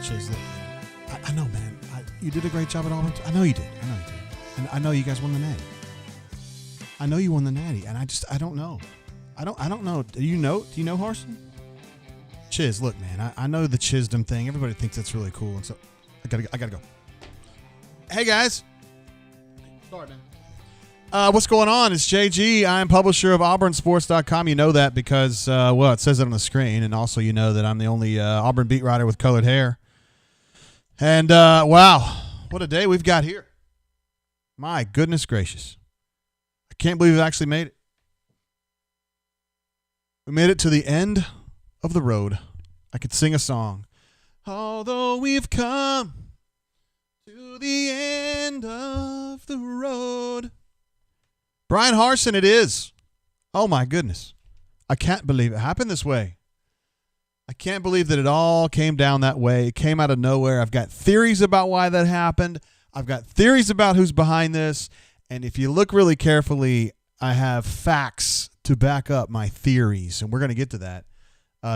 Cheers. I know, man. You did a great job at Auburn. I know you did. And I know you guys won the Natty. I know you won the Natty, and I don't know. I don't know. Do you know Harsin? Chiz, look, man. I know the Chisdom thing. Everybody thinks that's really cool, and so I gotta go. Hey guys. Start now. What's going on? It's JG. I'm publisher of AuburnSports.com. You know that because, it says it on the screen. And also you know that I'm the only Auburn beat writer with colored hair. And, wow, what a day we've got here. My goodness gracious. I can't believe we actually made it. We made it to the end of the road. I could sing a song. Although we've come to the end of the road. Bryan Harsin, it is. Oh, my goodness. I can't believe it happened this way. I can't believe that it all came down that way. It came out of nowhere. I've got theories about why that happened. I've got theories about who's behind this. And if you look really carefully, I have facts to back up my theories. And we're going to get to that.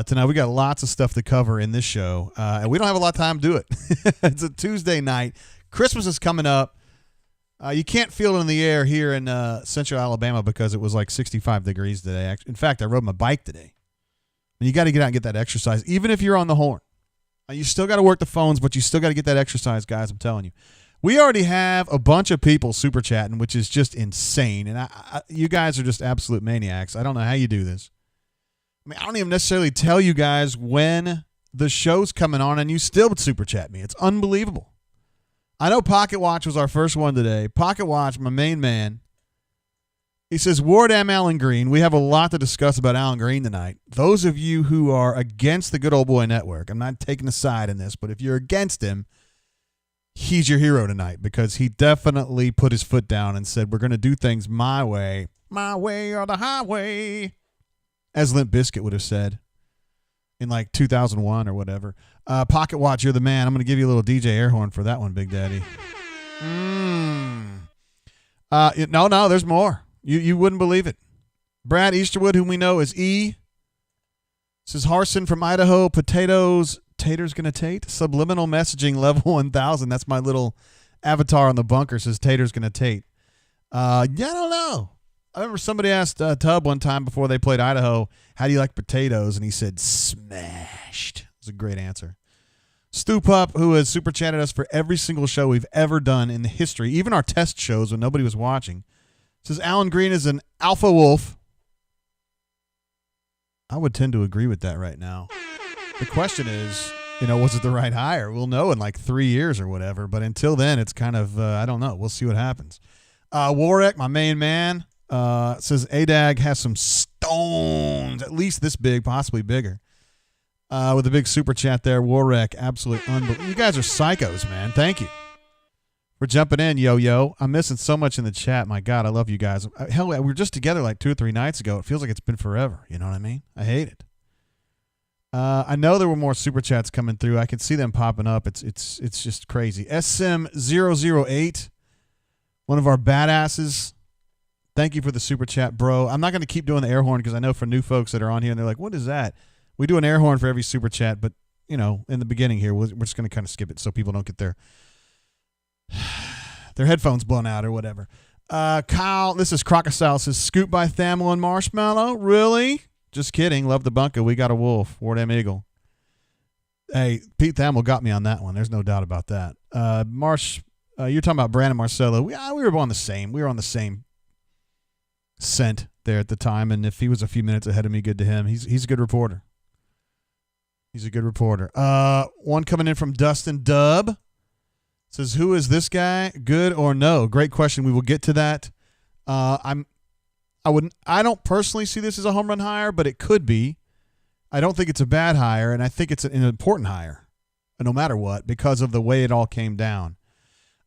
Tonight, we got lots of stuff to cover in this show. And we don't have a lot of time to do it. It's a Tuesday night. Christmas is coming up. You can't feel it in the air here in central Alabama because it was like 65 degrees today. In fact, I rode my bike today. And you got to get out and get that exercise, even if you're on the horn. You still got to work the phones, but you still got to get that exercise, guys. I'm telling you. We already have a bunch of people super chatting, which is just insane. And you guys are just absolute maniacs. I don't know how you do this. I mean, I don't even necessarily tell you guys when the show's coming on, and you still super chat me. It's unbelievable. I know Pocket Watch was our first one today. Pocket Watch, my main man. He says, Wardam Allen Green. We have a lot to discuss about Allen Green tonight. Those of you who are against the Good Old Boy Network, I'm not taking a side in this, but if you're against him, he's your hero tonight because he definitely put his foot down and said, we're going to do things my way or the highway, as Limp Bizkit would have said in like 2001 or whatever. Pocket Watch, you're the man. I'm going to give you a little DJ air horn for that one, Big Daddy. No, there's more. You wouldn't believe it. Brad Easterwood, whom we know as E, says Harsin from Idaho, taters gonna tate. Subliminal messaging level 1000. That's my little avatar on the bunker, says taters gonna tate. I don't know. I remember somebody asked Tub one time before they played Idaho, how do you like potatoes? And he said, smashed. It was a great answer. Stu Pup, who has super chatted us for every single show we've ever done in the history, even our test shows when nobody was watching, says Allen Green is an alpha wolf. I would tend to agree with that right now. The question is, was it the right hire? We'll know in like 3 years or whatever. But until then, it's kind of, I don't know. We'll see what happens. Warwick, my main man, says ADAG has some stones, at least this big, possibly bigger. With a big super chat there. Warwick, absolutely unbelievable. You guys are psychos, man. Thank you for jumping in, yo. I'm missing so much in the chat. My God, I love you guys. Hell, we were just together like 2 or 3 nights ago. It feels like it's been forever. You know what I mean? I hate it. I know there were more super chats coming through. I can see them popping up. It's just crazy. SM008, one of our badasses. Thank you for the super chat, bro. I'm not going to keep doing the air horn because I know for new folks that are on here and they're like, what is that? We do an air horn for every super chat, but, in the beginning here, we're just going to kind of skip it so people don't get their headphones blown out or whatever. Kyle, this is Crocodile, says, scoop by Thamel and Marshmallow. Really? Just kidding. Love the bunker. We got a wolf. Wardam Eagle. Hey, Pete Thamel got me on that one. There's no doubt about that. You're talking about Brandon Marcello. We were on the same. We were on the same scent there at the time, and if he was a few minutes ahead of me, good to him. He's a good reporter. He's a good reporter. One coming in from Dustin Dub says, who is this guy? Good or no? Great question. We will get to that. I don't personally see this as a home run hire, but it could be. I don't think it's a bad hire, and I think it's an important hire, no matter what, because of the way it all came down.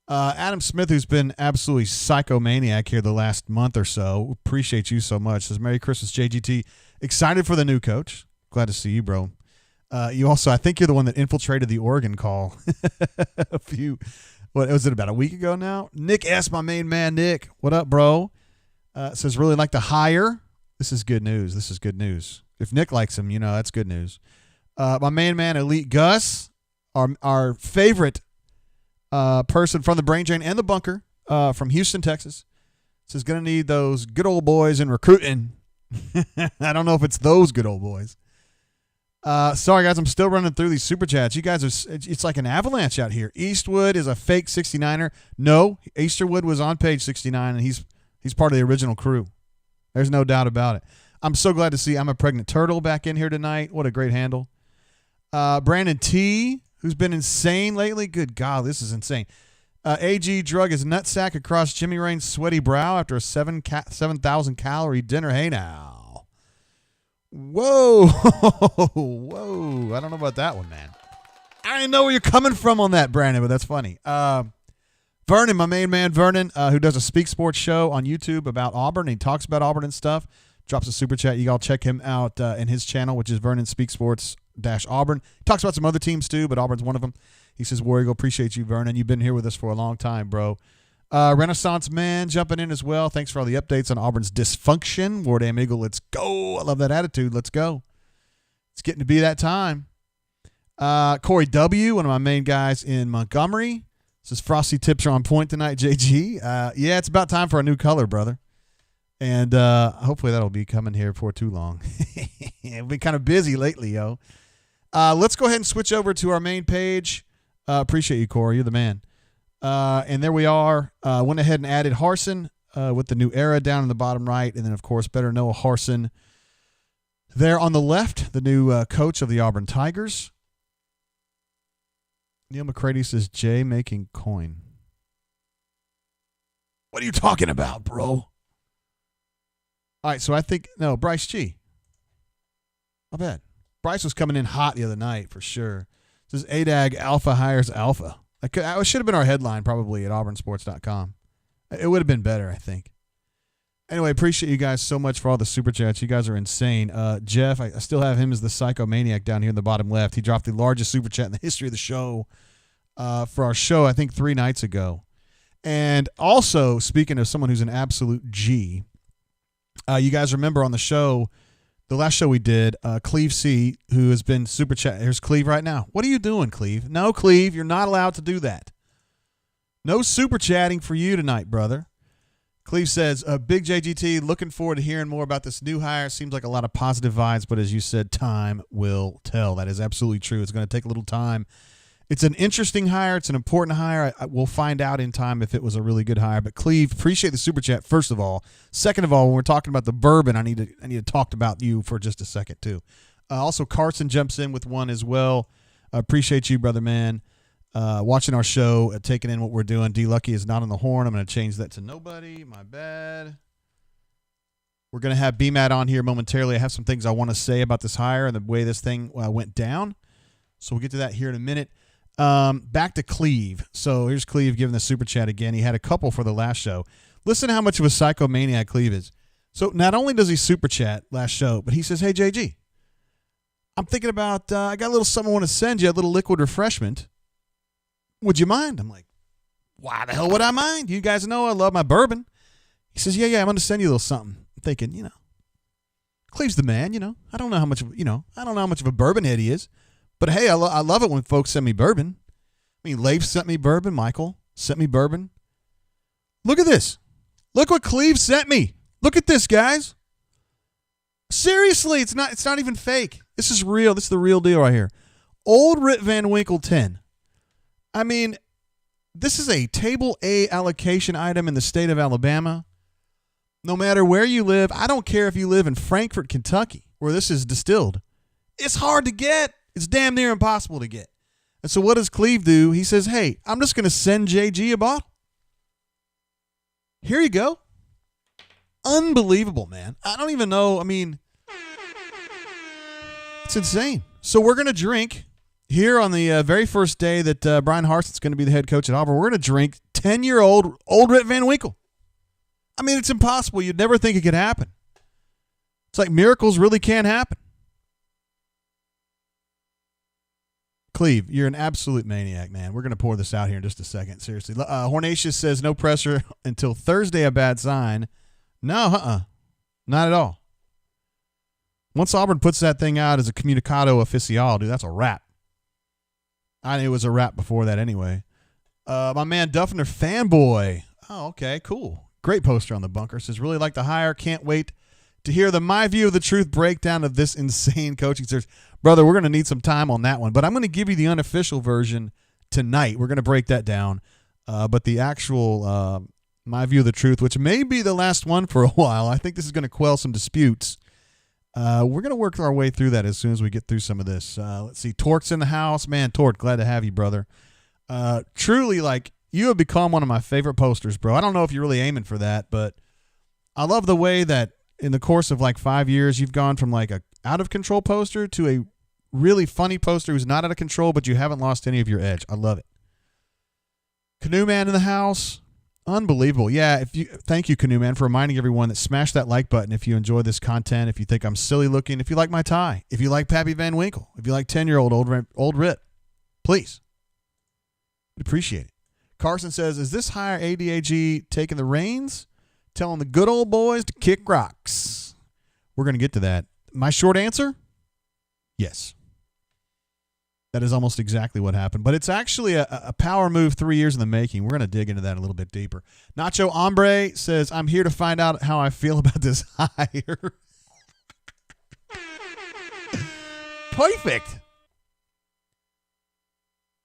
Adam Smith, who's been absolutely psychomaniac here the last month or so, appreciate you so much, says, Merry Christmas, JGT. Excited for the new coach. Glad to see you, bro. You also, I think you're the one that infiltrated the Oregon call what was it, about a week ago now? Nick S., my main man, Nick. What up, bro? Says, really like to hire. This is good news. If Nick likes him, that's good news. My main man, Elite Gus, our favorite person from the Brain Drain and the Bunker from Houston, Texas. Says, going to need those good old boys in recruiting. I don't know if it's those good old boys. Sorry, guys. I'm still running through these super chats. You guys it's like an avalanche out here. Eastwood is a fake 69er. No, Easterwood was on page 69, and he's part of the original crew. There's no doubt about it. I'm so glad to see I'm a Pregnant Turtle back in here tonight. What a great handle. Brandon T., who's been insane lately. Good God, this is insane. AG drug his nutsack across Jimmy Rain's sweaty brow after a 7,000 calorie dinner. Hey now. Whoa. Whoa. I don't know about that one, man. I didn't know where you're coming from on that, Brandon, but that's funny. Vernon, my main man, Vernon, who does a Speak Sports show on YouTube about Auburn. He talks about Auburn and stuff. Drops a super chat. You all check him out in his channel, which is Vernon Speak Sports -Auburn. He talks about some other teams too, but Auburn's one of them. He says, War Eagle, appreciate you, Vernon. You've been here with us for a long time, bro. Renaissance Man jumping in as well. Thanks for all the updates on Auburn's dysfunction. War Damn Eagle, let's go. I love that attitude. Let's go. It's getting to be that time. Corey W., one of my main guys in Montgomery, says, Frosty tips are on point tonight, JG. Yeah, it's about time for a new color, brother. And hopefully that'll be coming here before too long. We've been kind of busy lately, yo. Let's go ahead and switch over to our main page. Appreciate you, Corey. You're the man. And there we are. Went ahead and added Harsin with the new era down in the bottom right. And then, of course, better Noah Harsin there on the left, the new coach of the Auburn Tigers. Neil McCready says, Jay making coin. What are you talking about, bro? All right, so I think, no, Bryce G. My bad. Bryce was coming in hot the other night for sure. It says ADAG Alpha hires Alpha. That should have been our headline probably at auburnsports.com. It would have been better, I think. Anyway, appreciate you guys so much for all the super chats. You guys are insane. Jeff, I still have him as the psychomaniac down here in the bottom left. He dropped the largest super chat in the history of the show for our show, I think 3 nights ago. And also, speaking of someone who's an absolute G, you guys remember on the show, the last show we did, Cleve C., who has been super chat. Here's Cleve right now. What are you doing, Cleve? No, Cleve, you're not allowed to do that. No super chatting for you tonight, brother. Cleve says, Big JGT, looking forward to hearing more about this new hire. Seems like a lot of positive vibes, but as you said, time will tell. That is absolutely true. It's going to take a little time. It's an interesting hire. It's an important hire. We'll find out in time if it was a really good hire. But Cleve, appreciate the super chat, first of all. Second of all, when we're talking about the bourbon, I need to talk about you for just a second, too. Also, Carson jumps in with one as well. Appreciate you, brother man. Watching our show, taking in what we're doing. D Lucky is not on the horn. I'm going to change that to nobody. My bad. We're going to have BMAT on here momentarily. I have some things I want to say about this hire and the way this thing went down. So we'll get to that here in a minute. Back to Cleve. So here's Cleve giving the super chat again. He had a couple for the last show. Listen to how much of a psychomaniac Cleve is. So not only does he super chat last show, but he says, hey, JG, I'm thinking about, I got a little something I want to send you, a little liquid refreshment. Would you mind? I'm like, why the hell would I mind? You guys know I love my bourbon. He says, yeah, I'm going to send you a little something. I'm thinking, Cleve's the man, I don't know how much of a bourbon head he is. But, hey, I love it when folks send me bourbon. I mean, Leif sent me bourbon. Michael sent me bourbon. Look at this. Look what Cleve sent me. Look at this, guys. Seriously, it's not even fake. This is real. This is the real deal right here. Old Rip Van Winkle 10. I mean, this is a Table A allocation item in the state of Alabama. No matter where you live, I don't care if you live in Frankfort, Kentucky, where this is distilled. It's hard to get. It's damn near impossible to get. And so what does Cleve do? He says, hey, I'm just going to send JG a bottle. Here you go. Unbelievable, man. I don't even know. I mean, it's insane. So we're going to drink here on the very first day that Bryan Harsin is going to be the head coach at Auburn. We're going to drink 10-year-old Old Rip Van Winkle. I mean, it's impossible. You'd never think it could happen. It's like miracles really can't happen. Cleve, you're an absolute maniac, man. We're going to pour this out here in just a second. Seriously. Hornatius says no pressure until Thursday, a bad sign. No, not at all. Once Auburn puts that thing out as a comunicado oficial, dude, that's a wrap. I knew it was a wrap before that anyway. My man Duffner Fanboy. Oh, okay, cool. Great poster on the bunker. Says, really like the hire. Can't wait to hear the My View of the Truth breakdown of this insane coaching search. Brother, we're going to need some time on that one, but I'm going to give you the unofficial version tonight. We're going to break that down. But the actual My View of the Truth, which may be the last one for a while, I think this is going to quell some disputes. We're going to work our way through that as soon as we get through some of this. Let's see. Torque's in the house. Man, Torque, glad to have you, brother. Truly, like, you have become one of my favorite posters, bro. I don't know if you're really aiming for that, but I love the way that in the course of like 5 years, you've gone from like a out of control poster to a really funny poster who's not out of control, but you haven't lost any of your edge. I love it. Canoe Man in the house. Unbelievable. Yeah, thank you, Canoe Man, for reminding everyone that smash that like button if you enjoy this content, if you think I'm silly looking, if you like my tie, if you like Pappy Van Winkle, if you like 10-year-old old Rip. Please. We'd appreciate it. Carson says, is this higher ADAG taking the reins? Telling the good old boys to kick rocks. We're going to get to that. My short answer? Yes. That is almost exactly what happened. But it's actually a power move 3 years in the making. We're going to dig into that a little bit deeper. Nacho Hombre says, I'm here to find out how I feel about this hire. Perfect.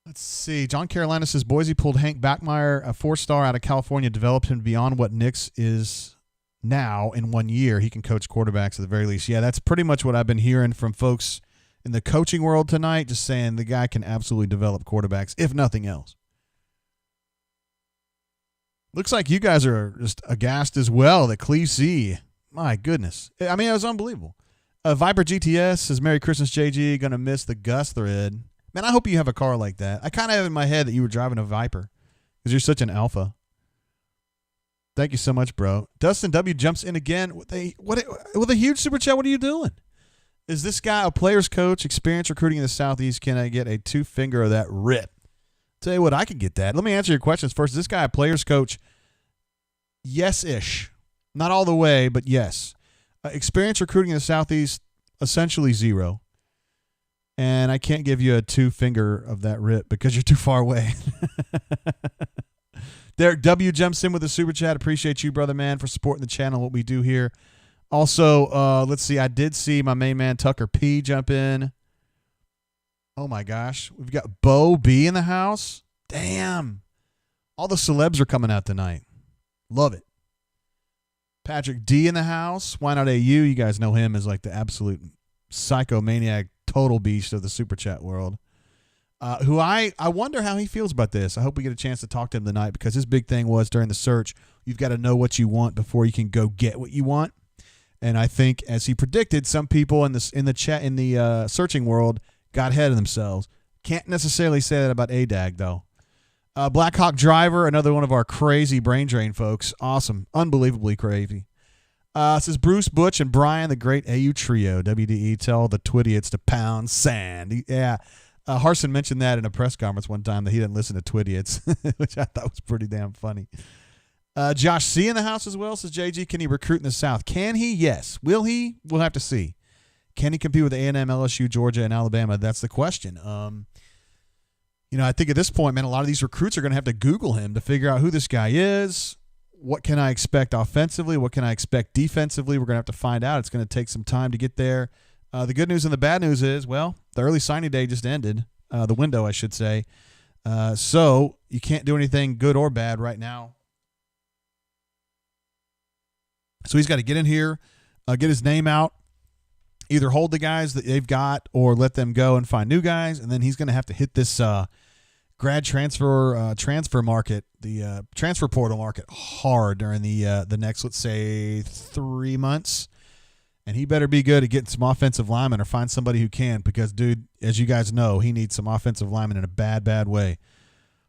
Let's see. John Carolina says, Boise pulled Hank Backmeyer, a 4-star out of California, developed him beyond what Nix is now in 1 year. He can coach quarterbacks at the very least. Yeah, that's pretty much what I've been hearing from folks in the coaching world tonight, just saying the guy can absolutely develop quarterbacks, if nothing else. Looks like you guys are just aghast as well that Cleve C. My goodness. I mean, it was unbelievable. Viper GTS says, Merry Christmas, JG. Going to miss the Gus thread. Man, I hope you have a car like that. I kind of have in my head that you were driving a Viper because you're such an alpha. Thank you so much, bro. Dustin W. jumps in again with a huge super chat. What are you doing? Is this guy a player's coach, experience recruiting in the Southeast? Can I get a 2-finger of that rip? Tell you what, I can get that. Let me answer your questions first. Is this guy a player's coach? Yes-ish. Not all the way, but yes. Experience recruiting in the Southeast, essentially 0. And I can't give you a 2-finger of that rip because you're too far away. Derek W. jumps in with a super chat. Appreciate you, brother man, for supporting the channel, what we do here. Also, let's see. I did see my main man, Tucker P, jump in. Oh, my gosh. We've got Bo B in the house. Damn. All the celebs are coming out tonight. Love it. Patrick D in the house. Why not AU? You guys know him as like the absolute psychomaniac total beast of the super chat world. Who I wonder how he feels about this. I hope we get a chance to talk to him tonight because his big thing was during the search, you've got to know what you want before you can go get what you want. And I think, as he predicted, some people in the searching world got ahead of themselves. Can't necessarily say that about ADAG though. Blackhawk Driver, another one of our crazy brain drain folks. Awesome, unbelievably crazy. Says Bruce, Butch, and Brian, the great AU trio. WDE, tell the Twidiots to pound sand. Yeah. Harsin mentioned that in a press conference one time that he didn't listen to Twidiots, which I thought was pretty damn funny. Josh C. in the house as well. Says, JG, can he recruit in the South? Can he? Yes. Will he? We'll have to see. Can he compete with A&M, LSU, Georgia, and Alabama? That's the question. I think at this point, man, a lot of these recruits are going to have to Google him to figure out who this guy is. What can I expect offensively? What can I expect defensively? We're going to have to find out. It's going to take some time to get there. The good news and the bad news is, well, the early signing day just ended. The window, I should say. So you can't do anything good or bad right now. So he's got to get in here, get his name out, either hold the guys that they've got or let them go and find new guys. And then he's going to have to hit this grad transfer market, the transfer portal market hard during the next, let's say, 3 months. And he better be good at getting some offensive linemen or find somebody who can because, dude, as you guys know, he needs some offensive linemen in a bad, bad way.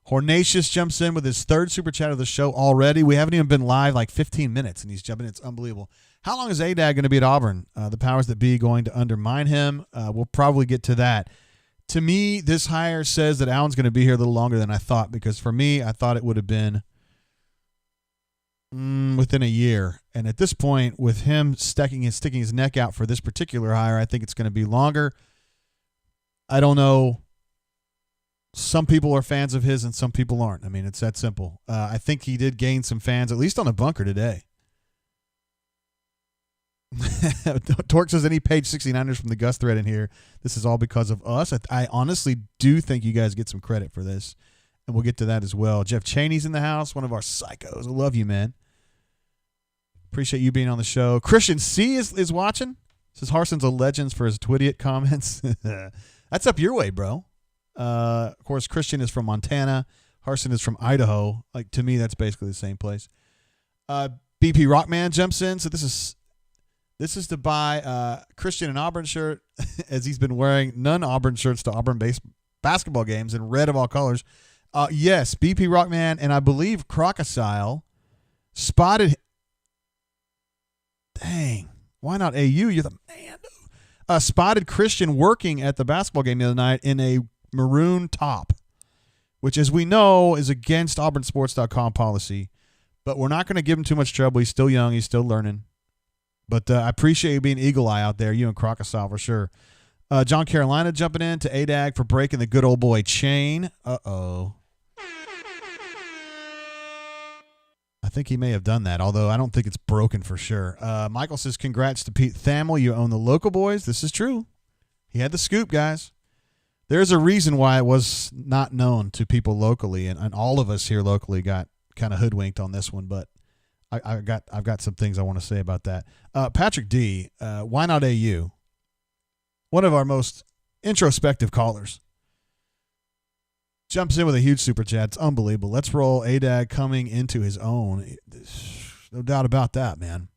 Hornatius jumps in with his third super chat of the show already. We haven't even been live like 15 minutes, and he's jumping. It's unbelievable. How long is ADAG going to be at Auburn? The powers that be going to undermine him. We'll probably get to that. To me, this hire says that Allen's going to be here a little longer than I thought because for me, I thought it would have been within a year. And at this point, with him sticking his neck out for this particular hire, I think it's going to be longer. I don't know. some people are fans of his and some people aren't. I mean, it's that simple. I think he did gain some fans, at least on the bunker today. Torque says, any page 69ers from the Gus thread in here. This is all because of us. I honestly do think you guys get some credit for this, and we'll get to that as well. Jeff Cheney's in the house, one of our psychos. I love you, man. Appreciate you being on the show. Christian C is watching. Says Harsin's a legend for his Twittiot comments. That's up your way, bro. Of course, Christian is from Montana. Harsin is from Idaho. Like, to me, that's basically the same place. BP Rockman jumps in. So this is to buy Christian an Auburn shirt, as he's been wearing non-Auburn shirts to Auburn basketball games in red of all colors. Yes, BP Rockman and I believe Crocodile spotted. Dang, why not AU? You're the man. Spotted Christian working at the basketball game the other night in a maroon top, which, as we know, is against auburnsports.com policy. But we're not going to give him too much trouble. He's still young. He's still learning. But I appreciate you being eagle eye out there, you and Crocodile for sure. John Carolina jumping in to ADAG for breaking the good old boy chain. Uh-oh. I think he may have done that, although I don't think it's broken for sure. Michael says, congrats to Pete Thamel. You own the local boys. This is true. He had the scoop, guys. There's a reason why it was not known to people locally, and all of us here locally got kind of hoodwinked on this one, but I've got some things I want to say about that. Patrick D, why not AU? One of our most introspective callers. Jumps in with a huge super chat. It's unbelievable. Let's roll. ADAG coming into his own. No doubt about that, man.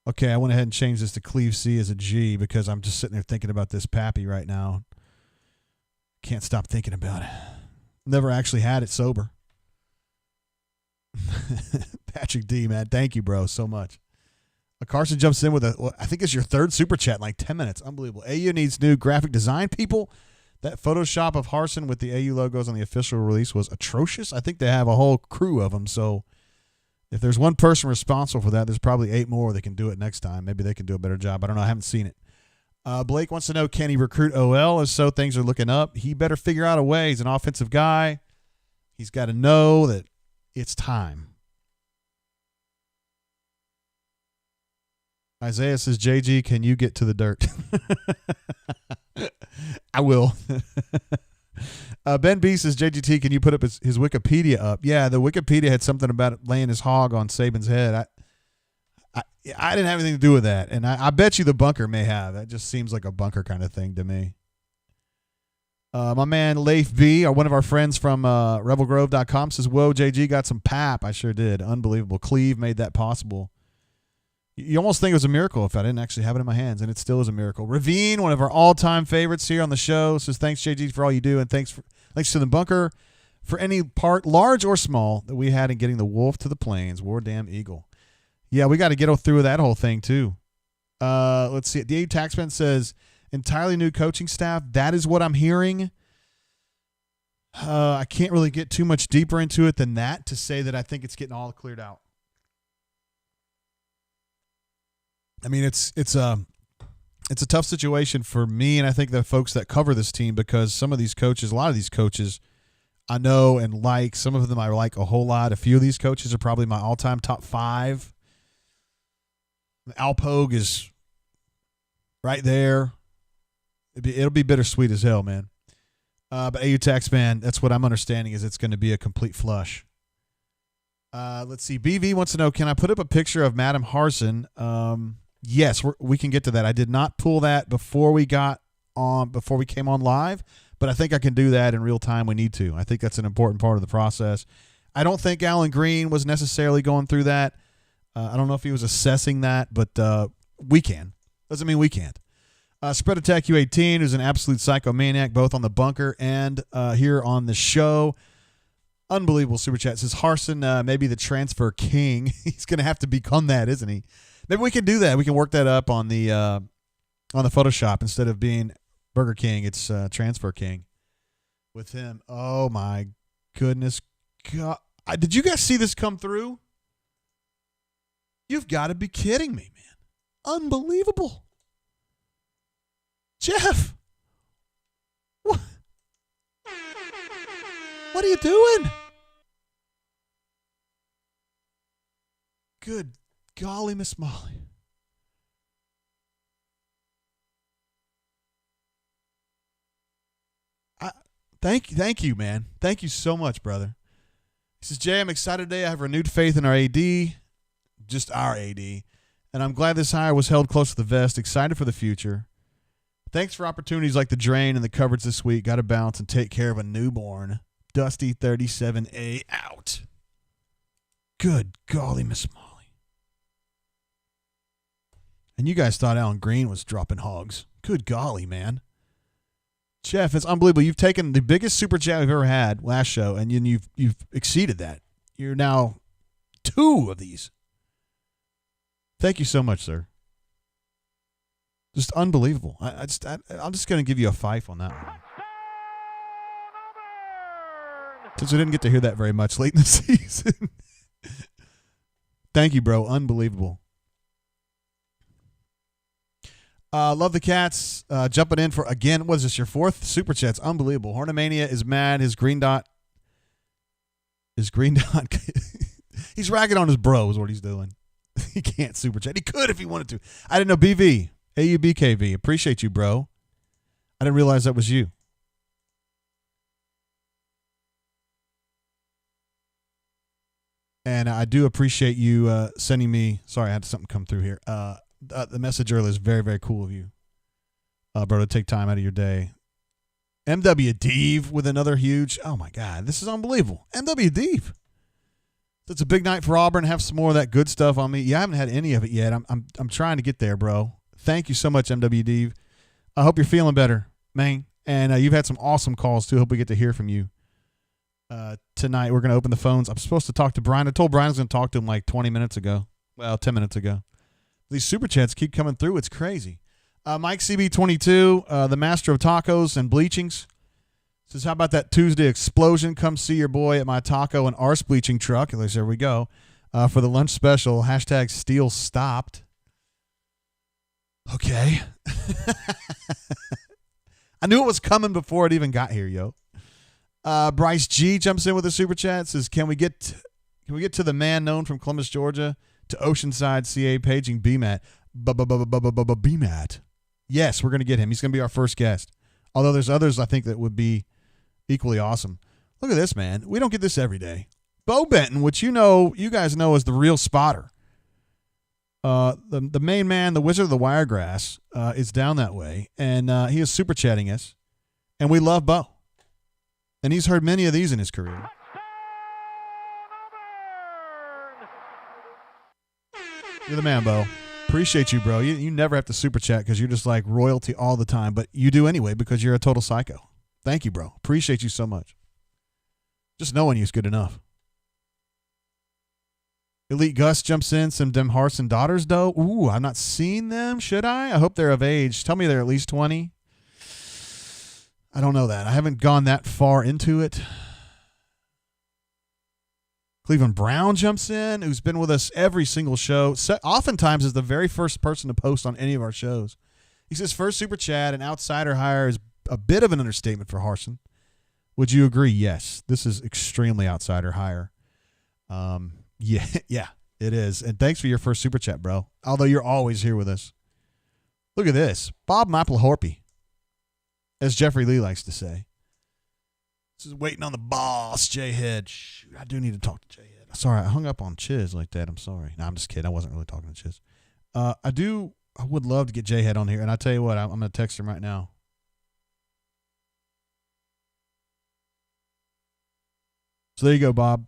Okay, I went ahead and changed this to Cleve C as a G because I'm just sitting there thinking about this Pappy right now. Can't stop thinking about it. Never actually had it sober. Patrick D, man. Thank you, bro, so much. Carson jumps in with I think it's your third super chat in like 10 minutes. Unbelievable. AU needs new graphic design people. That Photoshop of Harsin with the AU logos on the official release was atrocious. I think they have a whole crew of them. So if there's one person responsible for that, there's probably 8 more that can do it next time. Maybe they can do a better job. I don't know. I haven't seen it. Blake wants to know, can he recruit OL? If so, things are looking up. He better figure out a way. He's an offensive guy. He's got to know that it's time. Isaiah says, JG, can you get to the dirt? I will. Ben B says, JGT, can you put up his Wikipedia up? Yeah, the Wikipedia had something about laying his hog on Saban's head. I didn't have anything to do with that, and I bet you the bunker may have. That just seems like a bunker kind of thing to me. My man Leif B, one of our friends from rebelgrove.com, says, whoa, JG got some pap. I sure did. Unbelievable. Cleve made that possible. You almost think it was a miracle if I didn't actually have it in my hands, and it still is a miracle. Ravine, one of our all-time favorites here on the show, says, thanks, JG, for all you do, and thanks to the bunker for any part, large or small, that we had in getting the wolf to the plains. War damn eagle. Yeah, we got to get through that whole thing, too. Let's see. The Taxman says, entirely new coaching staff. That is what I'm hearing. I can't really get too much deeper into it than that to say that I think it's getting all cleared out. I mean, it's a tough situation for me, and I think the folks that cover this team, because some of these coaches, a lot of these coaches, I know and like. Some of them I like a whole lot. A few of these coaches are probably my all-time top 5. Alpogue is right there. It'll be bittersweet as hell, man. But AU Taxman, that's what I'm understanding, is it's going to be a complete flush. Let's see. BV wants to know, can I put up a picture of Madam Harsin? Yes, we can get to that. I did not pull that before we came on live, but I think I can do that in real time. We need to. I think that's an important part of the process. I don't think Alan Green was necessarily going through that. I don't know if he was assessing that, but we can. Doesn't mean we can't. Spread Attack U18, who's an absolute psychomaniac, both on the bunker and here on the show. Unbelievable super chat. Says Harsin, maybe the transfer king. He's going to have to become that, isn't he? Maybe we can do that. We can work that up on the Photoshop. Instead of being Burger King, it's Transfer King with him. Oh my goodness, God! Did you guys see this come through? You've got to be kidding me, man! Unbelievable. Jeff, what are you doing? Good golly, Miss Molly. Thank you, man. Thank you so much, brother. He says, Jay, I'm excited today. I have renewed faith in our AD, just our AD, and I'm glad this hire was held close to the vest. Excited for the future. Thanks for opportunities like the drain and the coverage this week. Got to bounce and take care of a newborn. Dusty 37A out. Good golly, Miss Molly. And you guys thought Alan Green was dropping hogs. Good golly, man. Jeff, it's unbelievable. You've taken the biggest super chat we've ever had last show, and you've exceeded that. You're now 2 of these. Thank you so much, sir. Just unbelievable. I'm just going to give you a 5 on that one. Since we didn't get to hear that very much late in the season. Thank you, bro. Unbelievable. Love the Cats. Jumping in for, again, what is this, your 4th super chat's unbelievable. Hornomania is mad. His green dot. He's ragging on his bro is what he's doing. He can't super chat. He could if he wanted to. I didn't know. BV. AUBKV. Appreciate you, bro. I didn't realize that was you. And I do appreciate you sending me. Sorry, I had something come through here. The message earlier is very, very cool of you, bro, to take time out of your day. MW Deeve with another huge. Oh my God, this is unbelievable. MW Deeve. It's a big night for Auburn. Have some more of that good stuff on me. Yeah, I haven't had any of it yet. I'm trying to get there, bro. Thank you so much, MW Deeve. I hope you're feeling better, man. And you've had some awesome calls too. Hope we get to hear from you tonight. We're going to open the phones. I'm supposed to talk to Brian. I told Brian I was going to talk to him like 20 minutes ago. Well, 10 minutes ago. These super chats keep coming through. It's crazy. Mike CB22, the master of tacos and bleachings, says, how about that Tuesday explosion? Come see your boy at my taco and arse bleaching truck. At least there we go. For the lunch special, hashtag steal stopped. Okay. I knew it was coming before it even got here, yo. Bryce G jumps in with a super chat. Says, can we get to the man known from Columbus, Georgia, to Oceanside, CA, paging BMAT? BMAT. Yes, we're going to get him. He's going to be our first guest. Although there's others I think that would be equally awesome. Look at this, man. We don't get this every day. Bo Benton, which you guys know as the real spotter. The main man, the wizard of the wiregrass, is down that way, and he is super chatting us, and we love Bo. And he's heard many of these in his career. You're the man, Bo. Appreciate you, bro. You never have to super chat because you're just like royalty all the time, but you do anyway because you're a total psycho. Thank you, bro. Appreciate you so much. Just knowing you is good enough. Elite Gus jumps in. Some Dem Harsin daughters, though. Ooh, I've not seen them. Should I? I hope they're of age. Tell me they're at least 20. I don't know that. I haven't gone that far into it. Cleveland Brown jumps in, who's been with us every single show. Oftentimes is the very first person to post on any of our shows. He says, first super chat, an outsider hire is a bit of an understatement for Harsin. Would you agree? Yes. This is extremely outsider hire. Yeah, it is. And thanks for your first super chat, bro. Although you're always here with us. Look at this. Bob Mapplehorpy, as Jeffrey Lee likes to say. This is waiting on the boss, Jayhead. Shoot, I do need to talk to Jayhead. Sorry, I hung up on Chiz like that. I'm sorry. No, I'm just kidding. I wasn't really talking to Chiz. I would love to get Jayhead on here. And I tell you what, I'm going to text him right now. So there you go, Bob.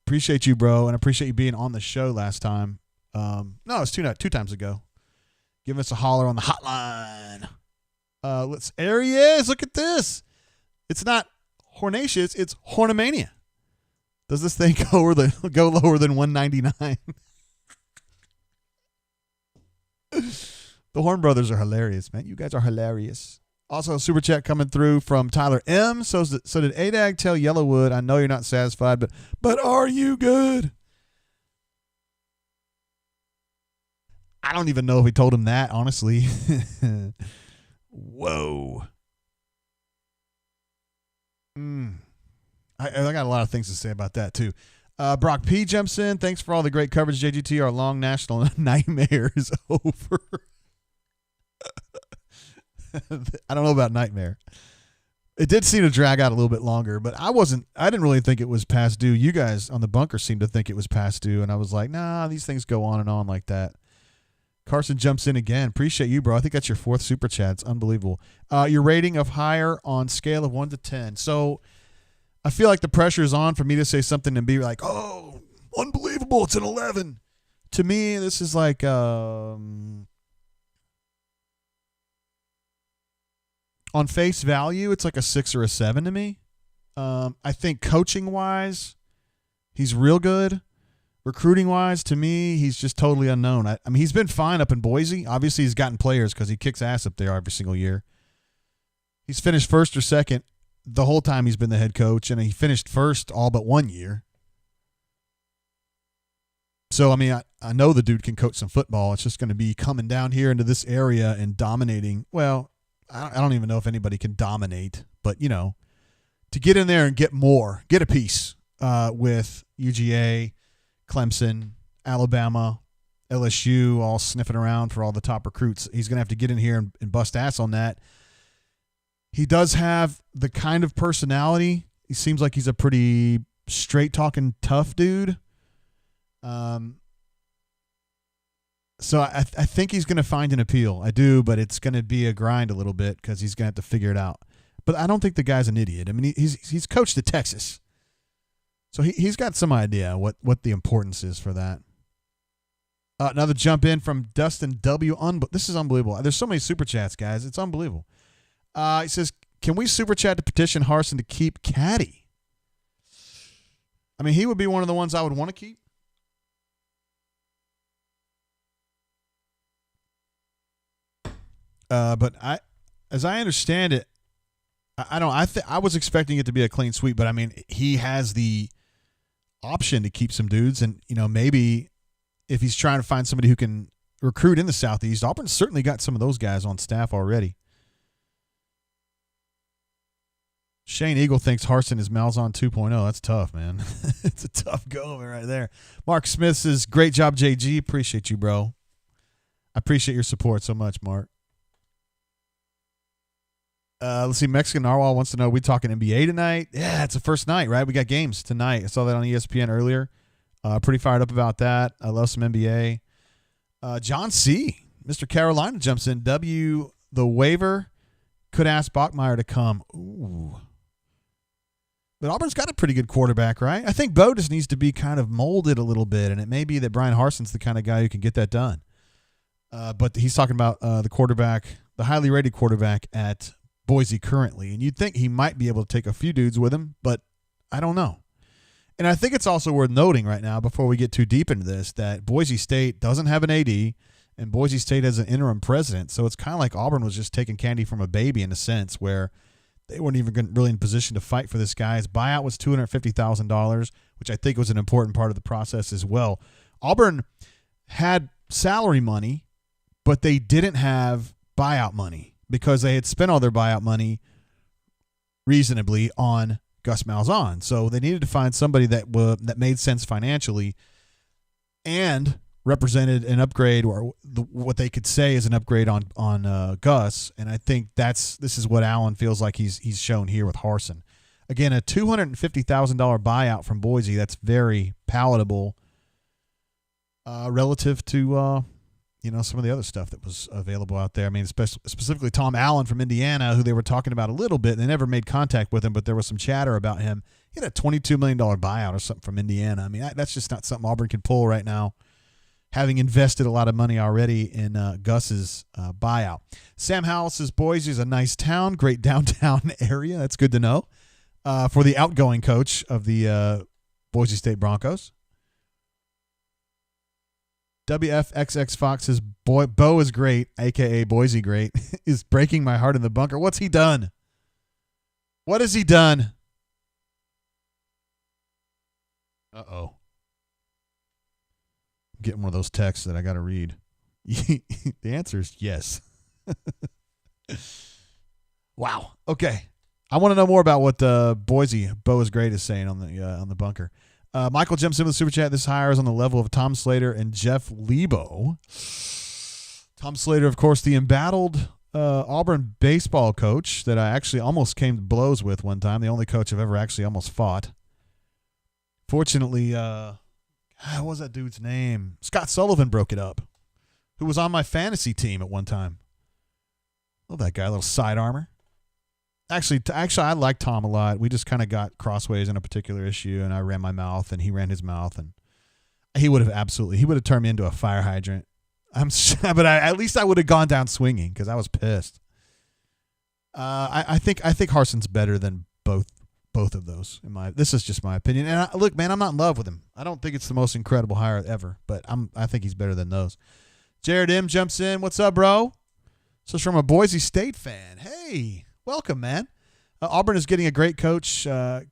Appreciate you, bro. And I appreciate you being on the show last time. No, it was two times ago. Give us a holler on the hotline. There he is. Look at this. It's not Hornatius, it's Hornomania. Does this thing go lower than 199? The Horn Brothers are hilarious, man. You guys are hilarious. Also, a super chat coming through from Tyler M. So did ADAG tell Yellowwood, I know you're not satisfied, but are you good? I don't even know if he told him that, honestly. Whoa. I got a lot of things to say about that, too. Brock P. jumps in. Thanks for all the great coverage, JGT. Our long national nightmare is over. I don't know about nightmare. It did seem to drag out a little bit longer, but I didn't really think it was past due. You guys on the bunker seemed to think it was past due, and I was like, nah, these things go on and on like that. Carson jumps in again. Appreciate you, bro. I think that's your 4th super chat. It's unbelievable. Your rating of higher on scale of 1 to 10. So I feel like the pressure is on for me to say something and be like, oh, unbelievable, it's an 11. To me, this is like on face value, it's like a 6 or a 7 to me. I think coaching-wise, he's real good. Recruiting-wise, to me, he's just totally unknown. I mean, he's been fine up in Boise. Obviously, he's gotten players because he kicks ass up there every single year. He's finished 1st or 2nd the whole time he's been the head coach, and he finished 1st all but 1 year. So, I mean, I know the dude can coach some football. It's just going to be coming down here into this area and dominating. Well, I don't even know if anybody can dominate, but, you know, to get in there and get a piece with UGA, Clemson, Alabama, LSU, all sniffing around for all the top recruits. He's going to have to get in here and bust ass on that. He does have the kind of personality. He seems like he's a pretty straight-talking, tough dude. So I think he's going to find an appeal. I do, but it's going to be a grind a little bit because he's going to have to figure it out. But I don't think the guy's an idiot. I mean, he's coached at Texas. So he's got some idea what the importance is for that. Another jump in from Dustin W. This is unbelievable. There's so many super chats, guys. It's unbelievable. He says, can we super chat to petition Harsin to keep Caddy? I mean, he would be one of the ones I would want to keep. But as I understand it, I was expecting it to be a clean sweep, but I mean, he has the option to keep some dudes, and you know, maybe if he's trying to find somebody who can recruit in the Southeast, Auburn's certainly got some of those guys on staff already. Shane Eagle thinks Harsin is Malzahn 2.0. That's tough, man. It's a tough go right there. Mark Smith says, great job, JG. Appreciate you, bro. I appreciate your support so much, Mark. Let's see. Mexican Narwhal wants to know, are we talking NBA tonight? Yeah, it's the first night, right? We got games tonight. I saw that on ESPN earlier. Pretty fired up about that. I love some NBA. John C., Mr. Carolina jumps in. The waiver could ask Bachmeier to come. Ooh. But Auburn's got a pretty good quarterback, right? I think Bo just needs to be kind of molded a little bit, and it may be that Bryan Harsin's the kind of guy who can get that done. But he's talking about the quarterback, the highly rated quarterback at Boise currently, and you'd think he might be able to take a few dudes with him, but I don't know. And I think it's also worth noting right now, before we get too deep into this, that Boise State doesn't have an AD, and Boise State has an interim president, so it's kind of like Auburn was just taking candy from a baby in a sense, where they weren't even really in position to fight for this guy. His buyout was $250,000, which I think was an important part of the process as well. Auburn had salary money, but they didn't have buyout money because they had spent all their buyout money reasonably on Gus Malzahn. So they needed to find somebody that made sense financially and represented an upgrade, or what they could say is an upgrade on Gus. And I think this is what Allen feels like he's shown here with Harsin. Again, a $250,000 buyout from Boise. That's very palatable relative to some of the other stuff that was available out there. I mean, specifically Tom Allen from Indiana, who they were talking about a little bit. They never made contact with him, but there was some chatter about him. He had a $22 million buyout or something from Indiana. I mean, that's just not something Auburn can pull right now, having invested a lot of money already in Gus's buyout. Sam Howell says Boise is a nice town, great downtown area. That's good to know for the outgoing coach of the Boise State Broncos. WFXX Fox says Bo is great, a.k.a. Boise great, is breaking my heart in the bunker. What's he done? What has he done? Uh-oh. I'm getting one of those texts that I got to read. The answer is yes. Wow. Okay. I want to know more about what Boise Bo is Great is saying on the bunker. Michael jumps in with the super chat. This hire is on the level of Tom Slater and Jeff Lebo. Tom Slater, of course, the embattled Auburn baseball coach that I actually almost came to blows with one time. The only coach I've ever actually almost fought. Fortunately, what was that dude's name? Scott Sullivan broke it up, who was on my fantasy team at one time. Love that guy, a little side armor. Actually, I like Tom a lot. We just kind of got crossways in a particular issue, and I ran my mouth, and he ran his mouth, and he would have turned me into a fire hydrant. But at least I would have gone down swinging because I was pissed. I think Harsin's better than both of those. This is just my opinion. And look, man, I'm not in love with him. I don't think it's the most incredible hire ever, but I think he's better than those. Jared M jumps in. What's up, bro? This is from a Boise State fan. Hey. Welcome, man. Auburn is getting a great coach.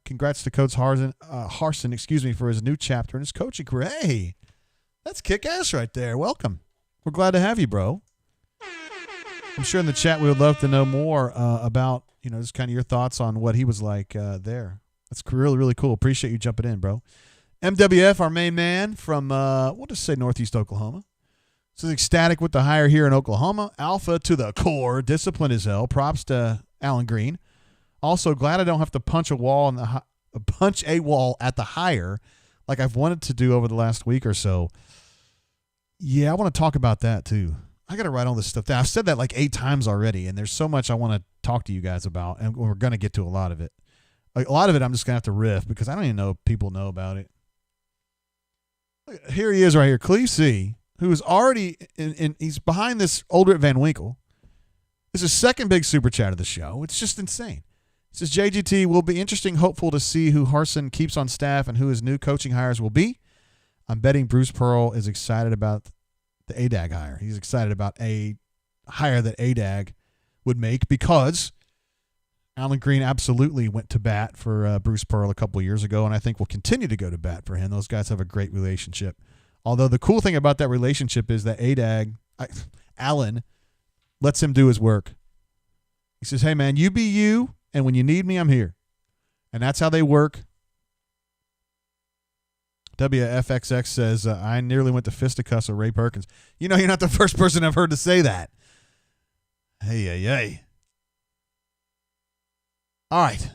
Congrats to Coach Harsin, for his new chapter in his coaching career. Hey, that's kick-ass right there. Welcome. We're glad to have you, bro. I'm sure in the chat we would love to know more about, just kind of your thoughts on what he was like there. That's really, really cool. Appreciate you jumping in, bro. MWF, our main man from, we'll just say Northeast Oklahoma. This is ecstatic with the hire here in Oklahoma. Alpha to the core. Discipline as hell. Props to Alan Green. Also, glad I don't have to punch a wall at the hire like I've wanted to do over the last week or so. Yeah, I want to talk about that too. I got to write all this stuff down. I've said that like 8 times already, and there's so much I want to talk to you guys about, and we're going to get to a lot of it. A lot of it I'm just going to have to riff because I don't even know if people know about it. Here he is right here, Cleve C., who is already he's behind this old Rip Van Winkle. This is second big super chat of the show. It's just insane. It says, JGT will be interesting, hopeful to see who Harsin keeps on staff and who his new coaching hires will be. I'm betting Bruce Pearl is excited about the ADAG hire. He's excited about a hire that ADAG would make because Alan Green absolutely went to bat for Bruce Pearl a couple years ago, and I think will continue to go to bat for him. Those guys have a great relationship. Although the cool thing about that relationship is that Alan lets him do his work. He says, hey, man, you be you, and when you need me, I'm here. And that's how they work. WFXX says, I nearly went to fisticuffs with Ray Perkins. You're not the first person I've heard to say that. Hey. All right.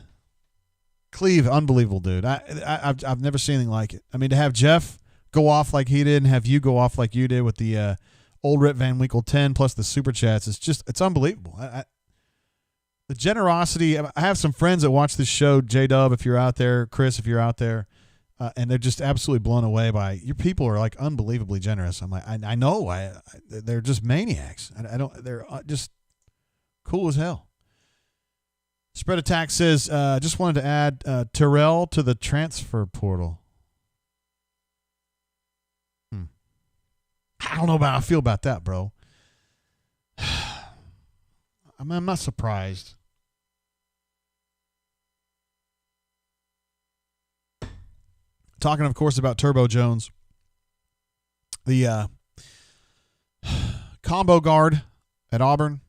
Cleve, unbelievable, dude. I've never seen anything like it. I mean, to have Jeff go off like he did and have you go off like you did with the old Rip Van Winkle 10 plus the super chats, it's unbelievable. The generosity. I have some friends that watch this show, J-Dub, if you're out there, Chris, if you're out there, and they're just absolutely blown away by your people are like unbelievably generous. I'm like, I know, they're just maniacs. They're just cool as hell. Spread Attack says, just wanted to add Terrell to the transfer portal. I don't know how I feel about that, bro. I'm not surprised. Talking, of course, about Turbo Jones, the combo guard at Auburn.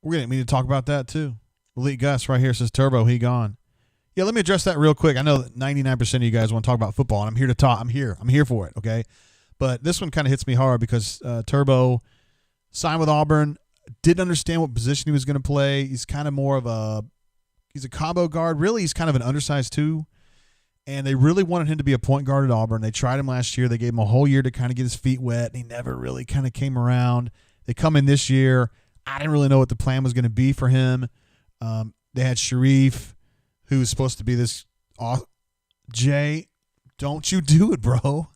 We're going to need to talk about that, too. Elite Gus right here says, Turbo, he gone. Yeah, let me address that real quick. I know that 99% of you guys want to talk about football, and I'm here to talk. I'm here for it, okay? But this one kind of hits me hard because Turbo signed with Auburn, didn't understand what position he was going to play. He's kind of more of he's a combo guard. Really, he's kind of an undersized 2. And they really wanted him to be a point guard at Auburn. They tried him last year. They gave him a whole year to kind of get his feet wet, and he never really kind of came around. They come in this year. I didn't really know what the plan was going to be for him. They had Sharif, who was supposed to be this Jay, don't you do it, bro.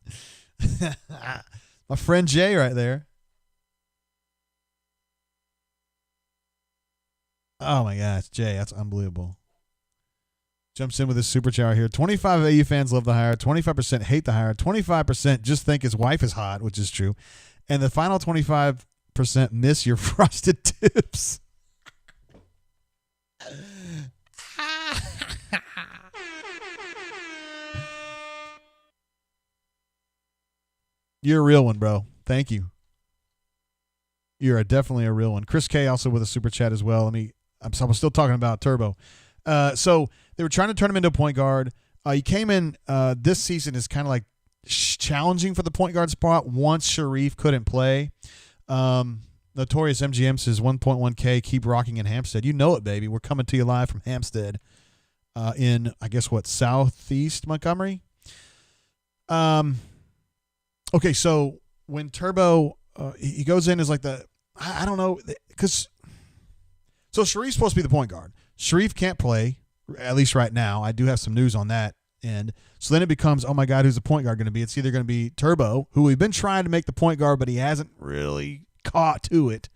My friend Jay right there. Oh, my gosh, Jay, that's unbelievable. Jumps in with his super chat here. 25 of AU fans love the hire. 25% hate the hire. 25% just think his wife is hot, which is true. And the final 25% miss your frosted tips. You're a real one, bro. Thank you. You're definitely a real one. Chris K also with a super chat as well. I'm still talking about Turbo. So they were trying to turn him into a point guard. He came in this season is kind of like challenging for the point guard spot once Sharif couldn't play. Notorious MGM says 1.1K, keep rocking in Hampstead. You know it, baby. We're coming to you live from Hampstead in, I guess, southeast Montgomery? Okay, so when Turbo, he goes in as like I don't know, because so Sharif's supposed to be the point guard. Sharif can't play, at least right now. I do have some news on that end. So then it becomes, oh my God, who's the point guard going to be? It's either going to be Turbo, who we've been trying to make the point guard, but he hasn't really caught to it,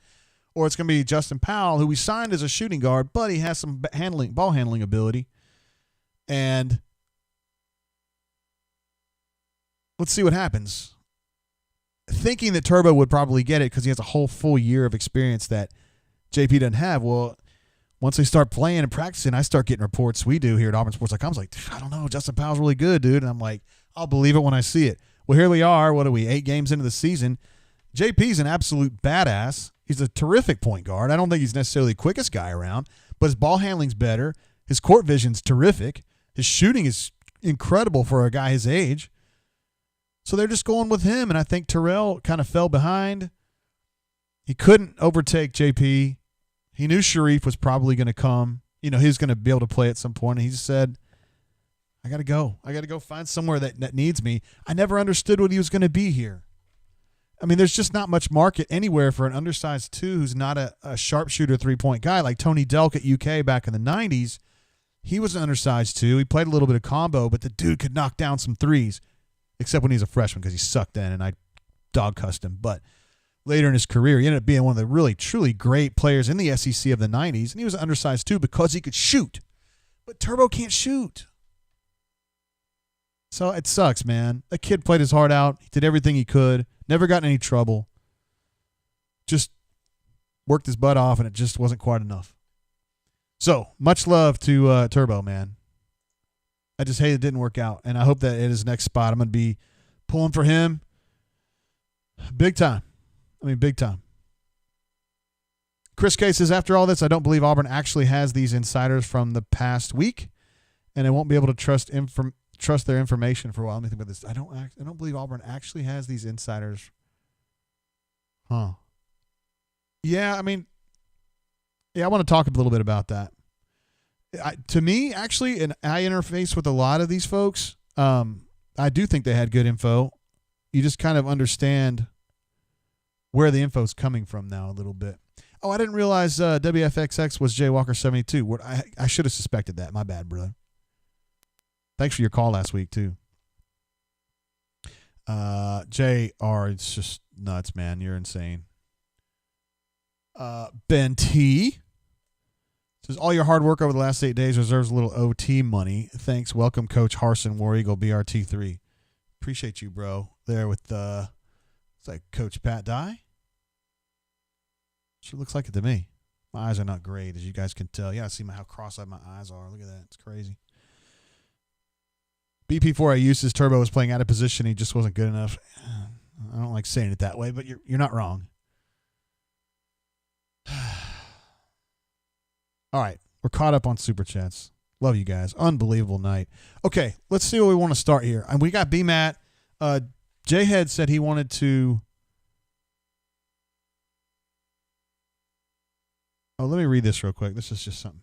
or it's going to be Justin Powell, who we signed as a shooting guard, but he has some ball handling ability. And let's see what happens. Thinking that Turbo would probably get it because he has a whole full year of experience that JP doesn't have. Well, once they start playing and practicing, I start getting reports we do here at Auburn Sports.com. I was like, I don't know, Justin Powell's really good, dude. And I'm like, I'll believe it when I see it. Well, here we are. What are we, 8 games into the season? JP's an absolute badass. He's a terrific point guard. I don't think he's necessarily the quickest guy around, but his ball handling's better. His court vision's terrific. His shooting is incredible for a guy his age. So they're just going with him, and I think Terrell kind of fell behind. He couldn't overtake JP. He knew Sharif was probably going to come. He was going to be able to play at some point, and he just said, I got to go. I got to go find somewhere that needs me. I never understood what he was going to be here. I mean, there's just not much market anywhere for an undersized 2 who's not a sharpshooter three-point guy like Tony Delk at UK back in the 90s. He was an undersized 2. He played a little bit of combo, but the dude could knock down some threes. Except when he's a freshman because he sucked then, and I dog-cussed him. But later in his career, he ended up being one of the really, truly great players in the SEC of the 90s, and he was undersized too because he could shoot. But Turbo can't shoot. So it sucks, man. That kid played his heart out. He did everything he could. Never got in any trouble. Just worked his butt off, and it just wasn't quite enough. So, much love to Turbo, man. I just hate it didn't work out, and I hope that at his next spot, I'm going to be pulling for him big time. Big time. Chris K says, after all this, I don't believe Auburn actually has these insiders from the past week, and I won't be able to trust their information for a while. Let me think about this. I don't believe Auburn actually has these insiders. Huh. Yeah, I want to talk a little bit about that. To me, actually, and I interface with a lot of these folks, I do think they had good info. You just kind of understand where the info is coming from now a little bit. Oh, I didn't realize WFXX was Jay Walker 72. I should have suspected that. My bad, brother. Thanks for your call last week, too. JR, it's just nuts, man. You're insane. Ben T says, all your hard work over the last 8 days deserves a little OT money. Thanks. Welcome, Coach Harsin, War Eagle, BRT3. Appreciate you, bro. There with, it's like Coach Pat Dye. Sure looks like it to me. My eyes are not great, as you guys can tell. Yeah, I see how cross-eyed my eyes are. Look at that. It's crazy. BP4 I used his Turbo was playing out of position. He just wasn't good enough. I don't like saying it that way, but you're not wrong. All right, we're caught up on Super Chats. Love you guys. Unbelievable night. Okay, let's see where we want to start here. And we got BMAT. Jayhead said he wanted to... Oh, let me read this real quick. This is just something.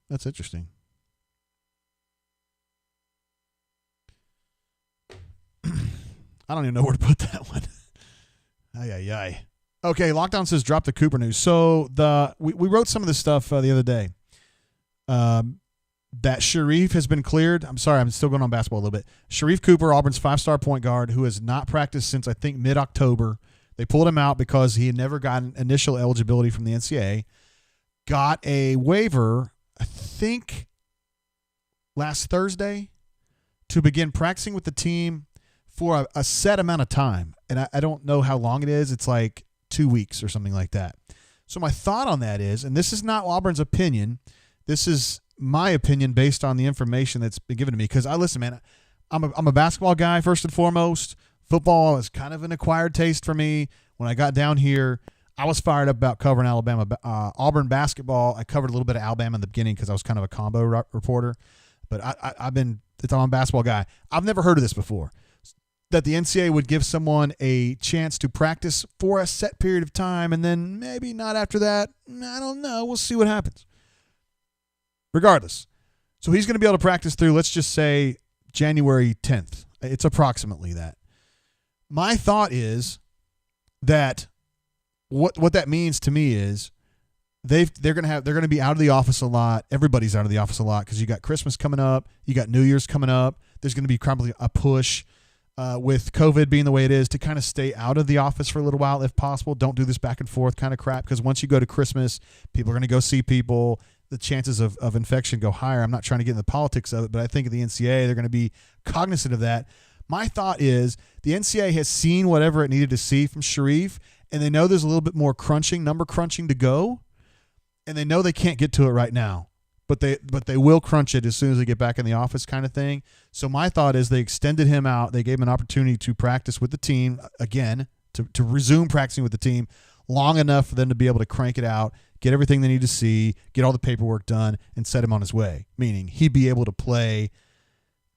That's interesting. I don't even know where to put that one. Ay. Okay, Lockdown says drop the Cooper news. So we wrote some of this stuff the other day. That Sharif has been cleared. I'm sorry, I'm still going on basketball a little bit. Sharif Cooper, Auburn's 5-star point guard, who has not practiced since, I think, mid-October. They pulled him out because he had never gotten initial eligibility from the NCAA. Got a waiver, I think, last Thursday to begin practicing with the team for a set amount of time. And I don't know how long it is. It's like 2 weeks or something like that. So my thought on that is, and this is not Auburn's opinion, This is my opinion based on the information that's been given to me. Because listen, man, I'm a basketball guy first and foremost. Football is kind of an acquired taste for me. When I got down here, I was fired up about covering Auburn basketball. I covered a little bit of Alabama in the beginning because I was kind of a combo reporter. But I'm a basketball guy. I've never heard of this before. That the NCAA would give someone a chance to practice for a set period of time and then maybe not after that. I don't know. We'll see what happens. Regardless. So he's going to be able to practice through, let's just say, January 10th. It's approximately that. My thought is that what that means to me is they're going to be out of the office a lot. Everybody's out of the office a lot because you got Christmas coming up, you got New Year's coming up. There's going to be probably a push with COVID being the way it is to kind of stay out of the office for a little while if possible. Don't do this back and forth kind of crap because once you go to Christmas, people are going to go see people. The chances of infection go higher. I'm not trying to get into the politics of it, but I think at the NCAA, they're going to be cognizant of that. My thought is the NCAA has seen whatever it needed to see from Sharif, and they know there's a little bit more number crunching to go, and they know they can't get to it right now, but they will crunch it as soon as they get back in the office kind of thing. So my thought is they extended him out. They gave him an opportunity to practice with the team again, to resume practicing with the team long enough for them to be able to crank it out, get everything they need to see, get all the paperwork done, and set him on his way, meaning he'd be able to play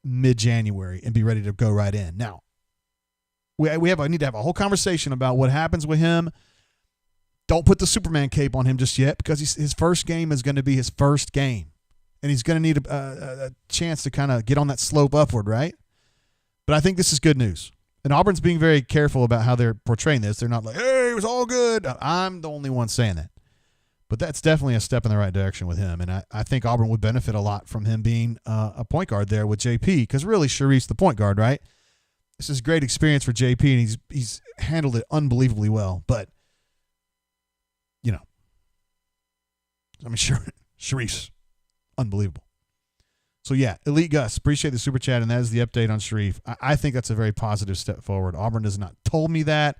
mid-January and be ready to go right in. Now, I need to have a whole conversation about what happens with him. Don't put the Superman cape on him just yet because his first game is going to be his first game, and he's going to need a chance to kind of get on that slope upward, right? But I think this is good news. And Auburn's being very careful about how they're portraying this. They're not like, hey, it was all good. I'm the only one saying that. But that's definitely a step in the right direction with him. And I think Auburn would benefit a lot from him being a point guard there with JP because really Sharif's the point guard, right? This is great experience for JP, and he's handled it unbelievably well. But, you know, I mean, Sharif's unbelievable. So, yeah, Elite Gus, appreciate the super chat, and that is the update on Sharif. I think that's a very positive step forward. Auburn has not told me that.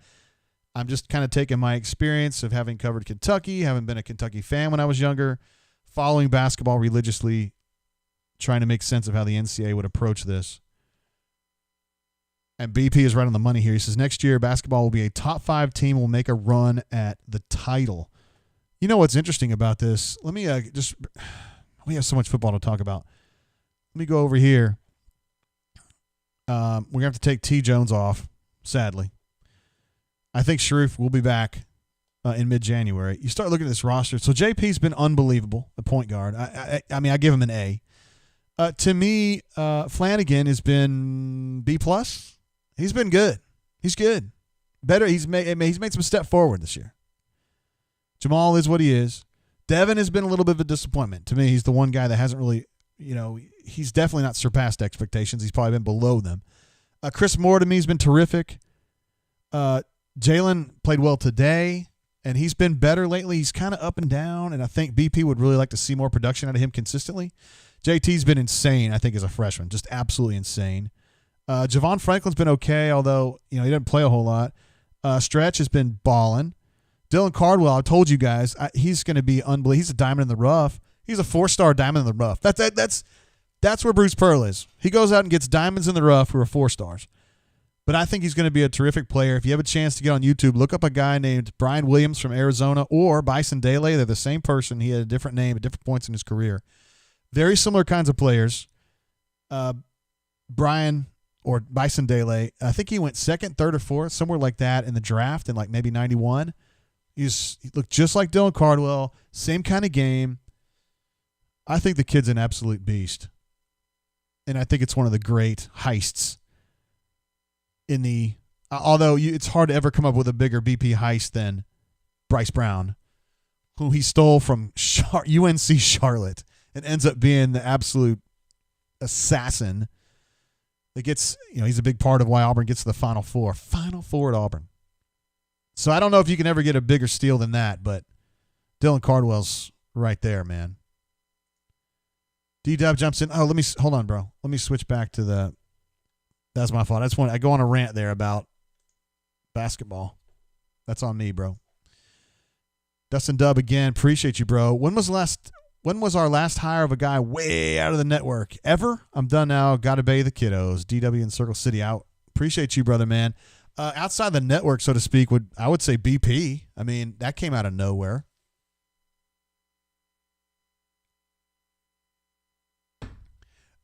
I'm just kind of taking my experience of having covered Kentucky, having been a Kentucky fan when I was younger, following basketball religiously, trying to make sense of how the NCAA would approach this. And BP is right on the money here. He says, next year, basketball will be a top 5 team and will make a run at the title. You know what's interesting about this? We have so much football to talk about. Let me go over here. We're going to have to take T. Jones off, sadly. I think Sharif will be back in mid-January. You start looking at this roster. So JP's been unbelievable, the point guard. I mean, I give him an A. To me, Flanagan has been B+. He's been good. He's good. Better. He's made some step forward this year. Jamal is what he is. Devin has been a little bit of a disappointment. To me, he's the one guy that hasn't really, he's definitely not surpassed expectations. He's probably been below them. Chris Moore, to me, has been terrific. Jalen played well today, and he's been better lately. He's kind of up and down, and I think BP would really like to see more production out of him consistently. JT's been insane, I think, as a freshman, just absolutely insane. Javon Franklin's been okay, although he doesn't play a whole lot. Stretch has been balling. Dylan Cardwell, I told you guys, he's going to be unbelievable. He's a diamond in the rough. He's a 4-star diamond in the rough. That's where Bruce Pearl is. He goes out and gets diamonds in the rough who are 4 stars. But I think he's going to be a terrific player. If you have a chance to get on YouTube, look up a guy named Brian Williams from Arizona or Bison Dele. They're the same person. He had a different name at different points in his career. Very similar kinds of players. Brian or Bison Dele, I think he went 2nd, 3rd, or 4th, somewhere like that in the draft in like maybe 91. He looked just like Dylan Cardwell, same kind of game. I think the kid's an absolute beast. And I think it's one of the great heists although it's hard to ever come up with a bigger BP heist than Bryce Brown, who he stole from UNC Charlotte and ends up being the absolute assassin that gets, he's a big part of why Auburn gets to the Final Four. Final Four at Auburn. So I don't know if you can ever get a bigger steal than that, but Dylan Cardwell's right there, man. D-Dub jumps in. Oh, hold on, bro. Let me switch back to that's my fault. I go on a rant there about basketball. That's on me, bro. Dustin Dub again. Appreciate you, bro. When was the last When was our last hire of a guy way out of the network? Ever? I'm done now. Got to bathe the kiddos. DW in Circle City out. Appreciate you, brother, man. Outside the network, so to speak, I would say BP. I mean, that came out of nowhere.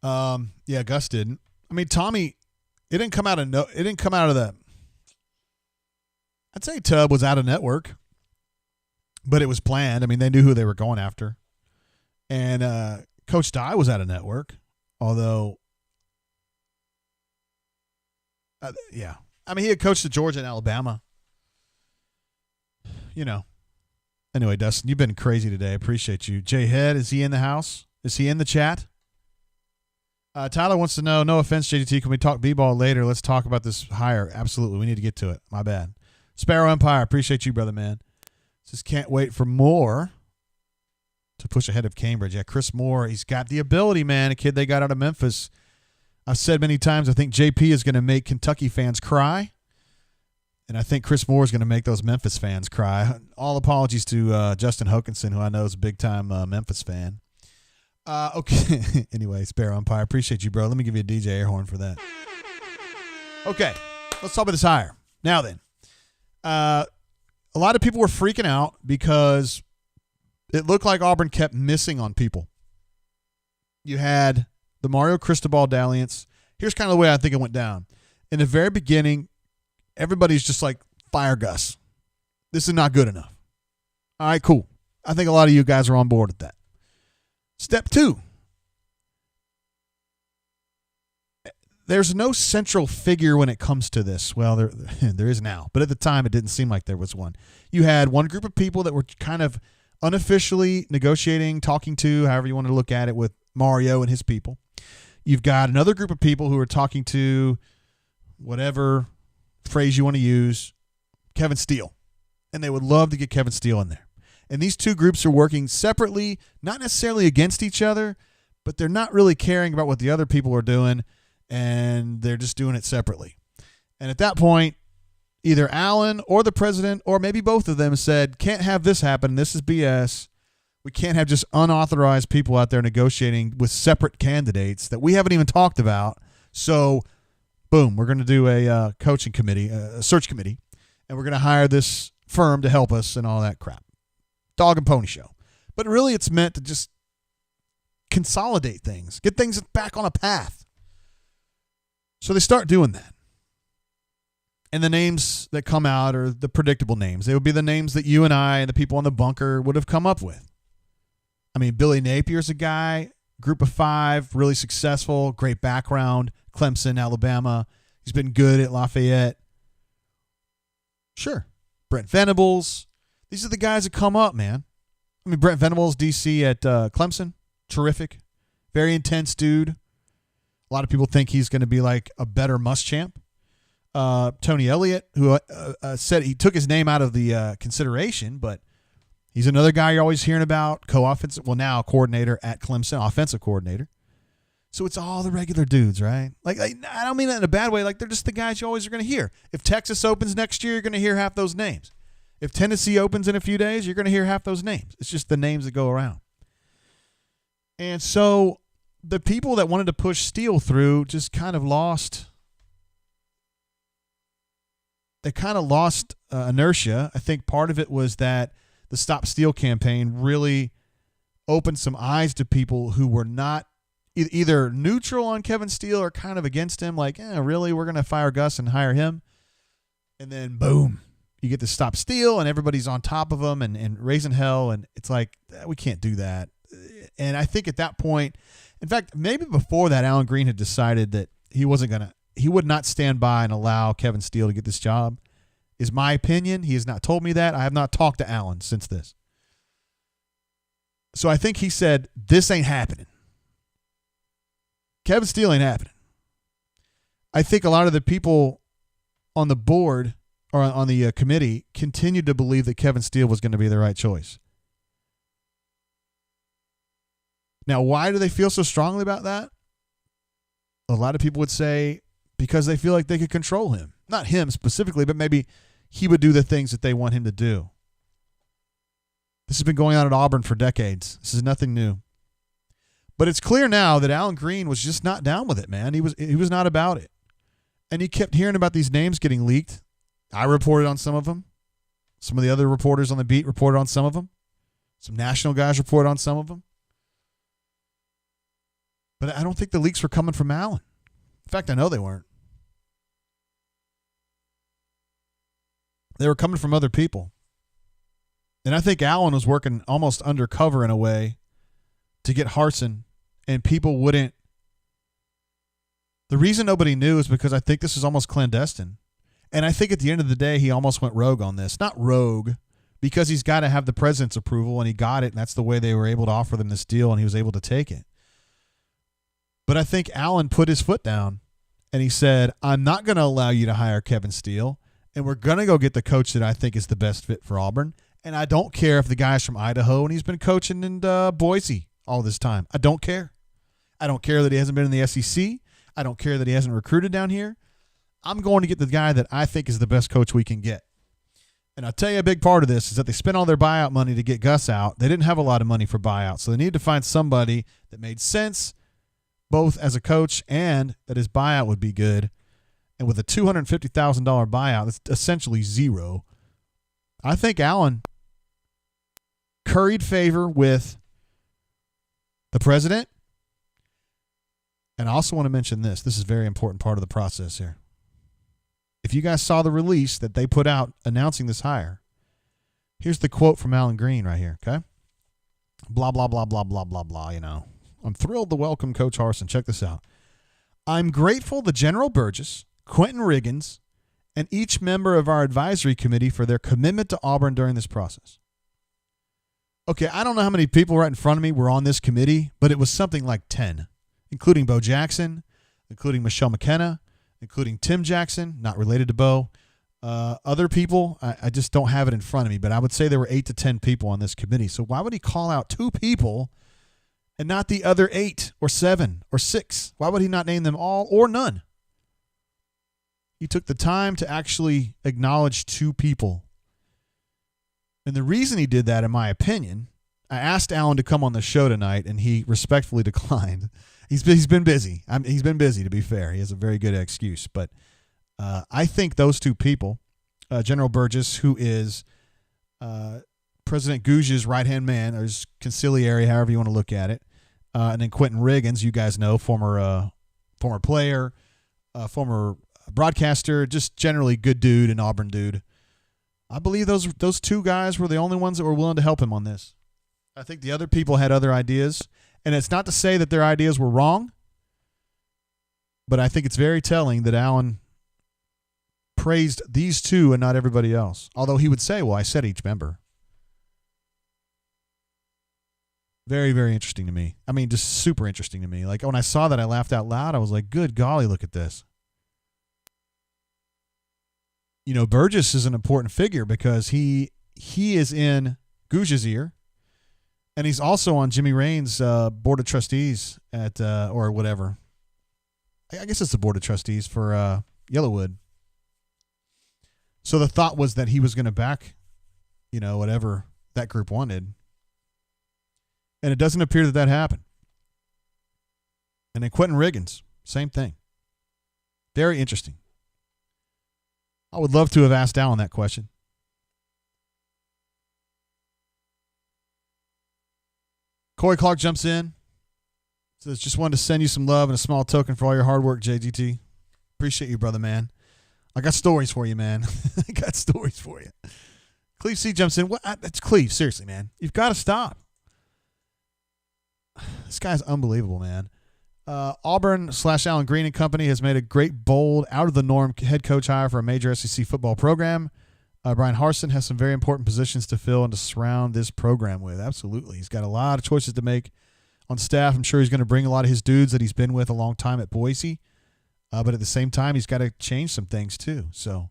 Yeah, Gus didn't. I mean, Tommy, it didn't come out of the. I'd say Tubb was out of network, but it was planned. I mean, they knew who they were going after. And Coach Dye was out of network, although, yeah. I mean, he had coached at Georgia and Alabama. You know. Anyway, Dustin, you've been crazy today. I appreciate you. Jayhead, is he in the house? Is he in the chat? Tyler wants to know, no offense, JDT, can we talk B-ball later? Let's talk about this hire. Absolutely. We need to get to it. My bad. Sparrow Empire, appreciate you, brother, man. Just can't wait for Moore to push ahead of Cambridge. Yeah, Chris Moore, he's got the ability, man. A kid they got out of Memphis. I've said many times, I think JP is going to make Kentucky fans cry. And I think Chris Moore is going to make those Memphis fans cry. All apologies to Justin Hokinson, who I know is a big-time Memphis fan. Okay. Anyway, Sparrow Empire, appreciate you, bro. Let me give you a DJ air horn for that. Okay, let's talk about this hire. Now then, a lot of people were freaking out because it looked like Auburn kept missing on people. You had the Mario Cristobal dalliance. Here's kind of the way I think it went down. In the very beginning, everybody's just like, fire Gus. This is not good enough. All right, cool. I think a lot of you guys are on board with that. Step 2. There's no central figure when it comes to this. Well, there is now. But at the time, it didn't seem like there was one. You had one group of people that were kind of unofficially negotiating, talking to, however you want to look at it, with Mario and his people. You've got another group of people who are talking to, whatever phrase you want to use, Kevin Steele. And they would love to get Kevin Steele in there. And these two groups are working separately, not necessarily against each other, but they're not really caring about what the other people are doing, and they're just doing it separately. And at that point, either Allen or the president, or maybe both of them, said, can't have this happen. This is BS. We can't have just unauthorized people out there negotiating with separate candidates that we haven't even talked about. So, boom, we're going to do a coaching committee, a search committee, and we're going to hire this firm to help us and all that crap. Dog and pony show. But really, it's meant to just consolidate things, get things back on a path. So they start doing that. And the names that come out are the predictable names. They would be the names that you and I and the people in the bunker would have come up with. I mean, Billy Napier's a guy, group of 5, really successful, great background, Clemson, Alabama. He's been good at Lafayette. Sure. Brent Venables. These are the guys that come up, man. I mean, Brent Venables, DC at Clemson, terrific. Very intense dude. A lot of people think he's going to be like a better Muschamp. Tony Elliott, who said he took his name out of the consideration, but he's another guy you're always hearing about, co-offensive, well, now coordinator at Clemson, offensive coordinator. So it's all the regular dudes, right? Like I don't mean that in a bad way. Like, they're just the guys you always are going to hear. If Texas opens next year, you're going to hear half those names. If Tennessee opens in a few days, you're going to hear half those names. It's just the names that go around. And so the people that wanted to push Steele through just kind of lost. They kind of lost inertia. I think part of it was that the Stop Steele campaign really opened some eyes to people who were not either neutral on Kevin Steele or kind of against him. Like, really, we're going to fire Gus and hire him. And then, boom. You get to Stop Steele, and everybody's on top of them and raising hell, and it's like, we can't do that. And I think at that point, in fact, maybe before that, Alan Green had decided that he would not stand by and allow Kevin Steele to get this job, is my opinion. He has not told me that. I have not talked to Alan since this. So I think he said, this ain't happening. Kevin Steele ain't happening. I think a lot of the people on the board or on the committee continued to believe that Kevin Steele was going to be the right choice. Now, why do they feel so strongly about that? A lot of people would say because they feel like they could control him. Not him specifically, but maybe he would do the things that they want him to do. This has been going on at Auburn for decades. This is nothing new. But it's clear now that Alan Green was just not down with it, man. He was not about it. And he kept hearing about these names getting leaked. I reported on some of them. Some of the other reporters on the beat reported on some of them. Some national guys reported on some of them. But I don't think the leaks were coming from Alan. In fact, I know they weren't. They were coming from other people. And I think Allen was working almost undercover in a way to get Harsin, and people wouldn't. The reason nobody knew is because I think this is almost clandestine. And I think at the end of the day, he almost went rogue on this. Not rogue, because he's got to have the president's approval, and he got it, and that's the way they were able to offer them this deal, and he was able to take it. But I think Allen put his foot down, and he said, I'm not going to allow you to hire Kevin Steele, and we're going to go get the coach that I think is the best fit for Auburn. And I don't care if the guy's from Idaho and he's been coaching in Boise all this time. I don't care. I don't care that he hasn't been in the SEC. I don't care that he hasn't recruited down here. I'm going to get the guy that I think is the best coach we can get. And I'll tell you a big part of this is that they spent all their buyout money to get Gus out. They didn't have a lot of money for buyout, so they needed to find somebody that made sense both as a coach and that his buyout would be good. And with a $250,000 buyout, that's essentially zero. I think Allen curried favor with the president. And I also want to mention this. This is a very important part of the process here. If you guys saw the release that they put out announcing this hire, here's the quote from Alan Green right here, okay? Blah, blah, blah, blah, blah, blah, blah, you know. I'm thrilled to welcome Coach Harsin. Check this out. I'm grateful to General Burgess, Quentin Riggins, and each member of our advisory committee for their commitment to Auburn during this process. Okay, I don't know how many people right in front of me were on this committee, but it was something like 10, including Bo Jackson, including Michelle McKenna, including Tim Jackson, not related to Bo. Other people, I just don't have it in front of me, but I would say there were 8 to 10 people on this committee. So why would he call out 2 people and not the other 8 or 7 or 6? Why would he not name them all or none? He took the time to actually acknowledge 2 people. And the reason he did that, in my opinion, I asked Alan to come on the show tonight, and he respectfully declined. He's been busy. He's been busy, to be fair. He has a very good excuse. But I think those 2 people, General Burgess, who is President Gouge's right-hand man, or his conciliary, however you want to look at it, and then Quentin Riggins, you guys know, former player, former broadcaster, just generally good dude, an Auburn dude. I believe those 2 guys were the only ones that were willing to help him on this. I think the other people had other ideas, and it's not to say that their ideas were wrong, but I think it's very telling that Allen praised these 2 and not everybody else. Although he would say, well, I said each member. Very, very interesting to me. I mean, just super interesting to me. Like, when I saw that, I laughed out loud. I was like, good golly, look at this. You know, Burgess is an important figure because he is in Gouge's ear, and he's also on Jimmy Reins' board of trustees at or whatever. I guess it's the board of trustees for Yellowwood. So the thought was that he was going to back, you know, whatever that group wanted, and it doesn't appear that happened. And then Quentin Riggins, same thing. Very interesting. I would love to have asked Alan that question. Corey Clark jumps in. Says, just wanted to send you some love and a small token for all your hard work, JGT. Appreciate you, brother, man. I got stories for you, man. I got stories for you. Cleve C jumps in. What? That's Cleve. Seriously, man. You've got to stop. This guy's unbelievable, man. Auburn/Alan Green and Company has made a great, bold, out-of-the-norm head coach hire for a major SEC football program. Bryan Harsin has some very important positions to fill and to surround this program with. Absolutely. He's got a lot of choices to make on staff. I'm sure he's going to bring a lot of his dudes that he's been with a long time at Boise. But at the same time, he's got to change some things too. So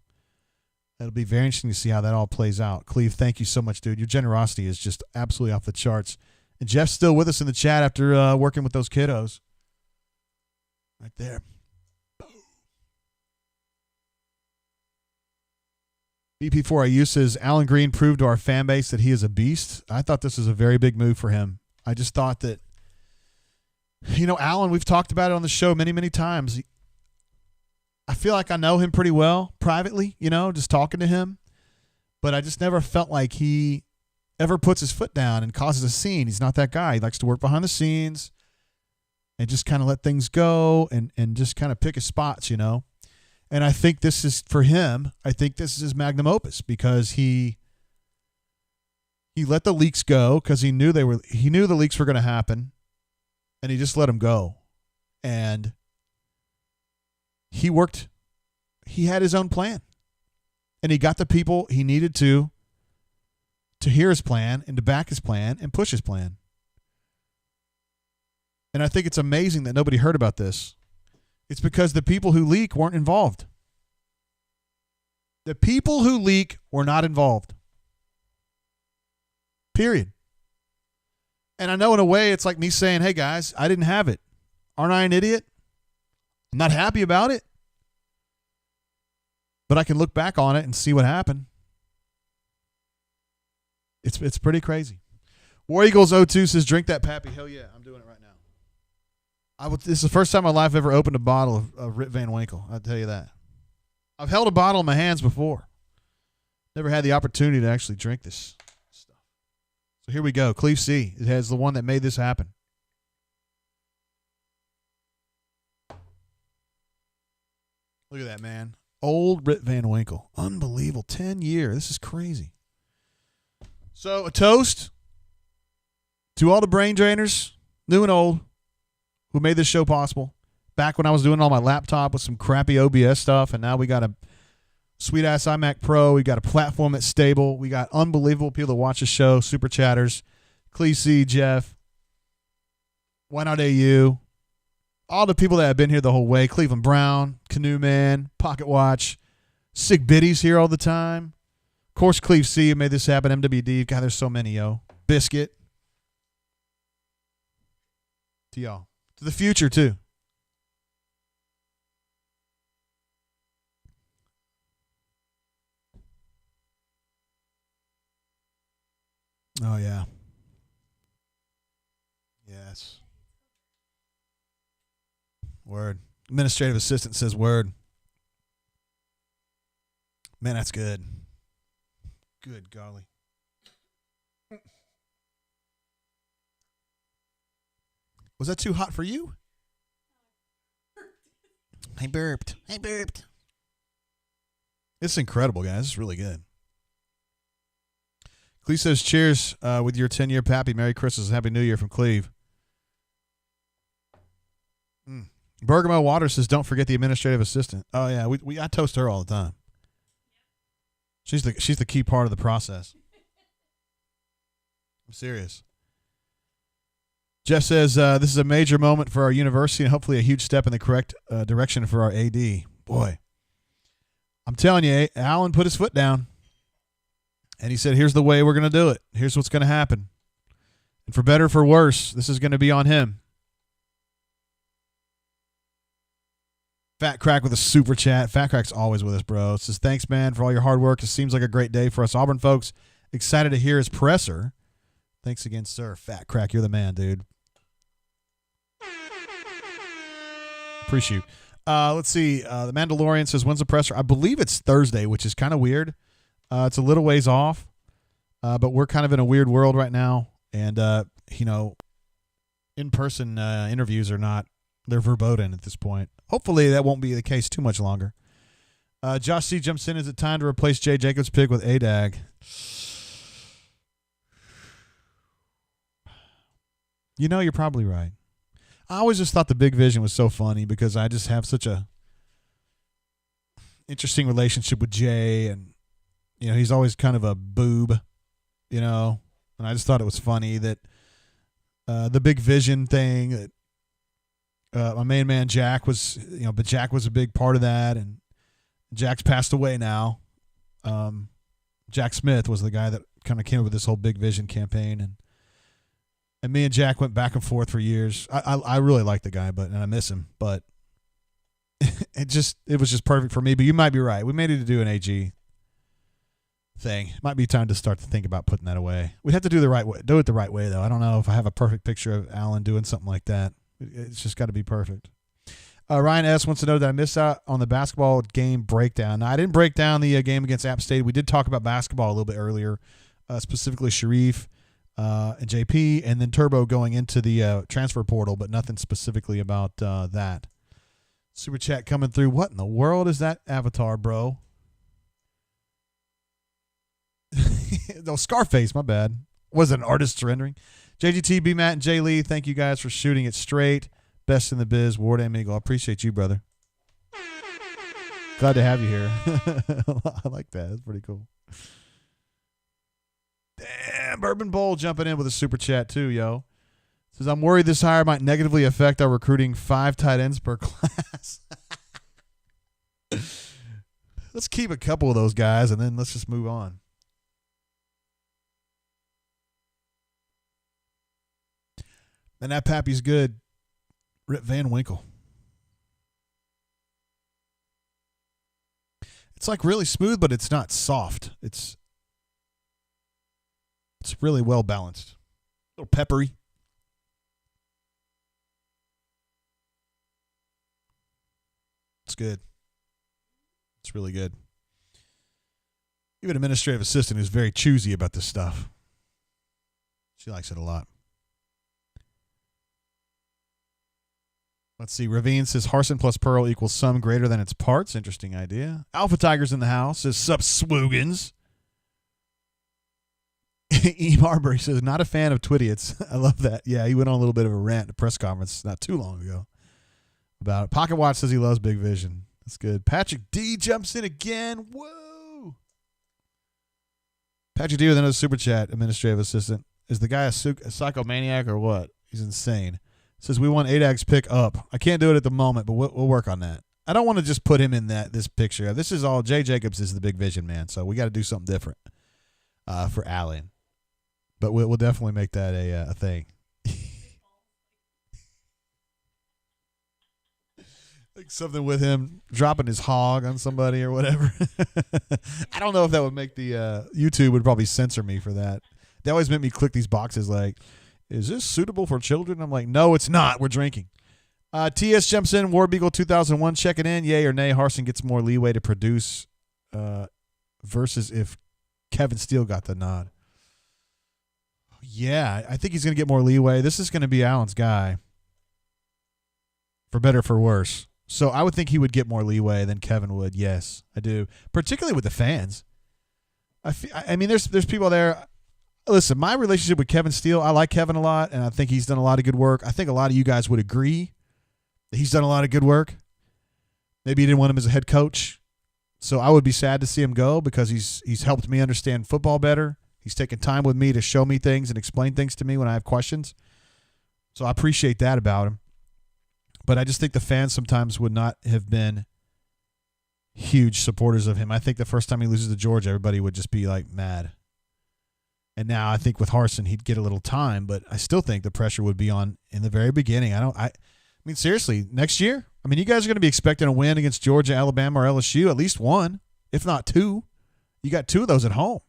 it'll be very interesting to see how that all plays out. Cleve, thank you so much, dude. Your generosity is just absolutely off the charts. And Jeff's still with us in the chat after working with those kiddos. Right there. BP4IU says, Alan Green proved to our fan base that he is a beast. I thought this was a very big move for him. I just thought that, Alan, we've talked about it on the show many, many times. I feel like I know him pretty well privately, just talking to him. But I just never felt like he ever puts his foot down and causes a scene. He's not that guy. He likes to work behind the scenes and just kind of let things go and just kind of pick his spots, And I think this is, for him, I think this is his magnum opus because he let the leaks go because he knew the leaks were going to happen, and he just let them go. And he worked. He had his own plan, and he got the people he needed to hear his plan and to back his plan and push his plan. And I think it's amazing that nobody heard about this. It's because the people who leak weren't involved. The people who leak were not involved. Period. And I know in a way it's like me saying, hey guys, I didn't have it. Aren't I an idiot? I'm not happy about it. But I can look back on it and see what happened. It's pretty crazy. War Eagles 02 says, drink that Pappy. Hell yeah, I'm doing it right now. This is the first time in my life I've ever opened a bottle of Rip Van Winkle. I'll tell you that. I've held a bottle in my hands before. Never had the opportunity to actually drink this stuff. So here we go. Cleve C. It has the one that made this happen. Look at that, man. Old Rip Van Winkle. Unbelievable. 10 years. This is crazy. So a toast to all the brain drainers, new and old, who made this show possible. Back when I was doing it on my laptop with some crappy OBS stuff, and now we got a sweet-ass iMac Pro. We got a platform that's stable. We got unbelievable people that watch the show, super chatters, Clee C, Jeff, Why Not AU, all the people that have been here the whole way, Cleveland Brown, Canoe Man, Pocket Watch, Sick Biddy's here all the time. Of course, Cleve C made this happen, MWD. God, there's so many, yo. Biscuit. To y'all. To the future, too. Oh, yeah. Yes. Word. Administrative assistant says word. Man, that's good. Good golly. Was that too hot for you? I burped. It's incredible, guys. It's really good. Cleve says, cheers with your 10-year Pappy. Merry Christmas and Happy New Year from Cleve. Bergamo Water says, don't forget the administrative assistant. Oh, yeah. I toast her all the time. She's the key part of the process. I'm serious. Jeff says, this is a major moment for our university and hopefully a huge step in the correct direction for our AD. Boy, I'm telling you, Alan put his foot down. And he said, here's the way we're going to do it. Here's what's going to happen. And for better or for worse, this is going to be on him. Fat Crack with a super chat. Fat Crack's always with us, bro. It says, thanks, man, for all your hard work. It seems like a great day for us Auburn folks. Excited to hear his presser. Thanks again, sir. Fat Crack, you're the man, dude. Appreciate you. Let's see. The Mandalorian says, when's the presser? I believe it's Thursday, which is kind of weird. It's a little ways off, but we're kind of in a weird world right now. And, in-person interviews are not, they're verboten at this point. Hopefully that won't be the case too much longer. Josh C. jumps in. Is it time to replace Jay Jacobs' pick with ADAG? You're probably right. I always just thought the Big Vision was so funny because I just have such a interesting relationship with Jay, and he's always kind of a boob, and I just thought it was funny that the Big Vision thing that my main man Jack was, but Jack was a big part of that, and Jack's passed away now. Jack Smith was the guy that kind of came up with this whole Big Vision campaign, and me and Jack went back and forth for years. I really like the guy, and I miss him, but it was just perfect for me. But you might be right. We may need to do an AG. thing. It might be time to start to think about putting that away. We'd have to do the right way. Do it the right way, though. I don't know if I have a perfect picture of Allen doing something like that. It's just got to be perfect. Ryan S. wants to know that I missed out on the basketball game breakdown. Now, I didn't break down the game against App State. We did talk about basketball a little bit earlier, specifically Sharif and JP, and then Turbo going into the transfer portal, but nothing specifically about that. Super chat coming through. What in the world is that avatar, bro? No, Scarface, my bad. Was it an artist's rendering? JGT, BMAT, and Jay Lee, thank you guys for shooting it straight. Best in the biz, Ward and Eagle. I appreciate you, brother. Glad to have you here. I like that. That's pretty cool. Damn, Bourbon Bowl jumping in with a super chat too, yo. Says, I'm worried this hire might negatively affect our recruiting 5 tight ends per class. Let's keep a couple of those guys, and then let's just move on. And that Pappy's good. Rip Van Winkle. It's like really smooth, but it's not soft. It's really well balanced. A little peppery. It's good. It's really good. Even administrative assistant who's very choosy about this stuff. She likes it a lot. Let's see. Ravine says Harsin plus Pearl equals sum greater than its parts. Interesting idea. Alpha Tiger's in the house. Says sup swoogans. E. Marbury says not a fan of Twidiots. I love that. Yeah, he went on a little bit of a rant at a press conference not too long ago about it. Pocket Watch says he loves Big Vision. That's good. Patrick D jumps in again. Whoa. Patrick D with another super chat. Administrative assistant. Is the guy a psychomaniac or what? He's insane. Says we want ADAG's pick up. I can't do it at the moment, but we'll work on that. I don't want to just put him in this picture. This is all Jay Jacobs is the Big Vision man, so we got to do something different for Allen. But we'll definitely make that a thing. Like something with him dropping his hog on somebody or whatever. I don't know if that would make the YouTube would probably censor me for that. They always make me click these boxes like, is this suitable for children? I'm like, no, it's not. We're drinking. TS jumps in. War Beagle 2001 checking in. Yay or nay, Harsin gets more leeway to produce versus if Kevin Steele got the nod. Yeah, I think he's going to get more leeway. This is going to be Allen's guy. For better or for worse. So I would think he would get more leeway than Kevin would. Yes, I do. Particularly with the fans. I mean, there's people there. Listen, my relationship with Kevin Steele, I like Kevin a lot, and I think he's done a lot of good work. I think a lot of you guys would agree that he's done a lot of good work. Maybe you didn't want him as a head coach. So I would be sad to see him go because he's helped me understand football better. He's taken time with me to show me things and explain things to me when I have questions. So I appreciate that about him. But I just think the fans sometimes would not have been huge supporters of him. I think the first time he loses to Georgia, everybody would just be like mad. And now I think with Harsin, he'd get a little time, but I still think the pressure would be on in the very beginning. I mean, seriously, next year, I mean, you guys are going to be expecting a win against Georgia, Alabama, or LSU, at least one, if not two. You got 2 of those at home.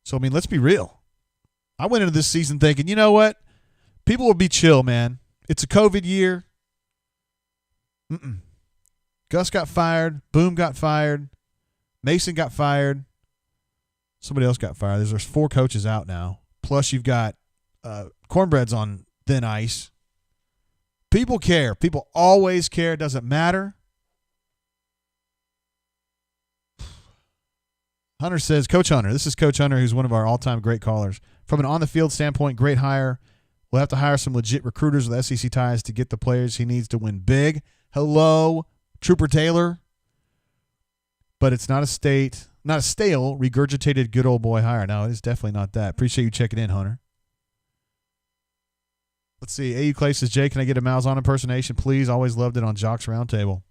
So, I mean, let's be real. I went into this season thinking, you know what? People will be chill, man. It's a COVID year. Gus got fired. Boom got fired. Mason got fired. Somebody else got fired. There's 4 coaches out now. Plus, you've got Cornbread's on thin ice. People care. People always care. It doesn't matter. Hunter says, Coach Hunter. This is Coach Hunter, who's one of our all-time great callers. From an on-the-field standpoint, great hire. We'll have to hire some legit recruiters with SEC ties to get the players he needs to win big. Hello, Trooper Taylor. But it's not a stale, regurgitated good old boy hire. No, it is definitely not that. Appreciate you checking in, Hunter. Let's see. AU Clay says, Jay, can I get a Malzahn impersonation, please? Always loved it on Jock's Roundtable.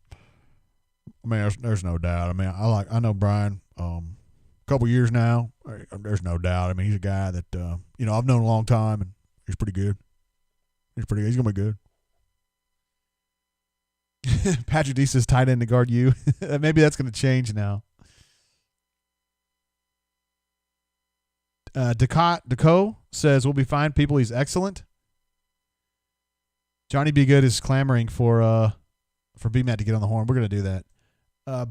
I mean, there's no doubt. I mean, I know Bryan a couple years now. There's no doubt. I mean, he's a guy that, I've known a long time, and he's pretty good. He's going to be good. Patrick D says tight end to guard you. Maybe that's going to change now. Deco says, we'll be fine, people. He's excellent. Johnny Be Good is clamoring for BMAT to get on the horn. We're going to do that.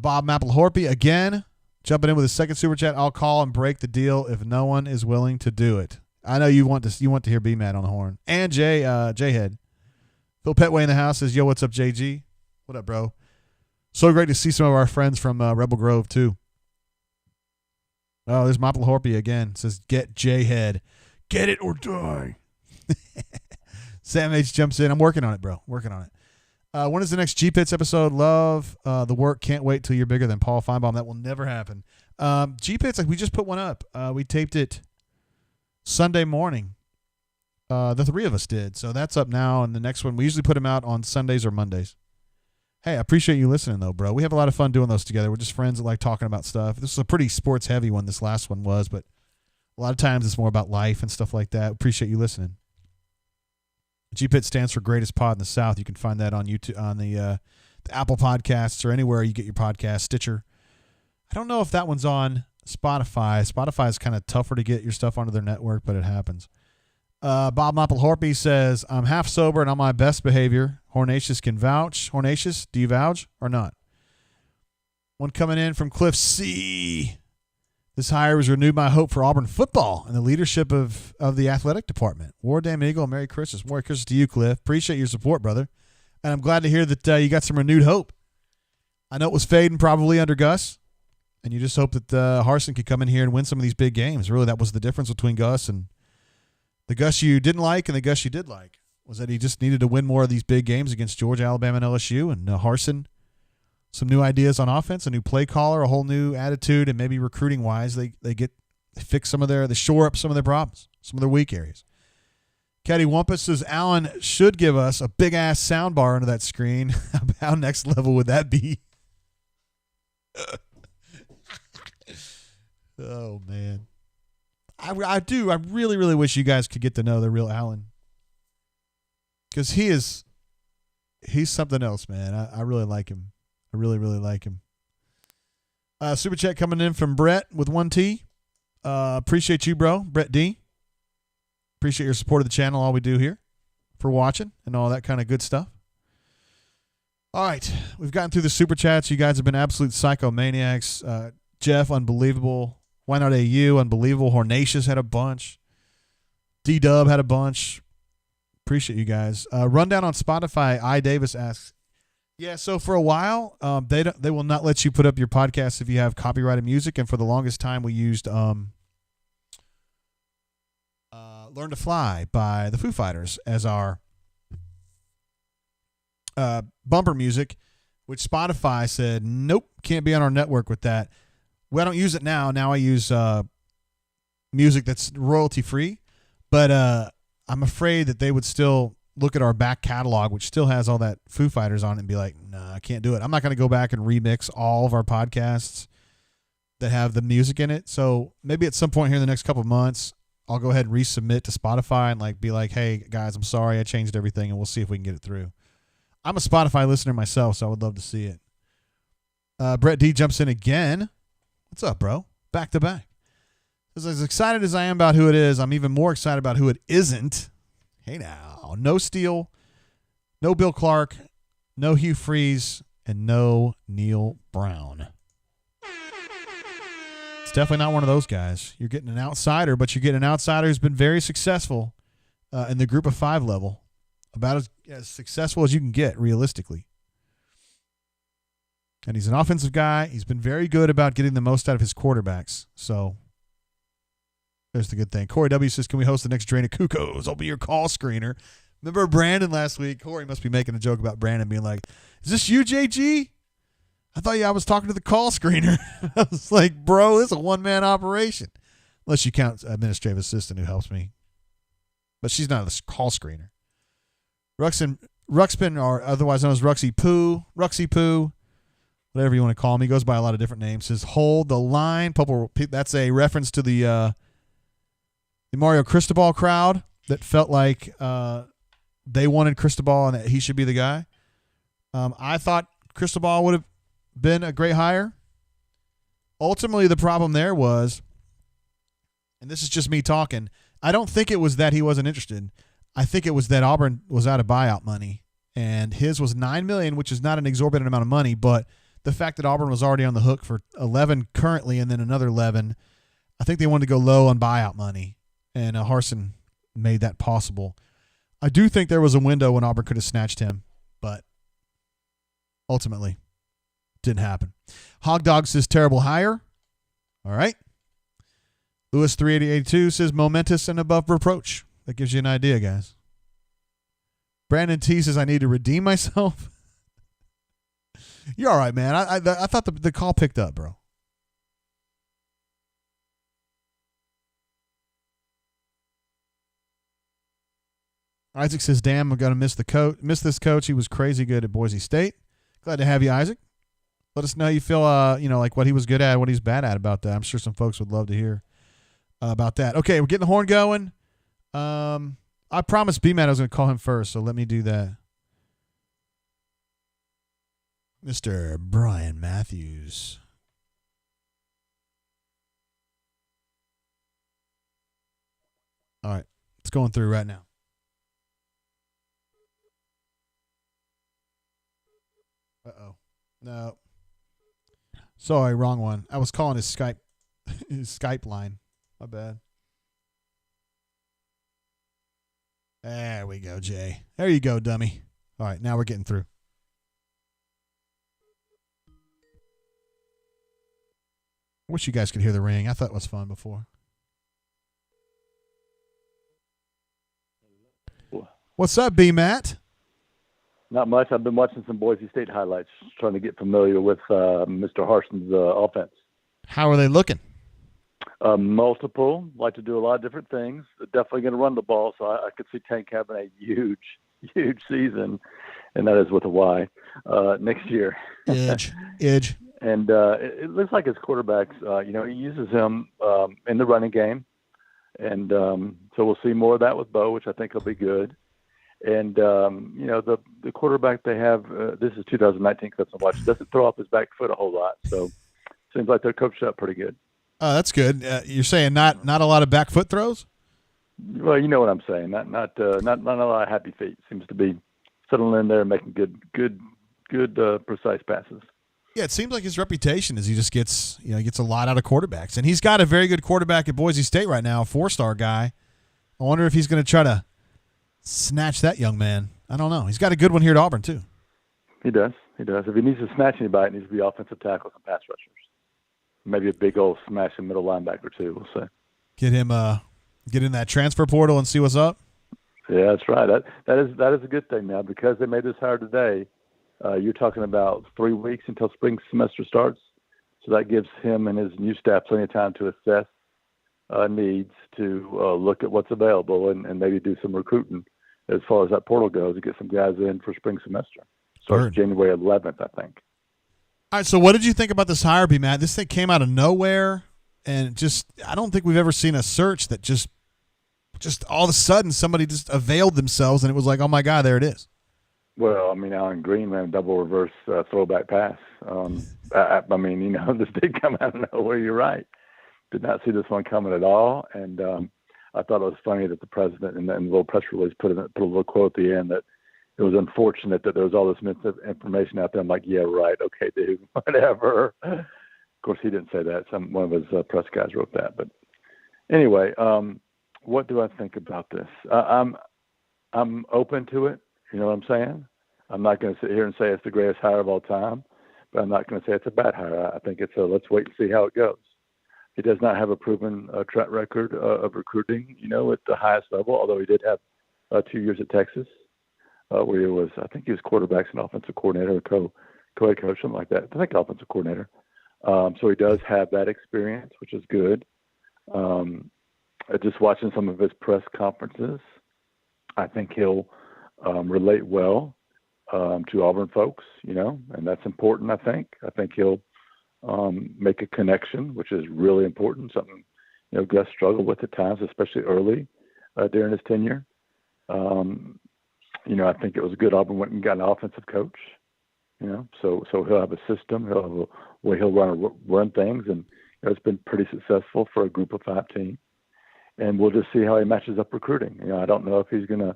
Bob Mapplethorpe, again, jumping in with his second super chat. I'll call and break the deal if no one is willing to do it. I know you want to hear BMAT on the horn. And Jayhead. Phil Petway in the house says, yo, what's up, JG? What up, bro? So great to see some of our friends from Rebel Grove, too. Oh, there's Mapplethorpe again. Says, get Jayhead. Get it or die. Sam H jumps in. I'm working on it, bro. Working on it. When is the next G-Pits episode? Love the work. Can't wait till you're bigger than Paul Feinbaum. That will never happen. G-Pits, we just put one up. We taped it Sunday morning. The three of us did. So that's up now. And the next one, we usually put them out on Sundays or Mondays. Hey, I appreciate you listening, though, bro. We have a lot of fun doing those together. We're just friends that like talking about stuff. This is a pretty sports-heavy one, this last one was, but a lot of times it's more about life and stuff like that. Appreciate you listening. GPIT stands for Greatest Pod in the South. You can find that on YouTube, on the Apple Podcasts or anywhere you get your podcast, Stitcher. I don't know if that one's on Spotify. Spotify is kind of tougher to get your stuff onto their network, but it happens. Bob Mapplethorpe says, I'm half sober and on my best behavior. Hornatius can vouch. Hornatius, do you vouch or not? One coming in from Cliff C. This hire has renewed my hope for Auburn football and the leadership of the athletic department. War Damn Eagle, Merry Christmas. Merry Christmas to you, Cliff. Appreciate your support, brother. And I'm glad to hear that you got some renewed hope. I know it was fading probably under Gus, and you just hope that Harsin could come in here and win some of these big games. Really, that was the difference between Gus and the Gus you didn't like and the Gus you did like, was that he just needed to win more of these big games against Georgia, Alabama, and LSU. And Harsin, some new ideas on offense, a new play caller, a whole new attitude, and maybe recruiting-wise, they fix they shore up some of their problems, some of their weak areas. Caddy Wumpus says, Allen should give us a big-ass sound bar under that screen. How next level would that be? Oh, man. I really, really wish you guys could get to know the real Allen. Because he's something else, man. I really like him. I really, really like him. Super chat coming in from Brett with 1T. Appreciate you, bro. Brett D. Appreciate your support of the channel, all we do here, for watching and all that kind of good stuff. All right. We've gotten through the super chats. You guys have been absolute psychomaniacs. Jeff, unbelievable. Why not AU? Unbelievable. Hornatius had a bunch. D-Dub had a bunch. Appreciate you guys. Rundown on Spotify. I. Davis asks, yeah, so for a while, they will not let you put up your podcast if you have copyrighted music, and for the longest time we used Learn to Fly by the Foo Fighters as our bumper music, which Spotify said, nope, can't be on our network with that. Well, I don't use it now. Now I use music that's royalty-free, but I'm afraid that they would still look at our back catalog, which still has all that Foo Fighters on it, and be like, nah, I can't do it. I'm not going to go back and remix all of our podcasts that have the music in it. So maybe at some point here in the next couple of months, I'll go ahead and resubmit to Spotify and be like, hey, guys, I'm sorry. I changed everything, and we'll see if we can get it through. I'm a Spotify listener myself, so I would love to see it. Brett D jumps in again. What's up, bro? Back to back. As excited as I am about who it is, I'm even more excited about who it isn't. Hey now, no Steele, no Bill Clark, no Hugh Freeze, and no Neil Brown. It's definitely not one of those guys. You're getting an outsider, but you're getting an outsider who's been very successful in the group of 5 level. About as successful as you can get, realistically. And he's an offensive guy. He's been very good about getting the most out of his quarterbacks. So there's the good thing. Corey W. says, can we host the next Drain of Cuckoos? I'll be your call screener. Remember Brandon last week? Corey must be making a joke about Brandon being like, is this you, JG? I thought I was talking to the call screener. I was like, bro, this is a one-man operation. Unless you count administrative assistant who helps me. But she's not a call screener. Ruxpin, or otherwise known as Ruxy Poo, whatever you want to call him. He goes by a lot of different names. Says, hold the line. That's a reference to the Mario Cristobal crowd that felt like they wanted Cristobal and that he should be the guy. I thought Cristobal would have been a great hire. Ultimately, the problem there was and this is just me talking, I don't think it was that he wasn't interested. I think it was that Auburn was out of buyout money, and his was $9 million, which is not an exorbitant amount of money, but the fact that Auburn was already on the hook for 11 currently and then another 11, I think they wanted to go low on buyout money, and Harsin made that possible. I do think there was a window when Auburn could have snatched him, but ultimately didn't happen. Hog Dog says terrible hire. All right. Lewis 38082 says momentous and above reproach. That gives you an idea, guys. Brandon T says I need to redeem myself. You're all right, man. I thought the call picked up, bro. Isaac says, damn, I'm going to miss this coach. He was crazy good at Boise State. Glad to have you, Isaac. Let us know how you feel, like what he was good at, what he's bad at about that. I'm sure some folks would love to hear about that. Okay, we're getting the horn going. I promised BMAT I was going to call him first, so let me do that. Mr. Brian Matthews. All right, it's going through right now. Uh-oh. No. Sorry, wrong one. I was calling his Skype line. My bad. There we go, Jay. There you go, dummy. All right, now we're getting through. I wish you guys could hear the ring. I thought it was fun before. What's up, B-Matt? Not much. I've been watching some Boise State highlights, trying to get familiar with Mr. Harsin's offense. How are they looking? Multiple. Like to do a lot of different things. Definitely going to run the ball, so I could see Tank having a huge season, and that is with a Y, next year. Edge. And it looks like his quarterbacks, he uses him in the running game. And so we'll see more of that with Bo, which I think will be good. And, the quarterback they have, this is 2019 clips I watched, doesn't throw off his back foot a whole lot. So seems like they're coached up pretty good. Oh, that's good. You're saying not a lot of back foot throws? Well, you know what I'm saying. Not a lot of happy feet. Seems to be settling in there and making good precise passes. Yeah, it seems like his reputation is he just gets a lot out of quarterbacks. And he's got a very good quarterback at Boise State right now, a 4-star guy. I wonder if he's going to try to snatch that young man. I don't know. He's got a good one here at Auburn, too. He does. If he needs to snatch anybody, it needs to be offensive tackles and pass rushers. Maybe a big old smashing middle linebacker, too, we'll say. Get him get in that transfer portal and see what's up? Yeah, that's right. That is a good thing now because they made this hire today. You're talking about 3 weeks until spring semester starts. So that gives him and his new staff plenty of time to assess needs, to look at what's available and maybe do some recruiting as far as that portal goes to get some guys in for spring semester. Starts January 11th, I think. All right, so what did you think about this hire, B, Matt? This thing came out of nowhere, and I don't think we've ever seen a search that just all of a sudden somebody just availed themselves, and it was like, oh, my God, there it is. Well, Alan Green ran a double reverse throwback pass. This did come out of nowhere. You're right. Did not see this one coming at all, and I thought it was funny that the president in the little press release put a little quote at the end that it was unfortunate that there was all this information out there. I'm like, yeah, right. Okay, dude, whatever. Of course, he didn't say that. One of his press guys wrote that. But anyway, what do I think about this? I'm open to it. You know what I'm saying? I'm not going to sit here and say it's the greatest hire of all time, but I'm not going to say it's a bad hire. I think it's let's wait and see how it goes. He does not have a proven track record of recruiting, at the highest level, although he did have 2 years at Texas. Where he was, I think he was quarterbacks and offensive coordinator, or co-head coach, something like that. I think offensive coordinator. So he does have that experience, which is good. Just watching some of his press conferences, I think he'll relate well to Auburn folks, and that's important, I think. I think he'll make a connection, which is really important, something, Gus struggled with at times, especially early during his tenure. I think it was good Auburn went and got an offensive coach, so he'll have a system, he'll have a way he'll run things, and it's been pretty successful for a group of 5 team. and we'll just see how he matches up recruiting. I don't know if he's going to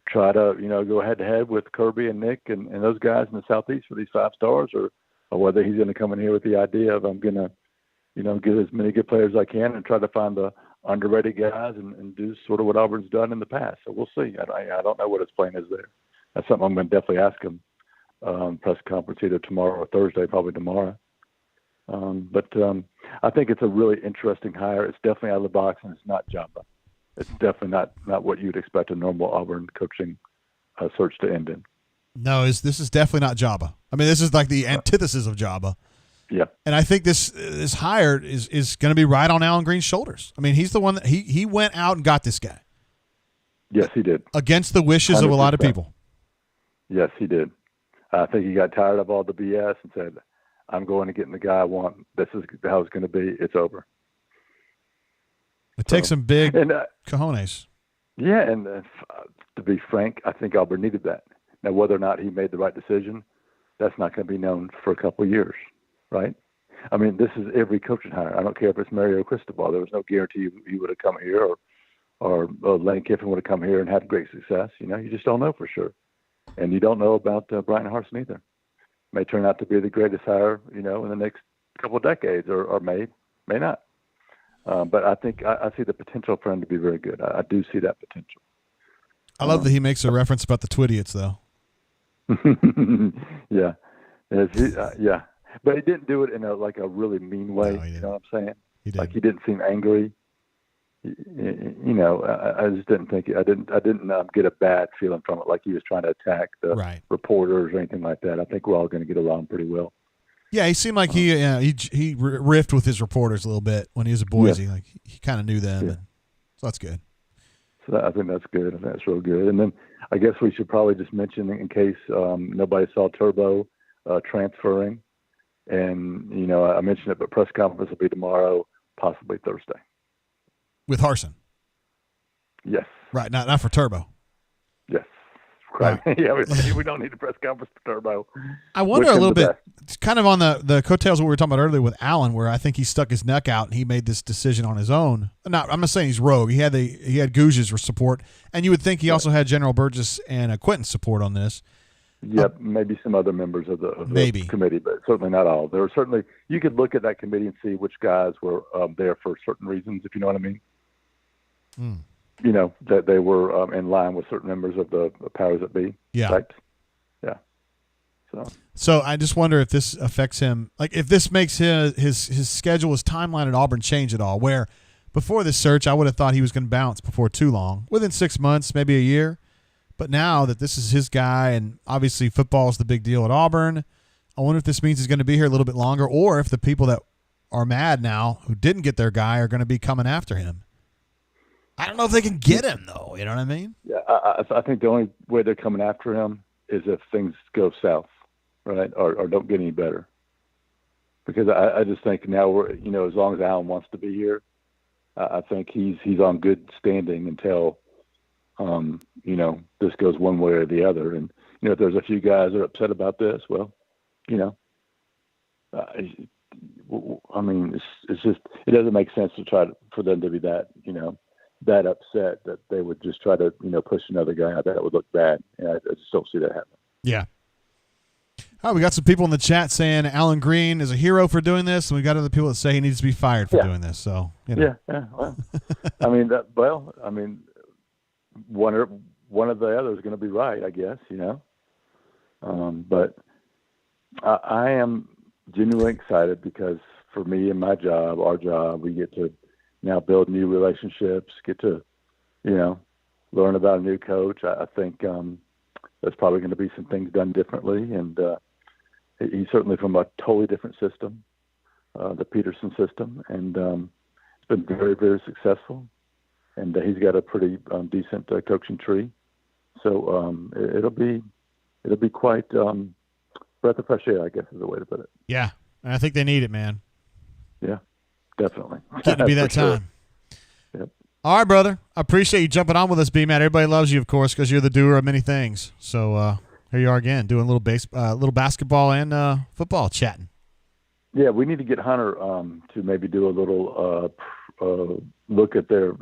try to, go head to head with Kirby and Nick and those guys in the Southeast for these 5 stars, or whether he's going to come in here with the idea of I'm going to, get as many good players as I can and try to find the underrated guys and do sort of what Auburn's done in the past. So we'll see. I don't know what his plan is there. That's something I'm going to definitely ask him. Press conference either tomorrow or Thursday, probably tomorrow. But I think it's a really interesting hire. It's definitely out of the box, and it's not Jabba. It's definitely not what you'd expect a normal Auburn coaching search to end in. No, this is definitely not Jabba. I mean, this is like the antithesis of Jabba. Yeah. And I think this hire is going to be right on Allen Green's shoulders. I mean, he's the one that he went out and got this guy. Yes, he did. Against the wishes 100%. Of a lot of people. Yes, he did. I think he got tired of all the BS and said, I'm going to get the guy I want. This is how it's going to be. It's over. It takes some big cojones. Yeah, and to be frank, I think Auburn needed that. Now, whether or not he made the right decision, that's not going to be known for a couple of years, right? I mean, this is every coaching hire. I don't care if it's Mario Cristobal. There was no guarantee he would have come here, or Lane Kiffin would have come here and had great success. You just don't know for sure. And you don't know about Bryan Harsin either. May turn out to be the greatest hire, in the next couple of decades, or may not. But I think I see the potential for him to be very good. I do see that potential. I love that he makes a reference about the Twidiots, though. Yeah. Yeah. But he didn't do it in a really mean way. No, you know what I'm saying? He did. Like he didn't seem angry. I just didn't think I didn't get a bad feeling from it, like he was trying to attack the reporters or anything like that. I think we're all going to get along pretty well. Yeah, he seemed like he riffed with his reporters a little bit when he was at Boise. Yeah. Like he kind of knew them, so that's good. So I think that's good. I think that's real good. And then I guess we should probably just mention, in case nobody saw Turbo transferring, and I mentioned it, but press conference will be tomorrow, possibly Thursday. With Harsin? Yes. Right, not for Turbo. Yes. Right. Yeah, we don't need a press conference for Turbo. I wonder a little bit, it's kind of on the coattails of what we were talking about earlier with Allen, where I think he stuck his neck out and he made this decision on his own. I'm not saying he's rogue. He had Gouge's support, and you would think he also had General Burgess and Quentin's support on this. Yep, maybe some other members of the committee, but certainly not all. There were certainly, you could look at that committee and see which guys were there for certain reasons, if you know what I mean. That they were in line with certain members of the powers that be. Yeah. Right? Yeah. So I just wonder if this affects him, like if this makes his schedule, his timeline at Auburn change at all, where before this search, I would have thought he was going to bounce before too long, within 6 months, maybe a year. But now that this is his guy, and obviously football is the big deal at Auburn, I wonder if this means he's going to be here a little bit longer, or if the people that are mad now who didn't get their guy are going to be coming after him. I don't know if they can get him, though. You know what I mean? Yeah, I think the only way they're coming after him is if things go south, right, or don't get any better. Because I just think now we're, as long as Allen wants to be here, I think he's on good standing until, this goes one way or the other. And if there's a few guys that are upset about this, well, I mean, it's just, it doesn't make sense for them to be that, that upset that they would just try to, push another guy out. That would look bad. And I just don't see that happening. Yeah. Oh, we got some people in the chat saying Allen Green is a hero for doing this, and we got other people that say he needs to be fired for doing this. So, Yeah. Well, I mean, one of the others is going to be right, I guess, But I am genuinely excited because for me and my job, our job, we get to now build new relationships, get to, learn about a new coach. I think there's probably going to be some things done differently. And he's certainly from a totally different system, the Peterson system. And it's been very, very successful. And he's got a pretty decent coaching tree. So it'll be quite breath of fresh air, I guess is the way to put it. Yeah. And I think they need it, man. Yeah, definitely. Getting to be that time. Sure. Yep. All right, brother. I appreciate you jumping on with us, BMAT. Everybody loves you, of course, because you're the doer of many things. So here you are again, doing a little basketball and football chatting. Yeah, we need to get Hunter to maybe do a little look at their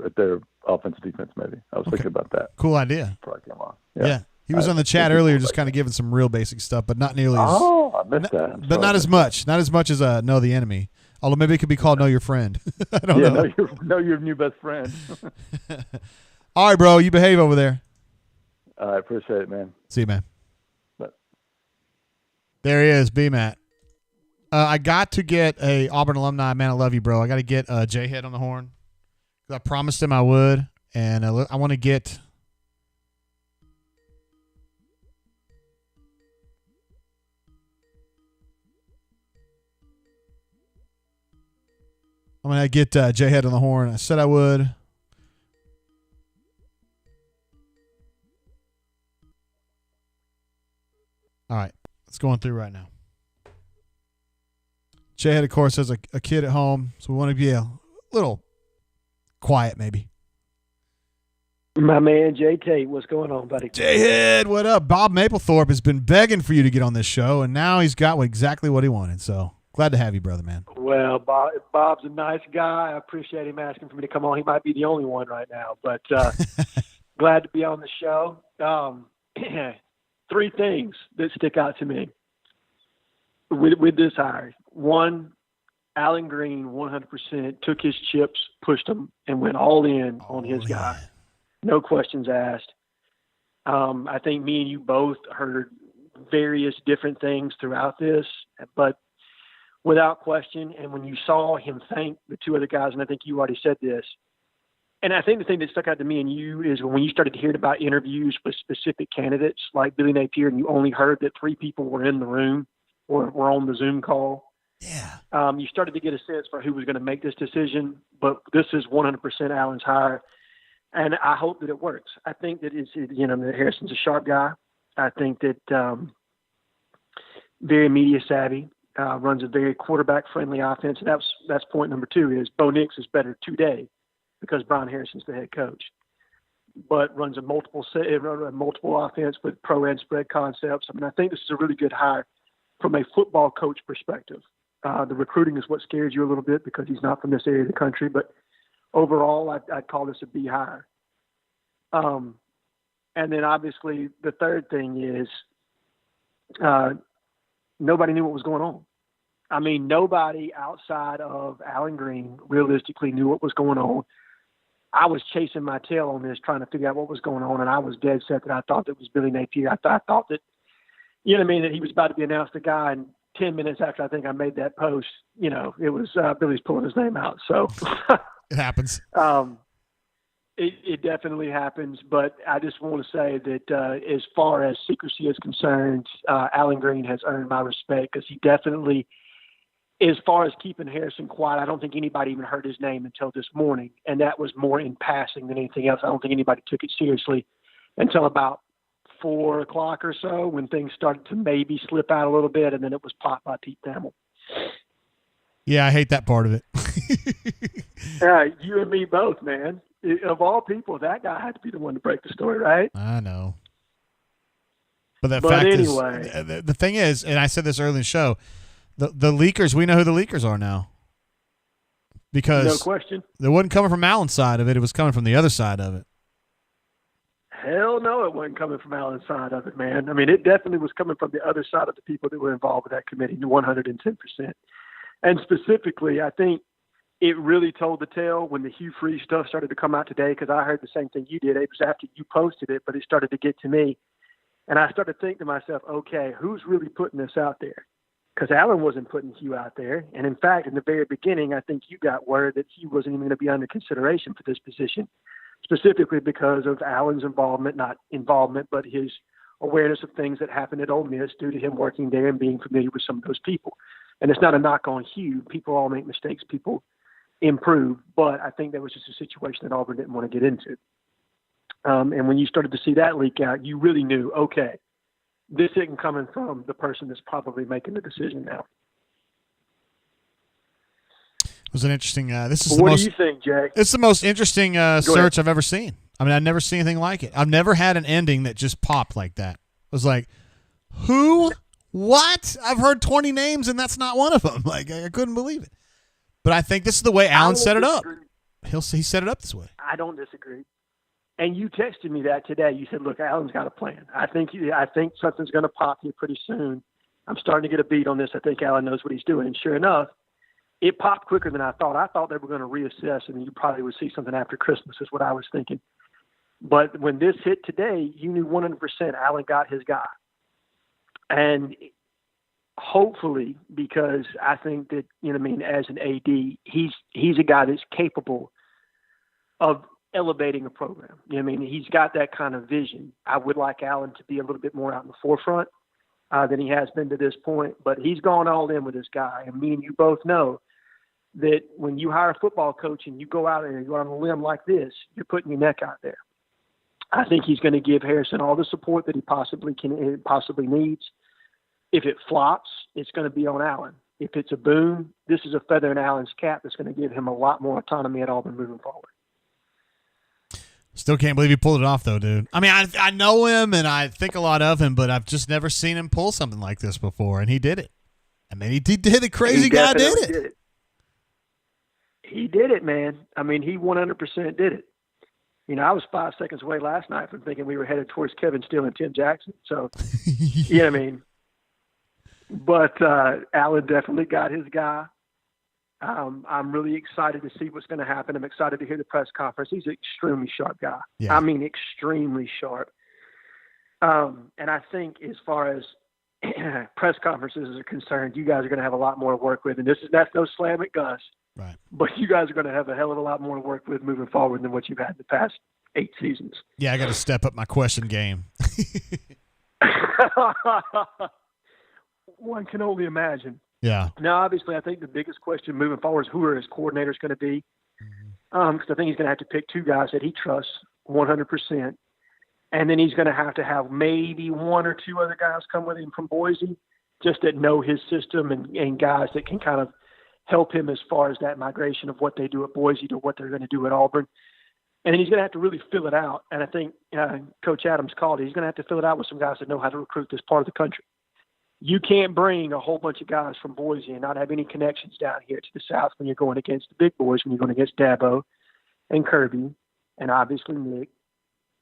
offense defense. Maybe I was thinking about that. Cool idea. Before I came on. Yeah. He was on the chat earlier, just kind of giving some real basic stuff, but not nearly as. Oh, I missed that. But not as much. Not as much as Know the Enemy. Although maybe it could be called Know Your Friend. I don't know. Know your new best friend. All right, bro. You behave over there. I appreciate it, man. See you, man. Bye. There he is, BMAT. I got to get a Auburn alumni. Man, I love you, bro. I got to get Jayhead on the horn. I promised him I would, and I want to get. I'm going to get Jayhead on the horn. I said I would. All right. It's going through right now. Jayhead, of course, has a kid at home, so we want to be a little quiet maybe. My man, Jay Tate, what's going on, buddy? Jayhead, what up? Bob Mapplethorpe has been begging for you to get on this show, and now he's got exactly what he wanted, so glad to have you, brother, man. Well, Bob's a nice guy. I appreciate him asking for me to come on. He might be the only one right now, but glad to be on the show. 3 things that stick out to me with this hire. One, Allen Green 100% took his chips, pushed them, and went all in on his guy. No questions asked. I think me and you both heard various different things throughout this, but without question, and when you saw him thank the 2 other guys, and I think you already said this, and I think the thing that stuck out to me and you is when you started hearing about interviews with specific candidates like Billy Napier, and you only heard that 3 people were in the room or were on the Zoom call. Yeah. You started to get a sense for who was going to make this decision, but this is 100% Allen's hire, and I hope that it works. I think that that Harrison's a sharp guy. I think that very media savvy, runs a very quarterback-friendly offense, and that's point number 2 is Bo Nix is better today because Bryan Harsin's the head coach, but runs a multiple offense with pro and spread concepts. I mean, I think this is a really good hire from a football coach perspective. The recruiting is what scares you a little bit because he's not from this area of the country, but overall, I'd call this a B hire. And then obviously the third thing is nobody knew what was going on. I mean, nobody outside of Allen Green realistically knew what was going on. I was chasing my tail on this, trying to figure out what was going on, and I was dead set that I thought it was Billy Napier. I thought that, that he was about to be announced the guy, and 10 minutes after I think I made that post, it was Billy's pulling his name out. So it happens. It definitely happens, but I just want to say that as far as secrecy is concerned, Allen Green has earned my respect because he definitely, as far as keeping Harrison quiet, I don't think anybody even heard his name until this morning, and that was more in passing than anything else. I don't think anybody took it seriously until about 4 o'clock or so when things started to maybe slip out a little bit, and then it was popped by Pete Thamel. Yeah, I hate that part of it. You and me both, man. Of all people, that guy had to be the one to break the story, right? I know. But fact anyway, is, the thing is, and I said this early in the show, the leakers, we know who the leakers are now. Because no question. It wasn't coming from Allen's side of it. It was coming from the other side of it. Hell no, it wasn't coming from Allen's side of it, man. I mean, it definitely was coming from the other side of the people that were involved with that committee, 110%. And specifically, I think it really told the tale when the Hugh Freeze stuff started to come out today, because I heard the same thing you did. It was after you posted it, but it started to get to me. And I started thinking to myself, okay, who's really putting this out there? Because Allen wasn't putting Hugh out there. And in fact, in the very beginning, I think you got word that he wasn't even going to be under consideration for this position, specifically because of Allen's involvement, but his awareness of things that happened at Ole Miss due to him working there and being familiar with some of those people. And it's not a knock on Hugh. People all make mistakes. People improve. But I think that was just a situation that Auburn didn't want to get into. And when you started to see that leak out, you really knew, okay, this isn't coming from the person that's probably making the decision now. It was an interesting. What do you think, Jay? It's the most interesting search I've ever seen. I mean, I've never seen anything like it. I've never had an ending that just popped like that. It was like, who? What? I've heard 20 names, and that's not one of them. Like, I couldn't believe it. But I think this is the way Allen set it up. he set it up this way. I don't disagree. And you texted me that today. You said, "Look, Allen's got a plan. I think something's going to pop here pretty soon. I'm starting to get a beat on this. I think Allen knows what he's doing." And sure enough, it popped quicker than I thought. I thought they were going to reassess, and you probably would see something after Christmas is what I was thinking. But when this hit today, you knew 100% Allen got his guy. And hopefully, because I think that, as an AD, he's a guy that's capable of elevating a program. He's got that kind of vision. I would like Allen to be a little bit more out in the forefront than he has been to this point, but he's gone all in with this guy. And me and you both know that when you hire a football coach and you go out and you go on a limb like this, you're putting your neck out there. I think he's going to give Harsin all the support that he possibly needs. If it flops, it's going to be on Allen. If it's a boom, this is a feather in Allen's cap that's going to give him a lot more autonomy at Auburn moving forward. Still can't believe he pulled it off, though, dude. I mean, I know him and I think a lot of him, but I've just never seen him pull something like this before, and he did it. I mean, he did it. Crazy guy did it. He did it, man. I mean, he 100% did it. I was 5 seconds away last night from thinking we were headed towards Kevin Steele and Tim Jackson. So, you know what I mean? But Allen definitely got his guy. I'm really excited to see what's going to happen. I'm excited to hear the press conference. He's an extremely sharp guy. Yeah. I mean, extremely sharp. And I think as far as press conferences are concerned, you guys are going to have a lot more to work with. And that's no slam at Gus. Right. But you guys are going to have a hell of a lot more to work with moving forward than what you've had in the past 8 seasons. Yeah, I got to step up my question game. One can only imagine. Yeah. Now, obviously, I think the biggest question moving forward is who are his coordinators going to be? Because I think he's going to have to pick 2 guys that he trusts 100%. And then he's going to have maybe 1 or 2 other guys come with him from Boise just that know his system and guys that can kind of help him as far as that migration of what they do at Boise to what they're going to do at Auburn. And then he's going to have to really fill it out. And I think Coach Adams called it. He's going to have to fill it out with some guys that know how to recruit this part of the country. You can't bring a whole bunch of guys from Boise and not have any connections down here to the South when you're going against the big boys, when you're going against Dabo and Kirby and obviously Nick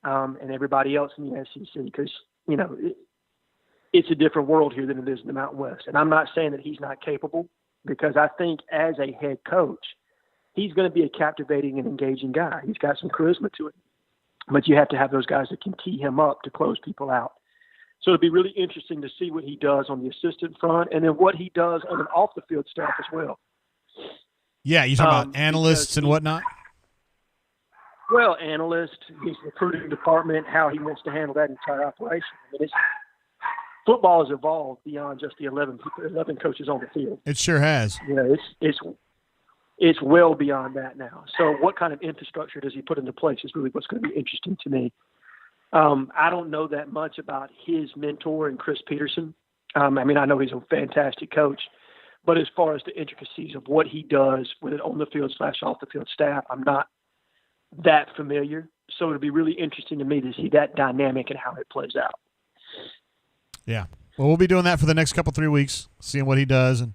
and everybody else in the SEC because, it's a different world here than it is in the Mountain West. And I'm not saying that he's not capable because I think as a head coach, he's going to be a captivating and engaging guy. He's got some charisma to it. But you have to have those guys that can tee him up to close people out. So it'll be really interesting to see what he does on the assistant front and then what he does on an off-the-field staff as well. Yeah, you talking about analysts and whatnot? Well, analysts, his recruiting department, how he wants to handle that entire operation. I mean, football has evolved beyond just the 11 coaches on the field. It sure has. It's well beyond that now. So what kind of infrastructure does he put into place is really what's going to be interesting to me. I don't know that much about his mentor and Chris Peterson. I know he's a fantastic coach, but as far as the intricacies of what he does with an on-the-field / off-the-field staff, I'm not that familiar. So it'll be really interesting to me to see that dynamic and how it plays out. Yeah. Well, we'll be doing that for the next 3 weeks, seeing what he does. And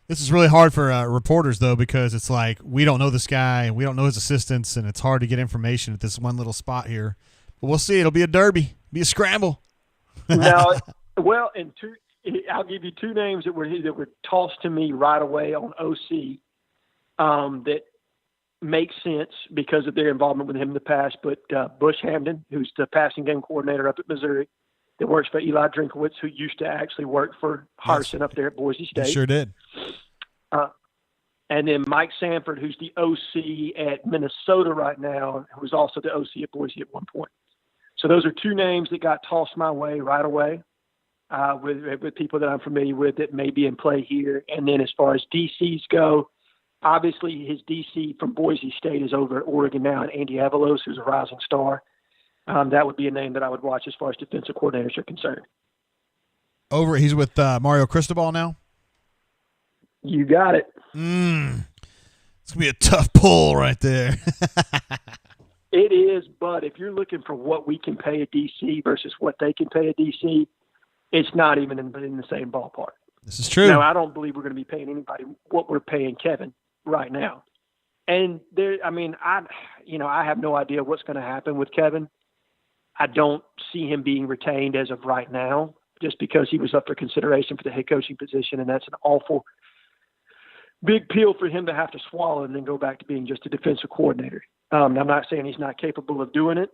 this is really hard for reporters, though, because it's like we don't know this guy and we don't know his assistants, and it's hard to get information at this one little spot here. But we'll see. It'll be a derby, be a scramble. Now, well, I'll give you 2 names that were tossed to me right away on OC that make sense because of their involvement with him in the past. But Bush Hamden, who's the passing game coordinator up at Missouri, that works for Eli Drinkowitz, who used to actually work for Harsin up there at Boise State. He sure did. And then Mike Sanford, who's the OC at Minnesota right now, who was also the OC at Boise at one point. So those are 2 names that got tossed my way right away with people that I'm familiar with that may be in play here. And then as far as DCs go, obviously his DC from Boise State is over at Oregon now, and Andy Avalos, who's a rising star. That would be a name that I would watch as far as defensive coordinators are concerned. He's with Mario Cristobal now? You got it. It's going to be a tough pull right there. It is, but if you're looking for what we can pay a DC versus what they can pay a DC, it's not even in the same ballpark. This is true. Now, I don't believe we're going to be paying anybody what we're paying Kevin right now. And I have no idea what's going to happen with Kevin. I don't see him being retained as of right now, just because he was up for consideration for the head coaching position, and that's an awful big pill for him to have to swallow and then go back to being just a defensive coordinator. I'm not saying he's not capable of doing it,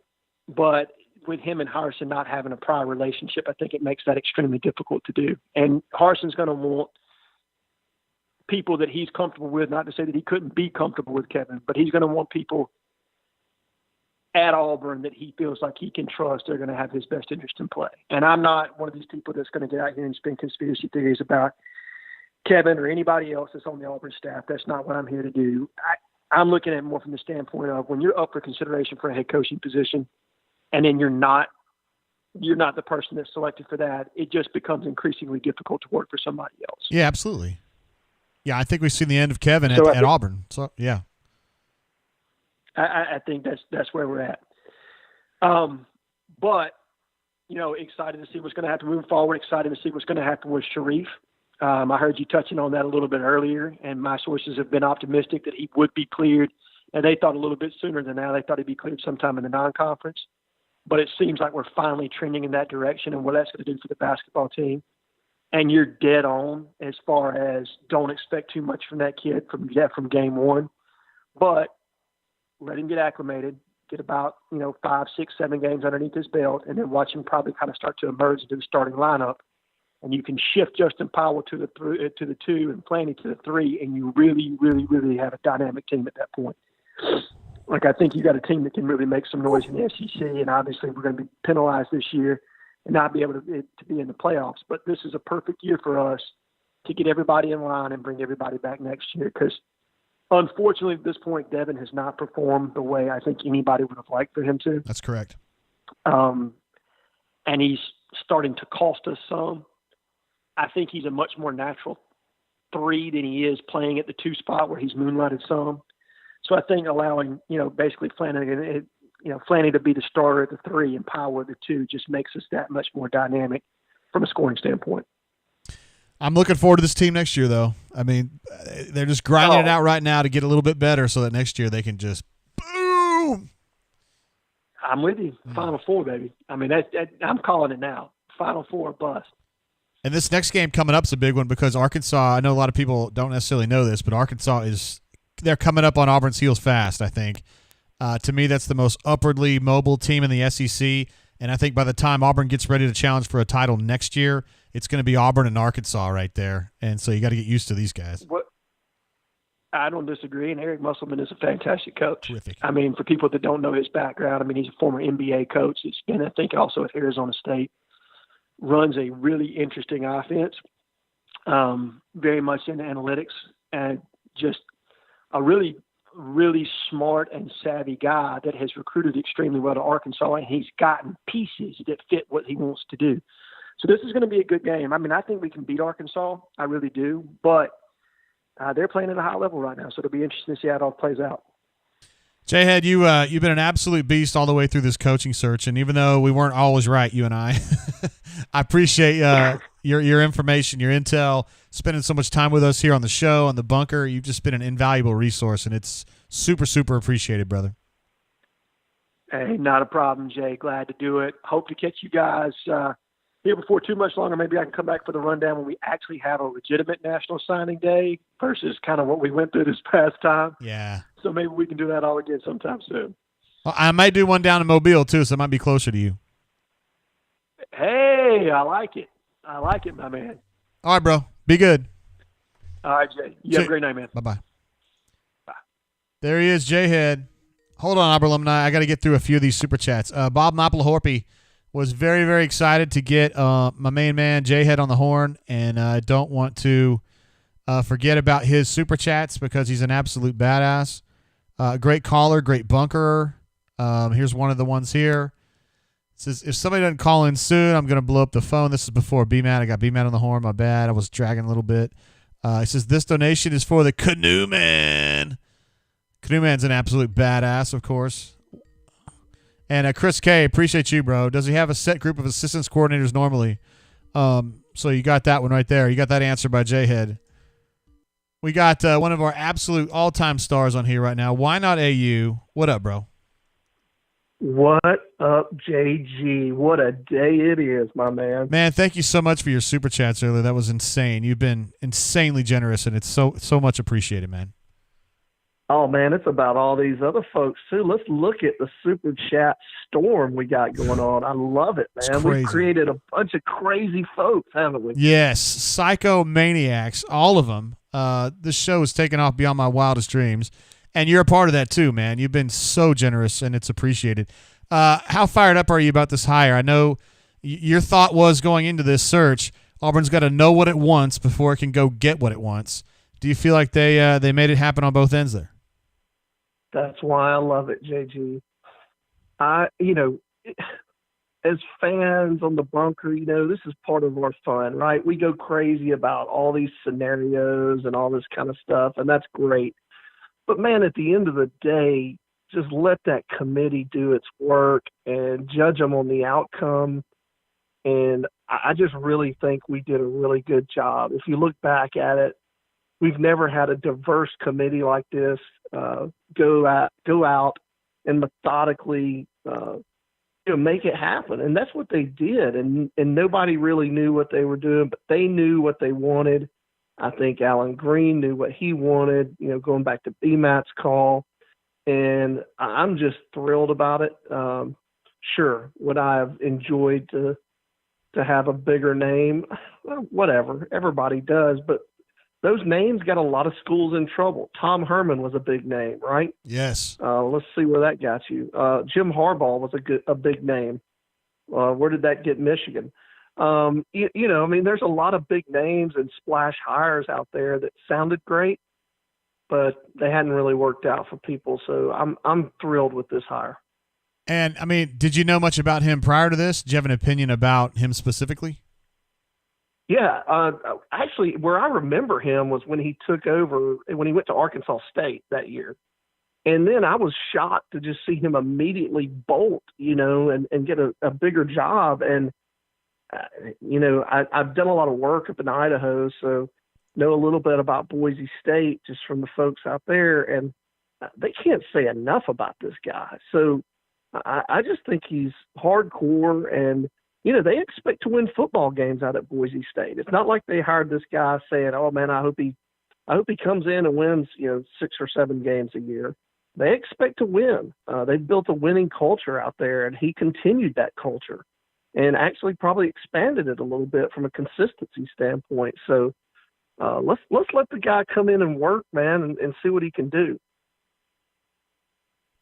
but with him and Harsin not having a prior relationship, I think it makes that extremely difficult to do. And Harsin's going to want people that he's comfortable with, not to say that he couldn't be comfortable with Kevin, but he's going to want people at Auburn that he feels like he can trust they're going to have his best interest in play. And I'm not one of these people that's going to get out here and spin conspiracy theories about Kevin or anybody else that's on the Auburn staff. That's not what I'm here to do. I'm looking at it more from the standpoint of when you're up for consideration for a head coaching position and then you're not the person that's selected for that, it just becomes increasingly difficult to work for somebody else. Yeah, absolutely. Yeah, I think we've seen the end of Kevin at Auburn. So, yeah. I think that's where we're at. But, excited to see what's going to happen moving forward, excited to see what's going to happen with Sharif. I heard you touching on that a little bit earlier, and my sources have been optimistic that he would be cleared. And they thought a little bit sooner than that. They thought he'd be cleared sometime in the non-conference. But it seems like we're finally trending in that direction and what that's going to do for the basketball team. And you're dead on as far as don't expect too much from that kid from game one. But let him get acclimated, get about 5, 6, 7 games underneath his belt, and then watch him probably kind of start to emerge into the starting lineup. And you can shift Justin Powell to the 2 and Planny to the 3, and you really, really, really have a dynamic team at that point. I think you got a team that can really make some noise in the SEC, and obviously we're going to be penalized this year and not be able to be in the playoffs. But this is a perfect year for us to get everybody in line and bring everybody back next year, because unfortunately at this point, Devin has not performed the way I think anybody would have liked for him to. That's correct. And he's starting to cost us some. I think he's a much more natural 3 than he is playing at the 2 spot where he's moonlighted some. So I think allowing, basically Flannery to be the starter at the 3 and Powell at the 2 just makes us that much more dynamic from a scoring standpoint. I'm looking forward to this team next year, though. I mean, they're just grinding it out right now to get a little bit better so that next year they can just boom. I'm with you. Final Four, baby. I mean, I'm calling it now. Final Four bust. And this next game coming up is a big one because Arkansas, I know a lot of people don't necessarily know this, but Arkansas they're coming up on Auburn's heels fast, I think. To me, that's the most upwardly mobile team in the SEC, and I think by the time Auburn gets ready to challenge for a title next year, it's going to be Auburn and Arkansas right there, and so you got to get used to these guys. I don't disagree, and Eric Musselman is a fantastic coach. Terrific. I mean, for people that don't know his background, I mean, he's a former NBA coach. He's been, I think, also at Arizona State. Runs a really interesting offense, very much into analytics, and just a really, really smart and savvy guy that has recruited extremely well to Arkansas, and he's gotten pieces that fit what he wants to do. So this is going to be a good game. I mean, I think we can beat Arkansas. I really do. But they're playing at a high level right now, so it'll be interesting to see how it all plays out. Jayhead, you've been an absolute beast all the way through this coaching search, and even though we weren't always right, you and I appreciate your information, your intel, spending so much time with us here on the show, on the bunker. You've just been an invaluable resource, and it's super, super appreciated, brother. Hey, not a problem, Jay. Glad to do it. Hope to catch you guys here before too much longer. Maybe I can come back for the rundown when we actually have a legitimate National Signing Day versus kind of what we went through this past time. Yeah. So maybe we can do that all again sometime soon. Well, I might do one down in Mobile, too, so it might be closer to you. Hey, I like it. I like it, my man. All right, bro. Be good. All right, Jay. You have a great night, man. Bye-bye. Bye. There he is, Jayhead. Hold on, Auburn alumni. I got to get through a few of these super chats. Bob Mapplehorpy was very, very excited to get my main man, Jayhead, on the horn, and I don't want to forget about his super chats because he's an absolute badass. Great caller, great bunkerer. Here's one of the ones here. It says, if somebody doesn't call in soon, I'm going to blow up the phone. This is before BMAT. I got BMAT on the horn. My bad. I was dragging a little bit. It says, this donation is for the Canoe Man. Canoe Man's an absolute badass, of course. And Chris K, appreciate you, bro. Does he have a set group of assistance coordinators normally? So you got that one right there. You got that answer by Jayhead. We got one of our absolute all-time stars on here right now. Why not AU? What up, bro? What up, JG? What a day it is, my man. Man, thank you so much for your super chats earlier. That was insane. You've been insanely generous, and it's so much appreciated, man. Oh, man, it's about all these other folks, too. Let's look at the super chat storm we got going on. I love it, man. We've created a bunch of crazy folks, haven't we? Yes, psychomaniacs, all of them. This show has taken off beyond my wildest dreams, and you're a part of that, too, man. You've been so generous, and it's appreciated. How fired up are you about this hire? I know your thought was going into this search, Auburn's got to know what it wants before it can go get what it wants. Do you feel like they made it happen on both ends there? That's why I love it, JG. As fans on the bunker, this is part of our fun, right? We go crazy about all these scenarios and all this kind of stuff, and that's great. But, man, at the end of the day, just let that committee do its work and judge them on the outcome. And I just really think we did a really good job. If you look back at it, we've never had a diverse committee like this go out and methodically make it happen. And that's what they did. And nobody really knew what they were doing, but they knew what they wanted. I think Alan Green knew what he wanted, going back to BMAT's call. And I'm just thrilled about it. Sure, would I have enjoyed to have a bigger name? Well, whatever. Everybody does. But those names got a lot of schools in trouble. Tom Herman was a big name, right? Yes. Let's see where that got you. Jim Harbaugh was a big name. Where did that get Michigan? There's a lot of big names and splash hires out there that sounded great, but they hadn't really worked out for people. So I'm thrilled with this hire. And, did you know much about him prior to this? Do you have an opinion about him specifically? Yeah, actually, where I remember him was when he took over, when he went to Arkansas State that year. And then I was shocked to just see him immediately bolt, and get a bigger job. And, I've done a lot of work up in Idaho, so know a little bit about Boise State just from the folks out there. And they can't say enough about this guy. So I just think he's hardcore and, they expect to win football games out at Boise State. It's not like they hired this guy saying, "Oh man, I hope he comes in and wins, 6 or 7 games a year." They expect to win. They've built a winning culture out there, and he continued that culture, and actually probably expanded it a little bit from a consistency standpoint. So let's let the guy come in and work, man, and see what he can do.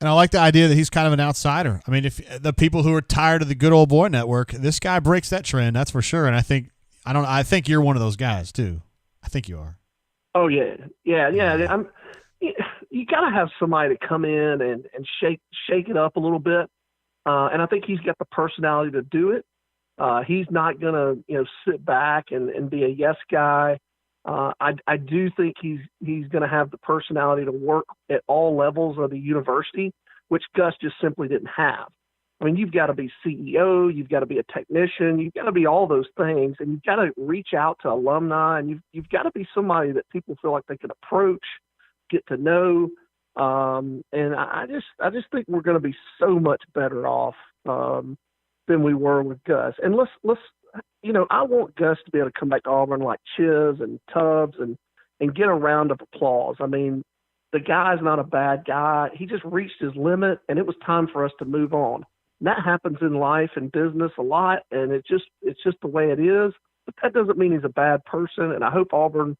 And I like the idea that he's kind of an outsider. If the people who are tired of the good old boy network, this guy breaks that trend, that's for sure. And I think you're one of those guys too. I think you are. Oh yeah. You got to have somebody to come in and shake it up a little bit. And I think he's got the personality to do it. He's not gonna sit back and be a yes guy. I do think he's going to have the personality to work at all levels of the university, which Gus just simply didn't have. You've got to be CEO, you've got to be a technician, you've got to be all those things, and you've got to reach out to alumni, and you've got to be somebody that people feel like they can approach, get to know. And I just think we're going to be so much better off than we were with Gus. And let's I want Gus to be able to come back to Auburn like Chiz and Tubbs and get a round of applause. The guy's not a bad guy. He just reached his limit, and it was time for us to move on. And that happens in life and business a lot, and it's just the way it is. But that doesn't mean he's a bad person, and I hope Auburn,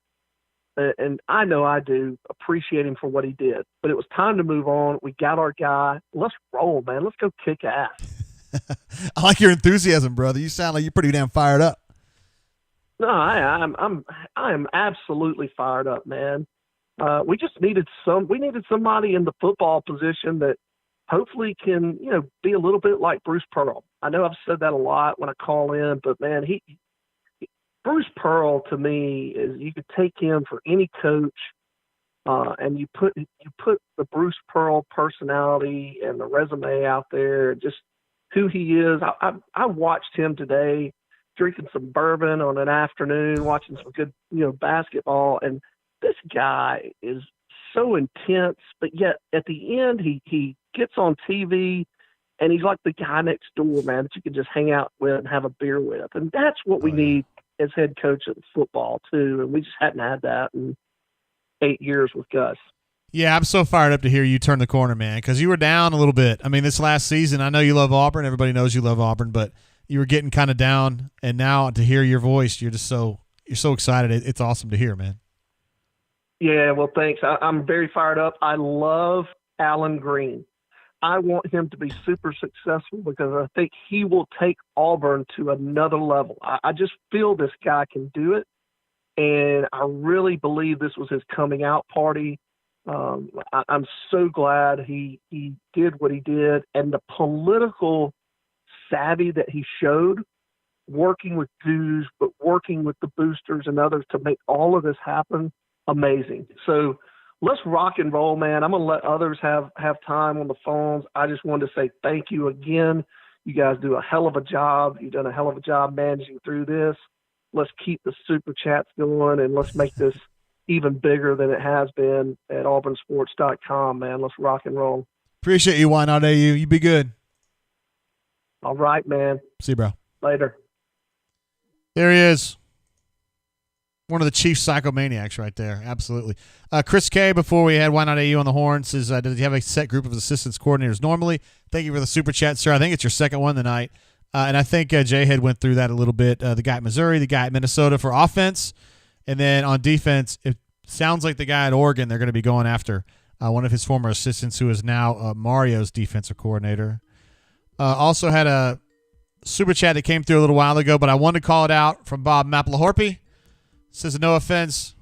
and I know I do, appreciate him for what he did. But it was time to move on. We got our guy. Let's roll, man. Let's go kick ass. I like your enthusiasm, brother. You sound like you're pretty damn fired up. No, I am absolutely fired up, man. We just needed somebody in the football position that hopefully can, be a little bit like Bruce Pearl. I know I've said that a lot when I call in, but man, Bruce Pearl to me is, you could take him for any coach, and you put the Bruce Pearl personality and the resume out there, just who he is. I watched him today drinking some bourbon on an afternoon, watching some good, basketball. And this guy is so intense, but yet at the end he gets on TV and he's like the guy next door, man, that you can just hang out with and have a beer with. And that's what we need as head coach of football too. And we just hadn't had that in 8 years with Gus. Yeah, I'm so fired up to hear you turn the corner, man, because you were down a little bit. I mean, this last season, I know you love Auburn. Everybody knows you love Auburn, but you were getting kind of down, and now to hear your voice, you're so excited. It's awesome to hear, man. Yeah, well, thanks. I'm very fired up. I love Alan Green. I want him to be super successful because I think he will take Auburn to another level. I just feel this guy can do it, and I really believe this was his coming out party. I'm so glad he did what he did, and the political savvy that he showed, working with dues, but working with the boosters and others to make all of this happen, amazing. So let's rock and roll, man. I'm going to let others have time on the phones. I just wanted to say thank you again. You guys do a hell of a job. You've done a hell of a job managing through this. Let's keep the super chats going, and let's make this even bigger than it has been at auburnsports.com, man. Let's rock and roll. Appreciate you, Why Not AU. You be good. All right, man. See you, bro. Later. There he is. One of the chief psychomaniacs right there. Absolutely. Chris K, before we had Why Not AU on the horn, says, does he have a set group of assistants coordinators normally? Thank you for the super chat, sir. I think it's your second one tonight. And I think Jayhead went through that a little bit. The guy at Missouri, the guy at Minnesota for offense. And then on defense, it sounds like the guy at Oregon they're going to be going after, one of his former assistants who is now Mario's defensive coordinator. Also had a super chat that came through a little while ago, but I wanted to call it out from Bob Mapplehorpy. Says, no offense,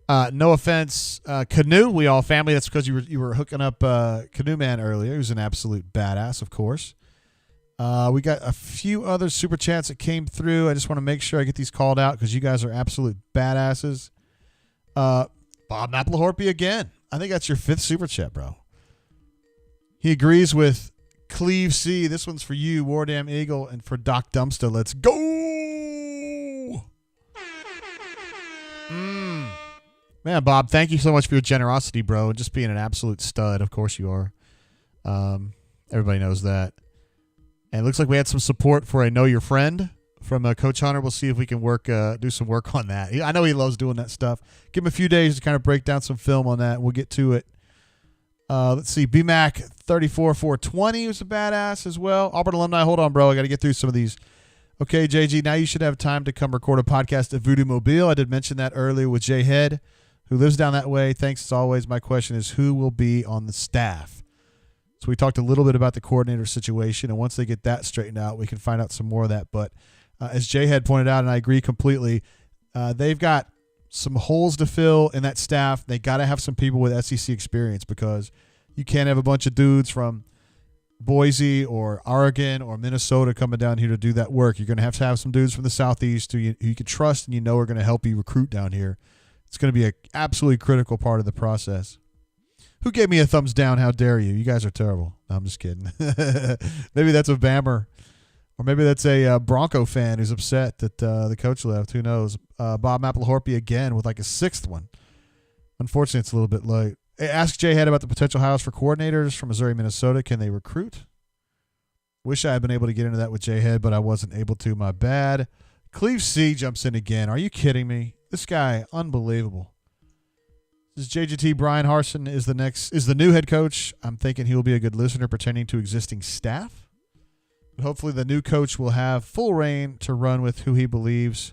Canoe. We all family. That's because you were hooking up Canoe Man earlier. He was an absolute badass, of course. We got a few other super chats that came through. I just want to make sure I get these called out because you guys are absolute badasses. Bob Mapplehorpy again. I think that's your 5th super chat, bro. He agrees with Cleve C. This one's for you, Wardam Eagle, and for Doc Dumpster. Let's go. Man, Bob, thank you so much for your generosity, bro. And just being an absolute stud. Of course you are. Everybody knows that. And it looks like we had some support for a Know Your Friend from Coach Hunter. We'll see if we can do some work on that. I know he loves doing that stuff. Give him a few days to kind of break down some film on that. We'll get to it. Let's see. BMAC 34420 was a badass as well. Auburn alumni. Hold on, bro. I got to get through some of these. Okay, JG, now you should have time to come record a podcast at Voodoo Mobile. I did mention that earlier with Jayhead, who lives down that way. Thanks as always. My question is, who will be on the staff? So we talked a little bit about the coordinator situation, and once they get that straightened out, we can find out some more of that. But as Jayhead pointed out, and I agree completely, they've got some holes to fill in that staff. They got to have some people with SEC experience because you can't have a bunch of dudes from Boise or Oregon or Minnesota coming down here to do that work. You're going to have some dudes from the Southeast who you can trust and are going to help you recruit down here. It's going to be an absolutely critical part of the process. Who gave me a thumbs down? How dare you? You guys are terrible. No, I'm just kidding. Maybe that's a Bammer. Or maybe that's a Bronco fan who's upset that the coach left. Who knows? Bob Mapplehorpy again with like a 6th one. Unfortunately, it's a little bit late. Ask Jayhead about the potential hires for coordinators from Missouri, Minnesota. Can they recruit? Wish I had been able to get into that with Jayhead, but I wasn't able to. My bad. Cleve C jumps in again. Are you kidding me? This guy, unbelievable. This is JGT. Bryan Harsin is the new head coach. I'm thinking he will be a good listener pertaining to existing staff. But hopefully the new coach will have full reign to run with who he believes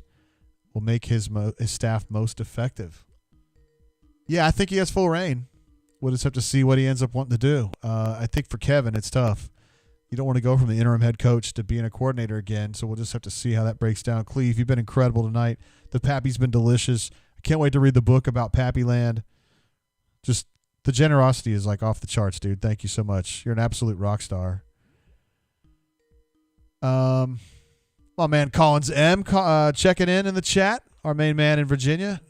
will make his staff most effective. Yeah, I think he has full reign. We'll just have to see what he ends up wanting to do. I think for Kevin, it's tough. You don't want to go from the interim head coach to being a coordinator again, so we'll just have to see how that breaks down. Cleve, you've been incredible tonight. The Pappy's been delicious. I can't wait to read the book about Pappy Land. Just the generosity is like off the charts, dude. Thank you so much. You're an absolute rock star. My man Collins M checking in the chat. Our main man in Virginia.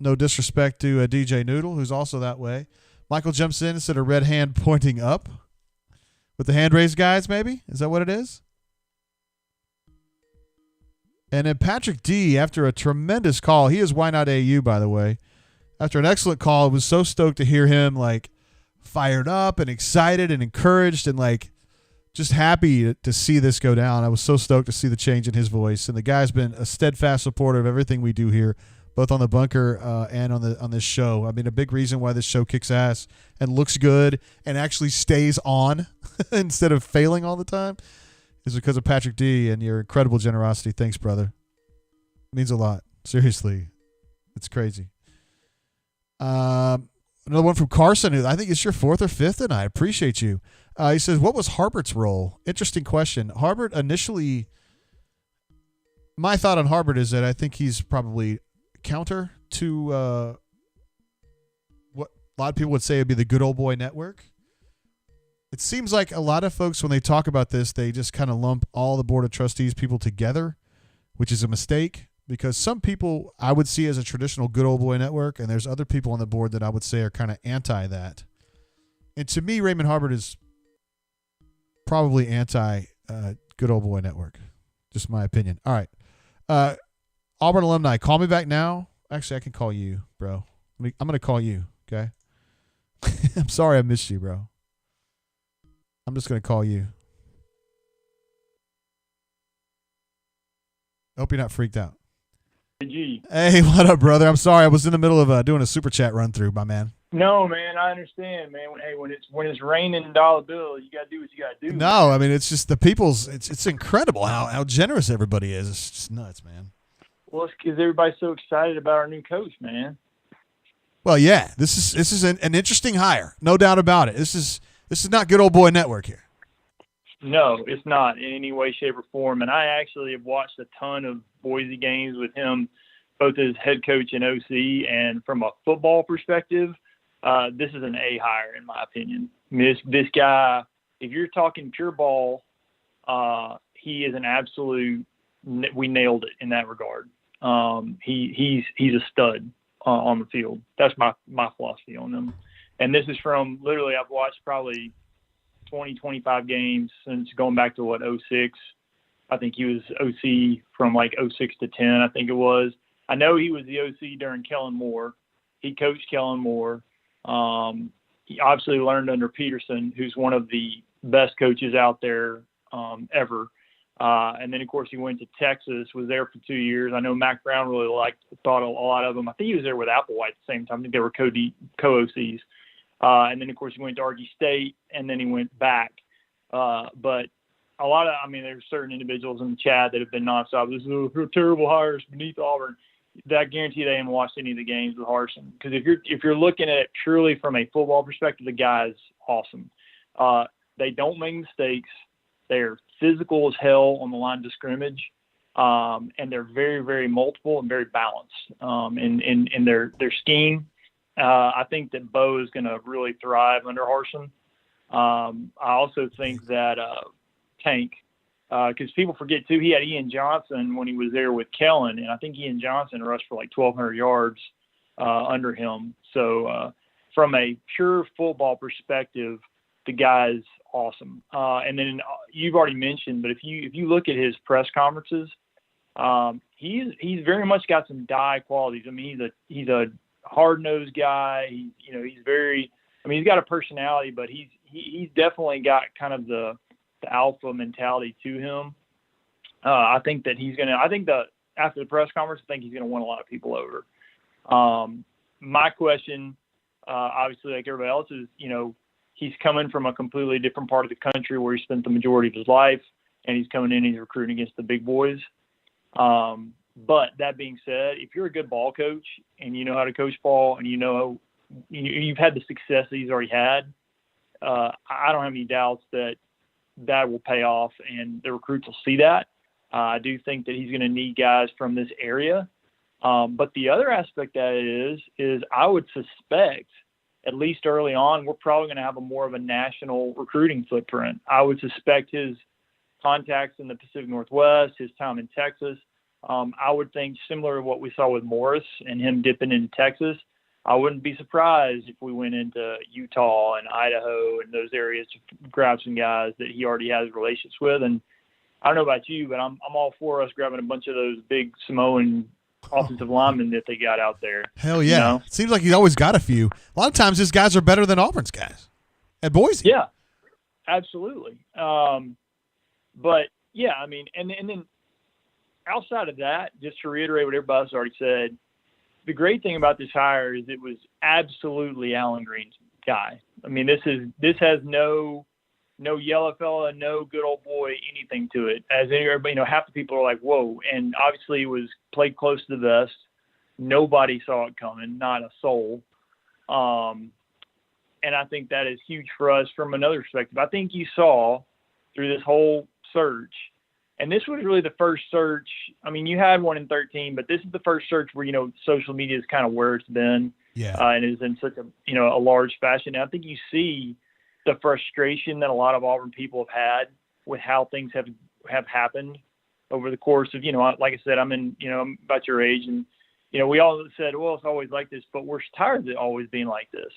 No disrespect to DJ Noodle, who's also that way. Michael jumps in instead of red hand pointing up. With the hand raised guys, maybe? Is that what it is? And then Patrick D, after a tremendous call, he is Why Not AU, by the way. After an excellent call, I was so stoked to hear him like fired up and excited and encouraged and like just happy to see this go down. I was so stoked to see the change in his voice. And the guy's been a steadfast supporter of everything we do here, both on the bunker and on this show. I mean, a big reason why this show kicks ass and looks good and actually stays on instead of failing all the time is because of Patrick D and your incredible generosity. Thanks, brother. It means a lot. Seriously. It's crazy. Another one from Carson, who I think it's your fourth or fifth, and I appreciate you. He says, what was Harbert's role? Interesting question. Harbert initially, my thought on Harbert is that I think he's probably counter to what a lot of people would say would be the good old boy network. It seems like a lot of folks, when they talk about this, they just kind of lump all the Board of Trustees people together, which is a mistake because some people I would see as a traditional good old boy network, and there's other people on the board that I would say are kind of anti that. And to me, Raymond Harbert is probably anti good old boy network. Just my opinion. All right. Auburn alumni, call me back now. Actually, I can call you, bro. I'm going to call you, okay? I'm sorry I missed you, bro. I'm just going to call you. I hope you're not freaked out. Hey, what up, brother? I'm sorry. I was in the middle of doing a super chat run through, my man. No, man, I understand, man. When it's raining dollar bills, you gotta do what you gotta do. No, I mean it's just the people's. It's incredible how generous everybody is. It's just nuts, man. Well, it's because everybody's so excited about our new coach, man. Well, yeah, this is an interesting hire, no doubt about it. This is not good old boy network here. No, it's not in any way, shape, or form. And I actually have watched a ton of Boise games with him, both as head coach and OC. And from a football perspective, this is an A hire, in my opinion. I mean, this guy, if you're talking pure ball, he is an absolute. We nailed it in that regard. He's a stud on the field. That's my philosophy on him. And this is from literally I've watched probably 20, 25 games since going back to 06. I think he was OC from like 06 to 10, I think it was. I know he was the OC during Kellen Moore. He coached Kellen Moore. He obviously learned under Peterson, who's one of the best coaches out there ever. And then, of course, he went to Texas, was there for 2 years. I know Mac Brown really thought a lot of him. I think he was there with Applewhite at the same time. I think they were co-OCs. And then, of course, he went to Argy State, and then he went back. But a lot of, there's certain individuals in the chat that have been nonstop. This is a terrible hires beneath Auburn. I guarantee they haven't watched any of the games with Harsin. Because if you're looking at it purely from a football perspective, the guy's awesome. They don't make mistakes. They're physical as hell on the line of scrimmage, and they're very, very multiple and very balanced in their scheme. I think that Bo is going to really thrive under Harsin. I also think that Tank, because people forget too, he had Ian Johnson when he was there with Kellen, and I think Ian Johnson rushed for like 1,200 yards under him. So from a pure football perspective, the guy's awesome. And then you've already mentioned, but if you look at his press conferences, he's very much got some die qualities. I mean, he's a hard-nosed guy. He's very. I mean, he's got a personality, but he's definitely got kind of the alpha mentality to him. I think that he's gonna. I think that after the press conference, I think he's gonna win a lot of people over. My question, obviously, like everybody else, is he's coming from a completely different part of the country where he spent the majority of his life, and he's coming in and he's recruiting against the big boys. But that being said, if you're a good ball coach and you know how to coach ball and you've had the success that he's already had, I don't have any doubts that will pay off and the recruits will see that. I do think that he's going to need guys from this area. But the other aspect that it is I would suspect, at least early on, we're probably going to have more of a national recruiting footprint. I would suspect his contacts in the Pacific Northwest, his time in Texas, I would think similar to what we saw with Morris and him dipping into Texas. I wouldn't be surprised if we went into Utah and Idaho and those areas to grab some guys that he already has relationships with. And I don't know about you, but I'm all for us grabbing a bunch of those big Samoan offensive linemen that they got out there. Hell yeah. You know? It seems like he's always got a few. A lot of times his guys are better than Auburn's guys at Boise. Yeah, absolutely. But, yeah, I mean, and then outside of that, just to reiterate what everybody's already said, the great thing about this hire is it was absolutely Alan Green's guy. I mean, this has no yellow fella, no good old boy, anything to it. As everybody, half the people are like, whoa. And obviously it was played close to the vest. Nobody saw it coming, not a soul. And I think that is huge for us from another perspective. I think you saw through this whole search, and this was really the first search. I mean, you had one in 2013, but this is the first search where, social media is kind of where it's been. Yeah. And is in such a large fashion. And I think you see the frustration that a lot of Auburn people have had with how things have happened over the course of, like I said, I'm about your age, and, we all said, well, it's always like this, but we're tired of it always being like this.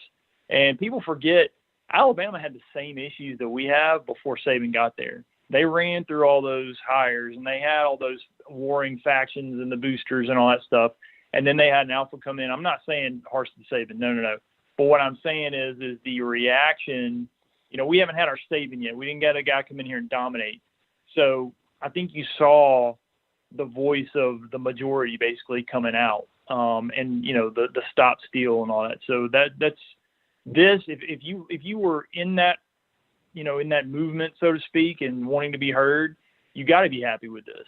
And people forget Alabama had the same issues that we have before Saban got there. They ran through all those hires, and they had all those warring factions and the boosters and all that stuff. And then they had an alpha come in. I'm not saying Harsin Saban, no. But what I'm saying is the reaction. We haven't had our Saban yet. We didn't get a guy come in here and dominate. So I think you saw the voice of the majority basically coming out, and the stop steal and all that. So that's this. If you were in that, in that movement, so to speak, and wanting to be heard, you got to be happy with this.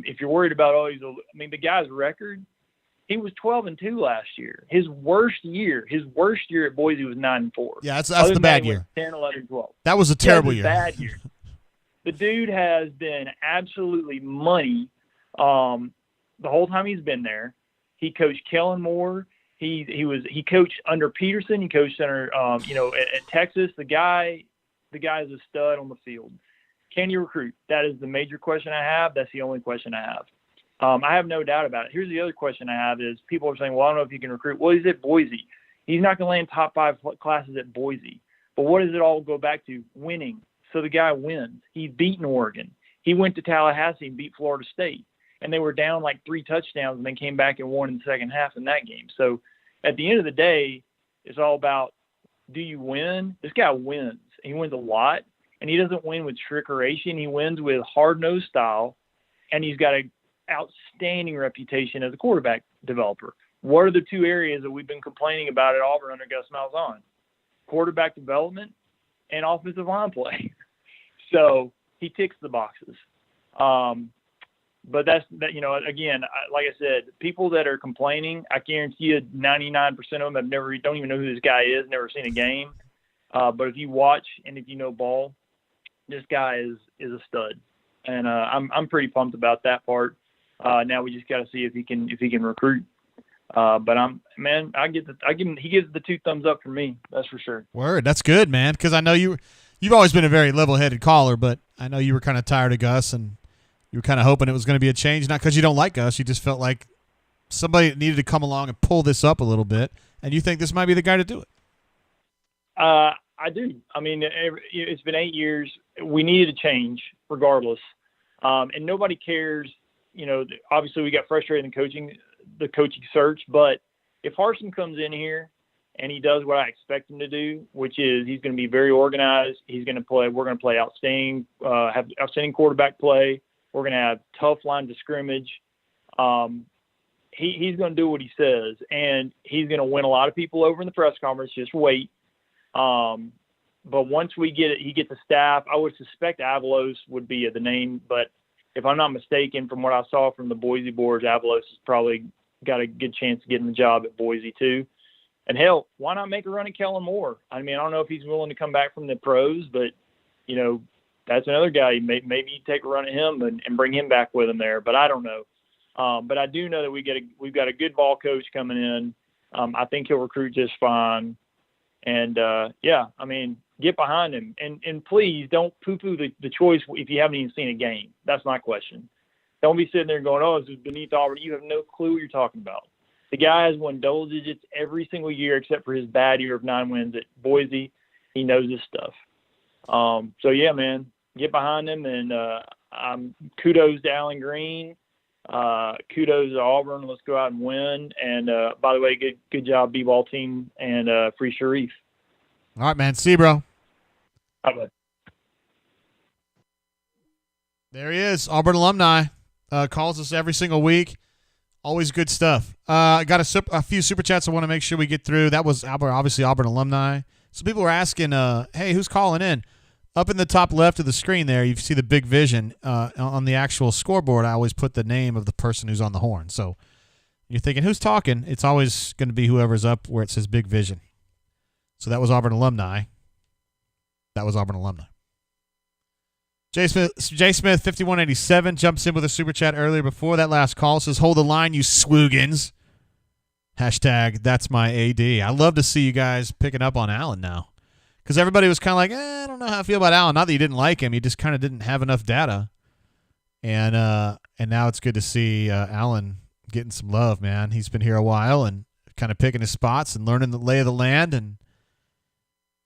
If you're worried about the guy's record. He was 12-2 last year. His worst year at Boise was 9-4. Yeah, that's the bad year. 10, 11, 12. That was a terrible year. Bad year. The dude has been absolutely money the whole time he's been there. He coached Kellen Moore. He coached under Peterson. He coached under at Texas. The guy is a stud on the field. Can you recruit? That is the major question I have. That's the only question I have. I have no doubt about it. Here's the other question I have is people are saying, well, I don't know if you can recruit. Well, he's at Boise. He's not going to land top 5 classes at Boise. But what does it all go back to? Winning. So the guy wins. He's beaten Oregon. He went to Tallahassee and beat Florida State. And they were down like 3 touchdowns and then came back and won in the second half in that game. So at the end of the day, it's all about, do you win? This guy wins. He wins a lot. And he doesn't win with trickeration. He wins with hard-nosed style. And he's got a outstanding reputation as a quarterback developer. What are the 2 areas that we've been complaining about at Auburn under Gus Malzahn? Quarterback development and offensive line play. So he ticks the boxes. But that's that. Again, like I said, people that are complaining, I guarantee you 99% of them don't even know who this guy is, never seen a game. But if you watch and if you know ball, this guy is a stud, and I'm pretty pumped about that part. Now we just got to see if he can recruit. But he gives the 2 thumbs up for me. That's for sure. Word, that's good, man. Because I know you've always been a very level-headed caller, but I know you were kind of tired of Gus, and you were kind of hoping it was going to be a change. Not because you don't like Gus, you just felt like somebody needed to come along and pull this up a little bit, and you think this might be the guy to do it. I do. I mean, it's been 8 years. We needed a change, regardless, and nobody cares. Obviously we got frustrated in the coaching search, but if Harsin comes in here and he does what I expect him to do, which is he's going to be very organized. We're going to play outstanding, have outstanding quarterback play. We're going to have tough lines of scrimmage. He's going to do what he says, and he's going to win a lot of people over in the press conference. Just wait. But once he gets a staff, I would suspect Avalos would be the name, but if I'm not mistaken, from what I saw from the Boise boards, Avalos has probably got a good chance of getting the job at Boise too. And hell, why not make a run at Kellen Moore? I mean, I don't know if he's willing to come back from the pros, but that's another guy. Maybe you take a run at him and bring him back with him there. But I don't know. But I do know that we've got a good ball coach coming in. I think he'll recruit just fine. And get behind him, and please don't poo-poo the choice if you haven't even seen a game. That's my question. Don't be sitting there going, oh, this is beneath Auburn. You have no clue what you're talking about. The guy has won double digits every single year except for his bad year of 9 wins at Boise. He knows his stuff. So, yeah, man, get behind him, and kudos to Allen Green. Kudos to Auburn. Let's go out and win. And by the way, good job, B-ball team, and free Sharif. All right, man. See you, bro. Bye, bud. There he is, Auburn alumni. Calls us every single week. Always good stuff. I got a few super chats I want to make sure we get through. That was obviously Auburn alumni. So people were asking, hey, who's calling in? Up in the top left of the screen there, you see the big vision. On the actual scoreboard, I always put the name of the person who's on the horn. So you're thinking, who's talking? It's always going to be whoever's up where it says big vision. So that was Auburn alumni. That was Auburn alumni. J. Smith 5187 jumps in with a super chat earlier before that last call. Says, hold the line, you swoogans. Hashtag, that's my AD. I love to see you guys picking up on Allen now. Because everybody was kind of like, I don't know how I feel about Allen. Not that you didn't like him. You just kind of didn't have enough data. And now it's good to see Allen getting some love, man. He's been here a while and kind of picking his spots and learning the lay of the land. And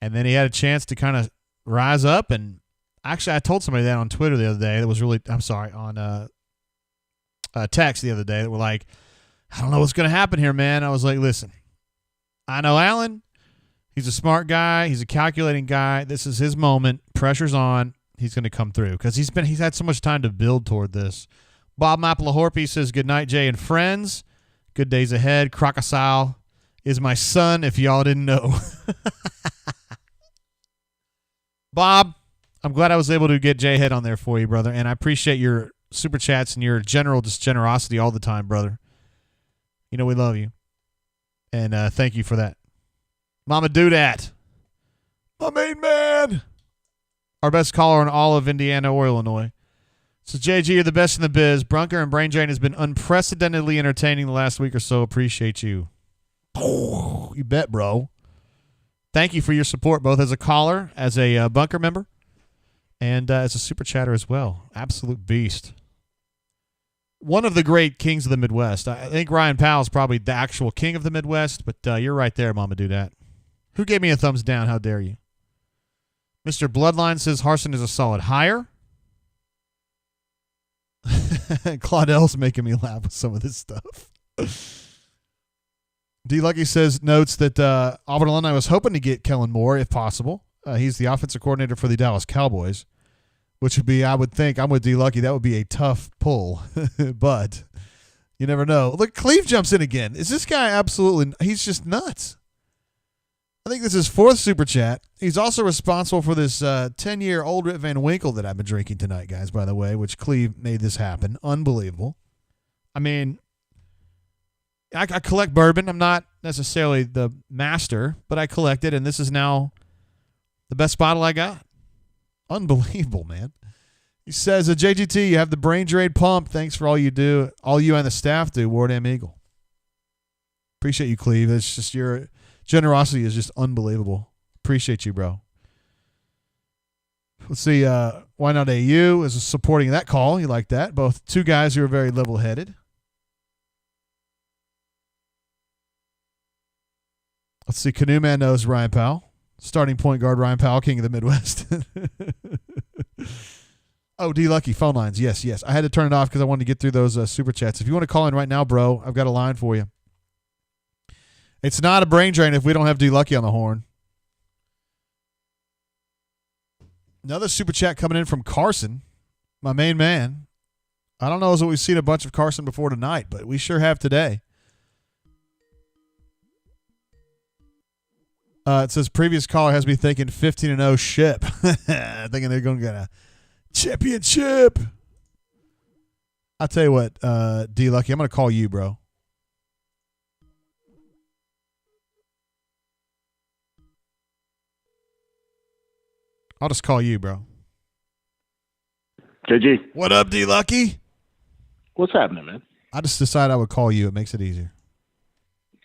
then he had a chance to kind of rise up. And actually, I told somebody that on Twitter the other day. That was really, on text the other day that were like, I don't know what's going to happen here, man. I was like, listen, I know Allen. He's a smart guy. He's a calculating guy. This is his moment. Pressure's on. He's going to come through because he's had so much time to build toward this. Bob Mapplehorpe says, good night, Jay and friends. Good days ahead. Crocodile is my son, if y'all didn't know. Bob, I'm glad I was able to get Jayhead on there for you, brother, and I appreciate your super chats and your generosity all the time, brother. You know we love you, and thank you for that. Mama do that. My main man. Our best caller in all of Indiana or Illinois. So, JG, you're the best in the biz. Brunker and Brain Drain has been unprecedentedly entertaining the last week or so. Appreciate you. Oh, you bet, bro. Thank you for your support, both as a caller, as a bunker member, and as a super chatter as well. Absolute beast. One of the great kings of the Midwest. I think Ryan Powell's probably the actual king of the Midwest, but you're right there, Mama do that. Who gave me a thumbs down? How dare you? Mr. Bloodline says Harsin is a solid hire. Claudel's making me laugh with some of this stuff. D. Lucky says, notes that Auburn alumni was hoping to get Kellen Moore if possible. He's the offensive coordinator for the Dallas Cowboys, which would be, I would think, I'm with D. Lucky, that would be a tough pull. But you never know. Look, Cleve jumps in again. Is this guy absolutely, he's just nuts. I think this is fourth super chat. He's also responsible for this 10-year Old Rip Van Winkle that I've been drinking tonight, guys, by the way, which Cleve made this happen. Unbelievable. I mean, I collect bourbon. I'm not necessarily the master, but I collect it, and this is now the best bottle I got. Unbelievable, man. He says, JGT, you have the brain drain pump. Thanks for all you do. All you and the staff do, Ward M. Eagle. Appreciate you, Cleve. It's just your generosity is just unbelievable. Appreciate you, bro. Let's see. Why Not AU is supporting that call. You like that? Both two guys who are very level-headed. Let's see. Canoe Man knows Ryan Powell. Starting point guard Ryan Powell, king of the Midwest. Oh, D Lucky, phone lines. Yes, yes. I had to turn it off because I wanted to get through those super chats. If you want to call in right now, bro, I've got a line for you. It's not a brain drain if we don't have D Lucky on the horn. Another super chat coming in from Carson, my main man. I don't know as we've seen a bunch of Carson before tonight, but we sure have today. It says previous caller has me thinking 15-0 ship. Thinking they're going to get a championship. I'll tell you what, D Lucky, I'm going to call you, bro. I'll just call you, bro. JG. What up, D Lucky? What's happening, man? I just decided I would call you. It makes it easier.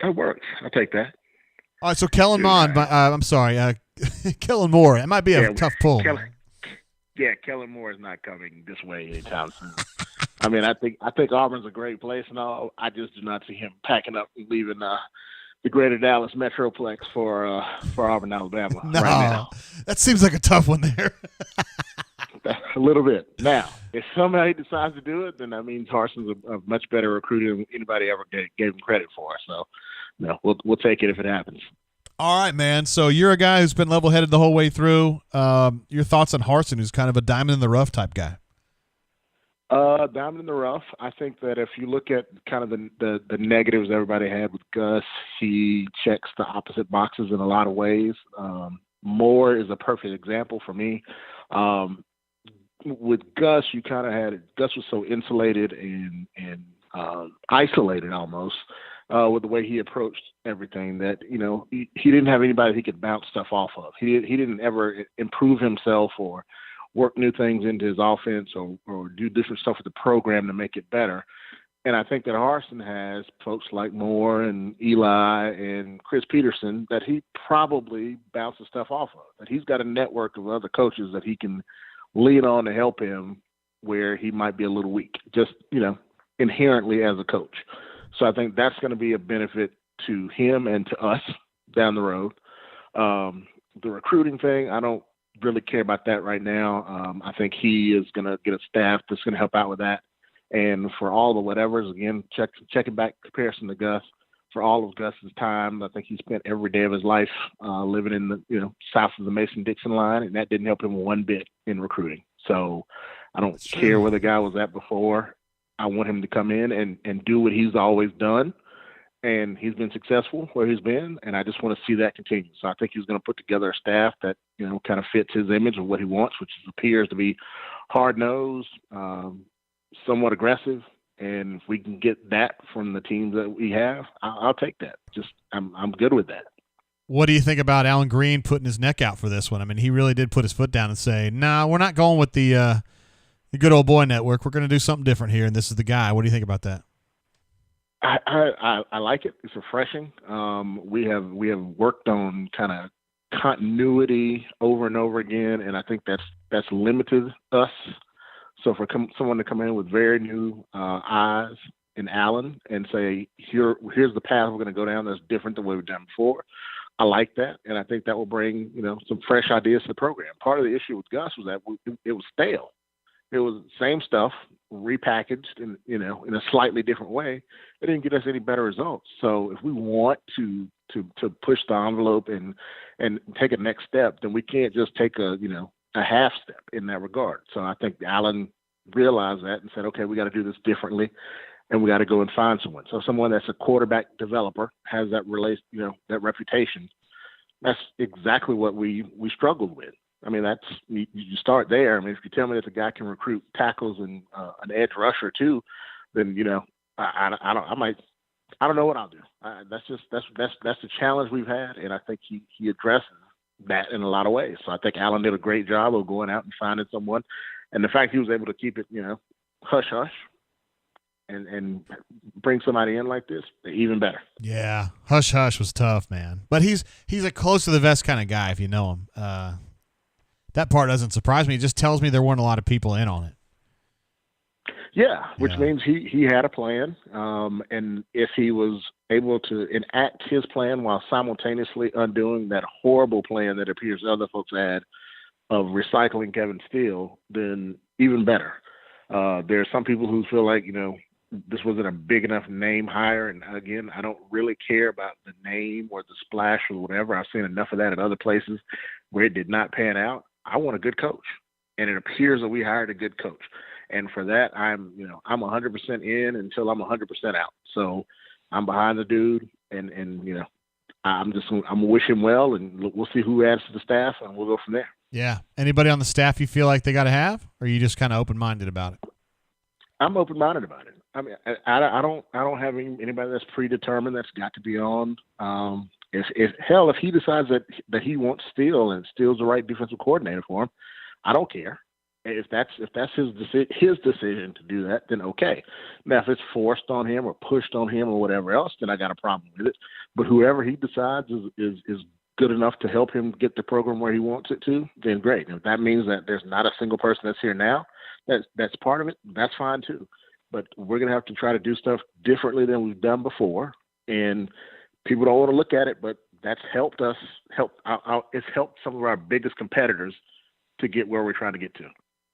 That works. I'll take that. All right, so Kellen Mond, I'm sorry, Kellen Moore. It might be a tough pull. Kellen Moore is not coming this way anytime soon. I mean, I think Auburn's a great place and all. I just do not see him packing up and leaving the greater Dallas Metroplex for Auburn, Alabama. No, right now. That seems like a tough one there. little bit. Now, if somehow he decides to do it, then that means Harsin's a much better recruiter than anybody ever gave him credit for. So, no, we'll take it if it happens. All right, man. So you're a guy who's been level-headed the whole way through. Your thoughts on Harsin, who's kind of a diamond in the rough type guy? Diamond in the rough. I think that if you look at kind of the negatives everybody had with Gus, he checks the opposite boxes in a lot of ways. Moore is a perfect example for me. With Gus, you kind of had Gus was so insulated and isolated almost with the way he approached everything that he didn't have anybody he could bounce stuff off of. He didn't ever improve himself or work new things into his offense or do different stuff with the program to make it better. And I think that Harsin has folks like Moore and Eli and Chris Peterson that he probably bounces stuff off of. That he's got a network of other coaches that he can lean on to help him where he might be a little weak, just, inherently as a coach. So I think that's going to be a benefit to him and to us down the road. The recruiting thing, I don't really care about that right now. I think he is going to get a staff that's going to help out with that. And for all the whatevers, again, checking back comparison to Gus, for all of Gus's time, I think he spent every day of his life living in the south of the Mason-Dixon line, and that didn't help him one bit in recruiting. So I don't care where the guy was at before. I want him to come in and do what he's always done, and he's been successful where he's been, and I just want to see that continue. So I think he's going to put together a staff that kind of fits his image of what he wants, which appears to be hard-nosed, somewhat aggressive, and if we can get that from the teams that we have, I'll take that. I'm good with that. What do you think about Alan Green putting his neck out for this one? I mean, he really did put his foot down and say, "No, we're not going with the good old boy network. We're going to do something different here, and this is the guy." What do you think about that? I like it. It's refreshing. We have worked on kind of continuity over and over again, and I think that's limited us. So for someone to come in with very new eyes in Allen and say, here's the path we're going to go down that's different than what we've done before, I like that, and I think that will bring some fresh ideas to the program. Part of the issue with Gus was that it was stale. It was the same stuff repackaged in a slightly different way. It didn't get us any better results. So if we want to push the envelope and take a next step, then we can't just take a half step in that regard. So I think Allen realized that and said, okay, we got to do this differently, and we got to go and find someone. So someone that's a quarterback developer, has that that reputation. That's exactly what we struggled with. I mean, you start there. I mean, if you tell me that the guy can recruit tackles and an edge rusher too, then I don't know what I'll do. That's the challenge we've had, and I think he addresses that in a lot of ways. So I think Allen did a great job of going out and finding someone, and the fact he was able to keep it hush hush and bring somebody in like this, even better. Yeah, hush hush was tough, man. But he's a close to the vest kind of guy if you know him. That part doesn't surprise me. It just tells me there weren't a lot of people in on it. Yeah, which means he had a plan, and if he was able to enact his plan while simultaneously undoing that horrible plan that appears other folks had of recycling Kevin Steele, then even better. There are some people who feel like, this wasn't a big enough name hire, and again, I don't really care about the name or the splash or whatever. I've seen enough of that at other places where it did not pan out. I want a good coach, and it appears that we hired a good coach. And for that, I'm 100% in until I'm 100% out. So I'm behind the dude, and I'm gonna wish him well, and we'll see who adds to the staff, and we'll go from there. Yeah. Anybody on the staff you feel like they got to have, or are you just kind of open-minded about it? I'm open-minded about it. I mean, I don't have anybody that's predetermined that's got to be on. If he decides that he wants Steele and Steele's the right defensive coordinator for him, I don't care. If that's his decision to do that, then okay. Now, if it's forced on him or pushed on him or whatever else, then I got a problem with it. But whoever he decides is good enough to help him get the program where he wants it to, then great. And if that means that there's not a single person that's here now, that's part of it. That's fine too. But we're gonna have to try to do stuff differently than we've done before, and people don't want to look at it, but that's helped us. It's helped some of our biggest competitors to get where we're trying to get to.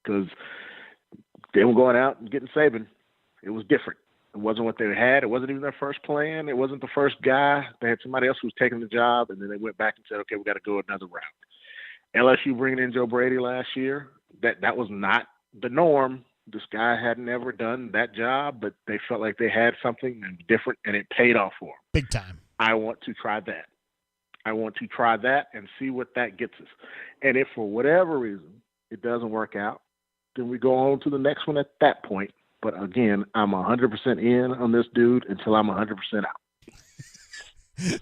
because they were going out and getting Saban. It was different. It wasn't what they had. It wasn't even their first plan. It wasn't the first guy. They had somebody else who was taking the job, and then they went back and said, okay, we got to go another route. LSU bringing in Joe Brady last year, that was not the norm. This guy hadn't ever done that job, but they felt like they had something different, and it paid off for them. Big time. I want to try that. I want to try that and see what that gets us. And if for whatever reason it doesn't work out, then we go on to the next one at that point. But again, I'm 100% in on this dude until I'm 100% out.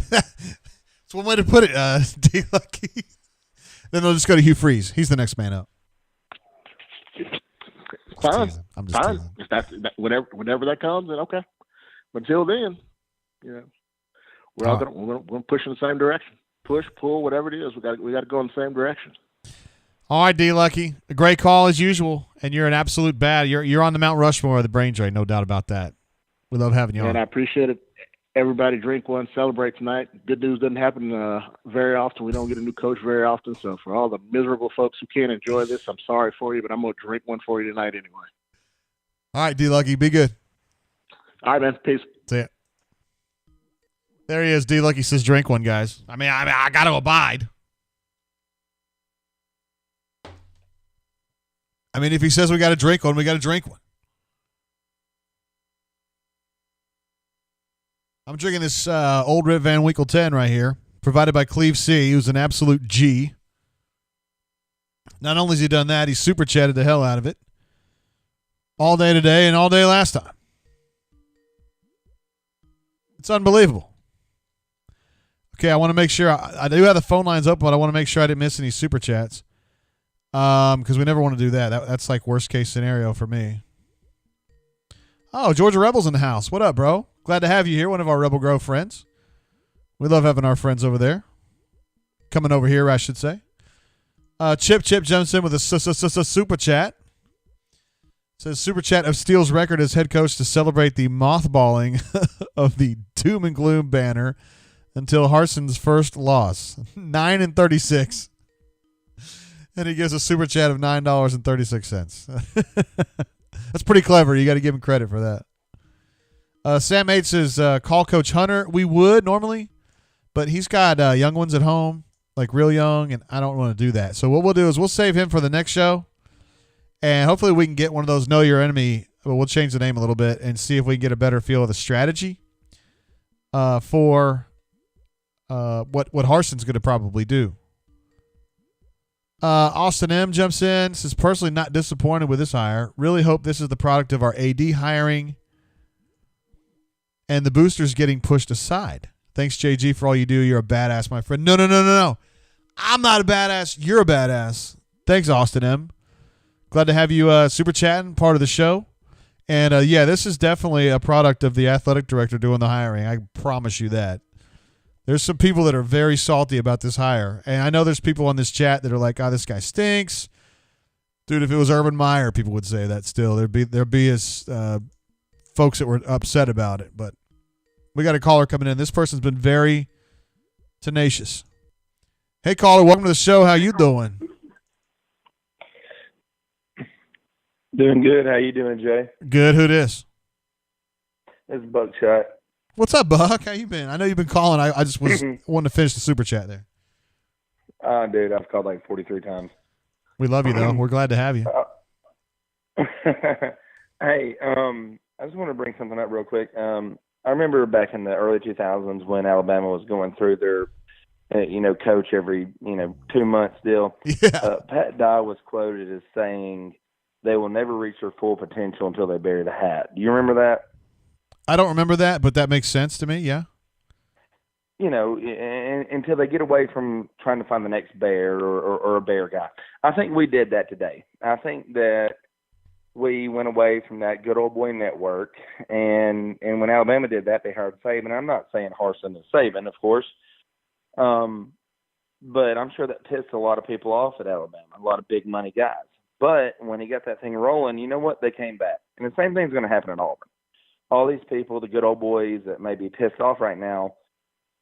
That's one way to put it, D-Lucky. Then they'll just go to Hugh Freeze. He's the next man up. Fine. I'm just fine. teasing. If that's whenever that comes, then okay. But until then, we're all gonna push in the same direction. Push, pull, whatever it is, we got to go in the same direction. All right, D-Lucky. A great call as usual, and you're an absolute bad. You're on the Mount Rushmore of the brain drain, no doubt about that. We love having you on. And I appreciate it. Everybody drink one, celebrate tonight. Good news doesn't happen very often. We don't get a new coach very often. So for all the miserable folks who can't enjoy this, I'm sorry for you, but I'm going to drink one for you tonight anyway. All right, D-Lucky. Be good. All right, man. Peace. See ya. There he is. D-Lucky says drink one, guys. I mean, I got to abide. I mean, if he says we got to drink one, we got to drink one. I'm drinking this Old Rip Van Winkle 10 right here, provided by Cleve C, who's an absolute G. Not only has he done that, he's super chatted the hell out of it. All day today and all day last time. It's unbelievable. Okay, I want to make sure. I do have the phone lines open, but I want to make sure I didn't miss any super chats. Because we never want to do that. That's like worst case scenario for me. Oh, Georgia Rebel's in the house. What up, bro? Glad to have you here, one of our Rebel Grove friends. We love having our friends over there. Coming over here, I should say. Chip jumps in with a super chat. Says super chat of Steele's record as head coach to celebrate the mothballing of the doom and gloom banner until Harsin's first loss. 9-36. And he gives a super chat of $9.36. That's pretty clever. You got to give him credit for that. Sam H says, call Coach Hunter. We would normally, but he's got young ones at home, like real young, and I don't want to do that. So what we'll do is we'll save him for the next show, and hopefully we can get one of those Know Your Enemy. We'll change the name a little bit and see if we can get a better feel of the strategy for what Harsin's going to probably do. Austin M jumps in, says, personally not disappointed with this hire. Really hope this is the product of our AD hiring and the boosters getting pushed aside. Thanks, JG, for all you do. You're a badass, my friend. No. I'm not a badass. You're a badass. Thanks, Austin M. Glad to have you super chatting, part of the show. And, this is definitely a product of the athletic director doing the hiring. I promise you that. There's some people that are very salty about this hire. And I know there's people on this chat that are like, oh, this guy stinks. Dude, if it was Urban Meyer, people would say that still. There'd be his folks that were upset about it. But we got a caller coming in. This person's been very tenacious. Hey, caller, welcome to the show. How you doing? Doing good. How you doing, Jay? Good. Who this? It's Buckshot. What's up, Buck? How you been? I know you've been calling. I just was wanting to finish the super chat there. Dude, I've called like 43 times. We love you, though. We're glad to have you. Hey, I just want to bring something up real quick. I remember back in the early 2000s when Alabama was going through their, coach every, 2 months deal. Yeah. Pat Dye was quoted as saying they will never reach their full potential until they bury the hat. Do you remember that? I don't remember that, but that makes sense to me, yeah. Until they get away from trying to find the next bear or a bear guy. I think we did that today. I think that we went away from that good old boy network, and when Alabama did that, they hired Saban. I'm not saying Harsin is Saban, of course, but I'm sure that pissed a lot of people off at Alabama, a lot of big money guys. But when he got that thing rolling, you know what? They came back. And the same thing's going to happen at Auburn. All these people, the good old boys that may be pissed off right now,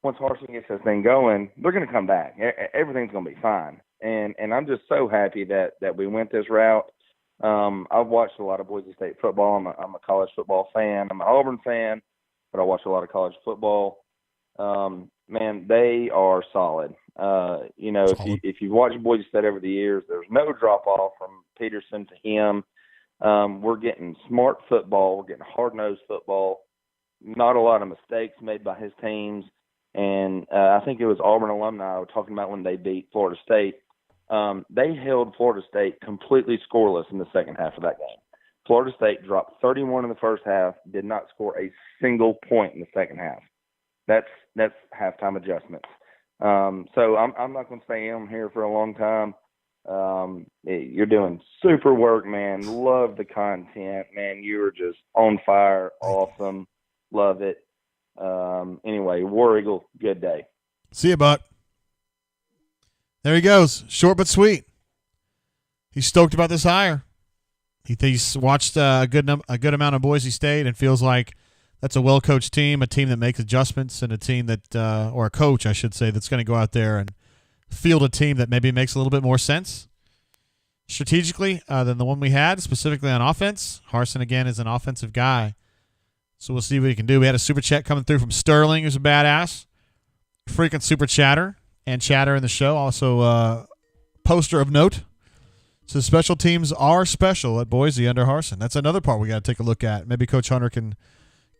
once Harsin gets this thing going, they're going to come back. Everything's going to be fine. And I'm just so happy that we went this route. I've watched a lot of Boise State football. I'm a college football fan. I'm an Auburn fan, but I watch a lot of college football. Man, they are solid. If you've watched Boise State over the years, there's no drop off from Peterson to him. We're getting smart football. We're getting hard-nosed football. Not a lot of mistakes made by his teams. And I think it was Auburn alumni were talking about when they beat Florida State. They held Florida State completely scoreless in the second half of that game. Florida State dropped 31 in the first half, did not score a single point in the second half. That's halftime adjustments. So I'm not going to stay on here for a long time. You're doing super work, man. Love the content, man. You are just on fire. Awesome. Love it. Anyway, War Eagle, good day. See you, Buck. There he goes. Short but sweet. He's stoked about this hire. He's watched a good amount of Boise State and feels like that's a well-coached team, a team that makes adjustments, and a team that, or a coach, I should say, that's going to go out there and field a team that maybe makes a little bit more sense strategically than the one we had, specifically on offense. Harsin, again, is an offensive guy. So we'll see what he can do. We had a super chat coming through from Sterling, who's a badass. Freaking super chatter and chatter in the show. Also poster of note. So special teams are special at Boise under Harsin. That's another part we got to take a look at. Maybe Coach Hunter can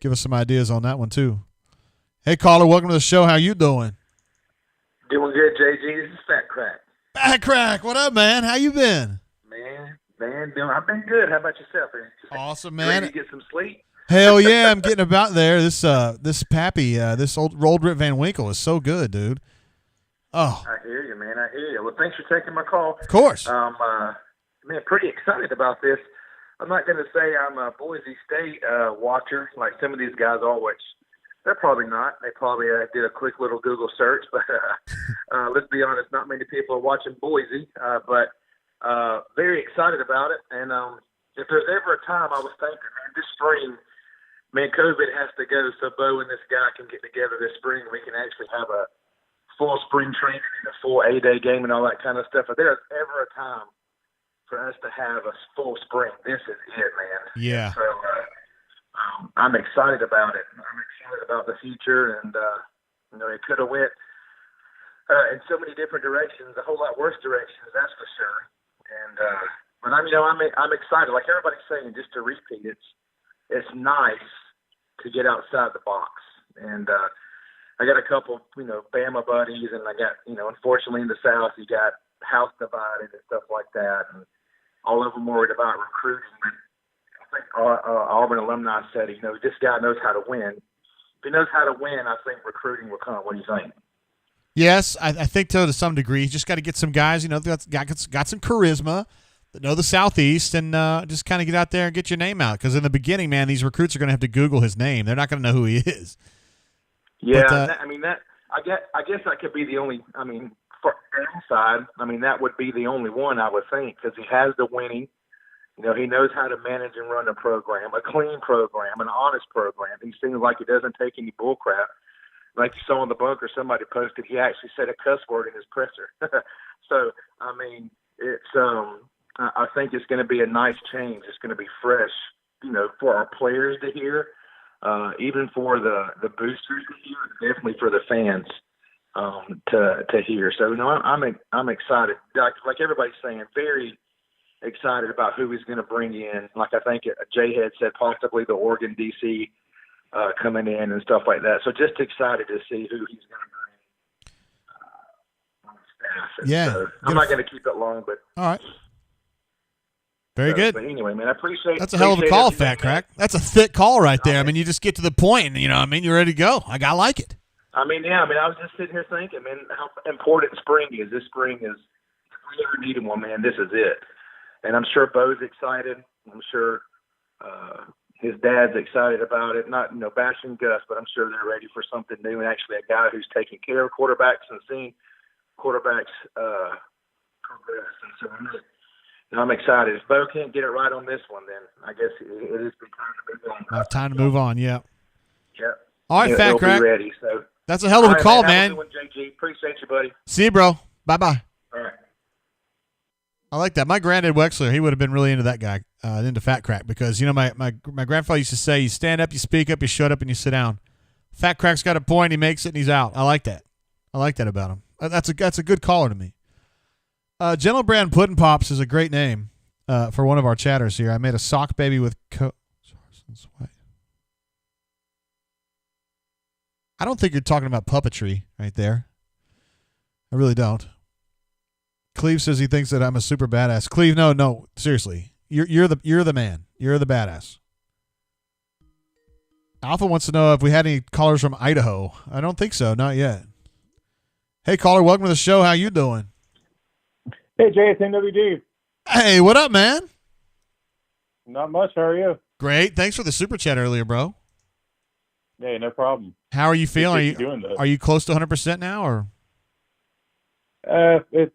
give us some ideas on that one too. Hey, caller, welcome to the show. How you doing? Doing good, JG. This is Fat Crack. Fat Crack, what up, man? How you been? I've been good. How about yourself? Awesome, man. Ready to get some sleep? Hell yeah, I'm getting about there. This Pappy, this old rolled Rip Van Winkle is so good, dude. Oh, I hear you, man. I hear you. Well, thanks for taking my call. Of course. Man, pretty excited about this. I'm not going to say I'm a Boise State watcher like some of these guys are, which they're probably not. They probably did a quick little Google search, but let's be honest, not many people are watching Boise. But very excited about it. And if there's ever a time I was thinking, man, this spring, man, COVID has to go so Bo and this guy can get together this spring. We can actually have a full spring training and a full A-Day game and all that kind of stuff. If there's ever a time for us to have a full spring, this is it, man. Yeah. So I'm excited about it. I'm excited about the future, and it could have went in so many different directions, a whole lot worse directions, that's for sure. And but I'm excited. Like everybody's saying, just to repeat, it's nice to get outside the box. And I got a couple, Bama buddies, and I got, unfortunately in the South, you got house divided and stuff like that, and all of them worried about recruiting. I think Auburn alumni said, this guy knows how to win. If he knows how to win, I think recruiting will come. What do you think? Yes, I think to some degree. You just got to get some guys, that's got some charisma, that know the Southeast, and just kind of get out there and get your name out. Because in the beginning, man, these recruits are going to have to Google his name. They're not going to know who he is. Yeah, but, I guess that could be the only. For inside, that would be the only one I would think, because he has the winning. He knows how to manage and run a program, a clean program, an honest program. He seems like he doesn't take any bull crap. Like you saw in the bunker, somebody posted he actually said a cuss word in his presser. So, it's I think it's going to be a nice change. It's going to be fresh, for our players to hear, even for the boosters to hear, definitely for the fans to hear. So, I'm excited. Like everybody's saying, very excited about who he's going to bring in. Like I think Jayhead said, possibly the Oregon DC coming in and stuff like that. So just excited to see who he's going to bring on staff. And yeah. So I'm not going to keep it long, but all right. Very good. But anyway, man, I appreciate. That's a hell of a call, Fat Crack. That's a thick call right there. You just get to the point, and you're ready to go. I like it. I was just sitting here thinking, man, how important spring is. This spring is, if we ever needed one, man, this is it. And I'm sure Bo's excited. I'm sure his dad's excited about it. Not, bashing Gus, but I'm sure they're ready for something new. And actually a guy who's taking care of quarterbacks and seeing quarterbacks progress. And so I'm excited. If Bo can't get it right on this one, then I guess it is time to move on. Time to move on, yeah. Yep. All right, Fat Crack. Be ready, so. That's a hell of a call, man. Have a good one, JG. Appreciate you, buddy. See you, bro. Bye-bye. All right. I like that. My granddad Wexler, he would have been really into that guy, into Fat Crack, because my grandfather used to say, you stand up, you speak up, you shut up, and you sit down. Fat Crack's got a point, he makes it, and he's out. I like that. I like that about him. That's a good caller to me. Gentle Brand Puddin' Pops is a great name for one of our chatters here. I made a sock baby with I don't think you're talking about puppetry right there. I really don't. Cleve says he thinks that I'm a super badass. Cleve, no, seriously. You're the man. You're the badass. Alpha wants to know if we had any callers from Idaho. I don't think so, not yet. Hey caller, welcome to the show. How you doing? Hey Jay, it's NWD. Hey, what up, man? Not much. How are you? Great. Thanks for the super chat earlier, bro. Hey, no problem. How are you feeling? Are you close to 100% now, or? It's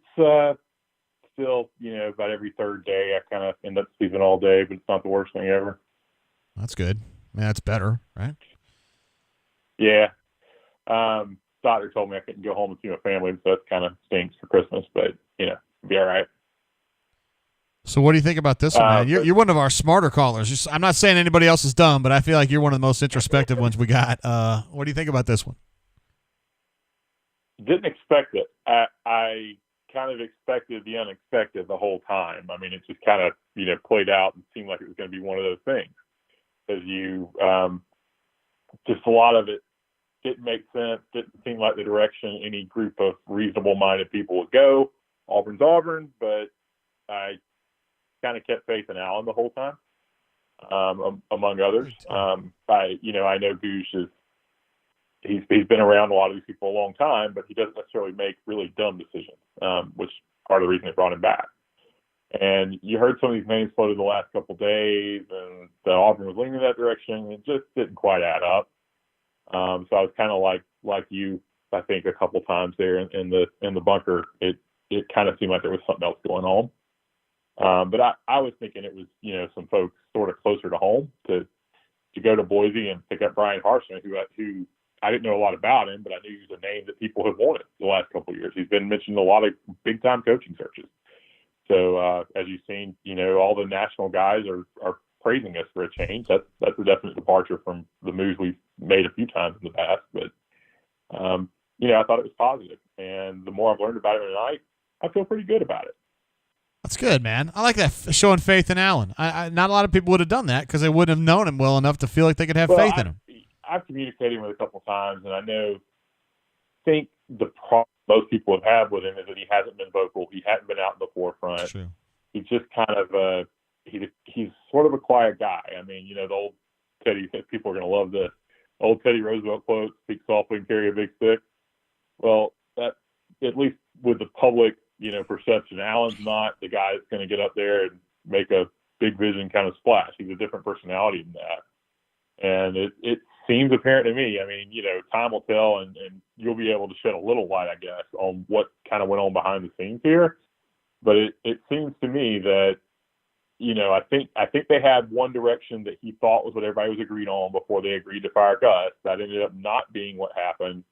still, about every third day I kind of end up sleeping all day, but it's not the worst thing ever. That's good. I mean, that's better, right? Yeah. Doctor told me I couldn't go home and see my family, so that kind of stinks for Christmas, but, it'll be all right. So what do you think about this one, man? You're one of our smarter callers. I'm not saying anybody else is dumb, but I feel like you're one of the most introspective ones we got. What do you think about this one? Didn't expect it. I kind of expected the unexpected the whole time. I mean, it just kind of, played out and seemed like it was going to be one of those things. Because just a lot of it didn't make sense. Didn't seem like the direction any group of reasonable-minded people would go. Auburn's Auburn, but I kind of kept faith in Allen the whole time, among others. I know Goosh he's been around a lot of these people a long time, but he doesn't necessarily make really dumb decisions, which is part of the reason they brought him back. And you heard some of these names floated the last couple of days, and the Auburn was leaning in that direction. It just didn't quite add up. So I was kind of like you, I think, a couple times there in the bunker. It kind of seemed like there was something else going on. But I was thinking it was, some folks sort of closer to home to go to Boise and pick up Bryan Harsin, who I didn't know a lot about him, but I knew he was a name that people have wanted the last couple of years. He's been mentioned in a lot of big-time coaching searches. So as you've seen, all the national guys are praising us for a change. That's a definite departure from the moves we've made a few times in the past. But, I thought it was positive. And the more I've learned about it tonight, I feel pretty good about it. That's good, man. I like that, showing faith in Allen. Not a lot of people would have done that because they wouldn't have known him well enough to feel like they could have faith in him. I've communicated with him a couple of times, and I think the problem most people have had with him is that he hasn't been vocal. He hasn't been out in the forefront. That's true. He's just kind of he's sort of a quiet guy. I mean, the old Teddy, people are going to love this. Old Teddy Roosevelt quote, speak softly and carry a big stick. Well, that, at least with the public, perception, Allen's not the guy that's going to get up there and make a big vision kind of splash. He's a different personality than that. And it seems apparent to me. I mean, time will tell, and you'll be able to shed a little light, I guess, on what kind of went on behind the scenes here. But it seems to me that, I think they had one direction that he thought was what everybody was agreed on before they agreed to fire Gus. That ended up not being what happened.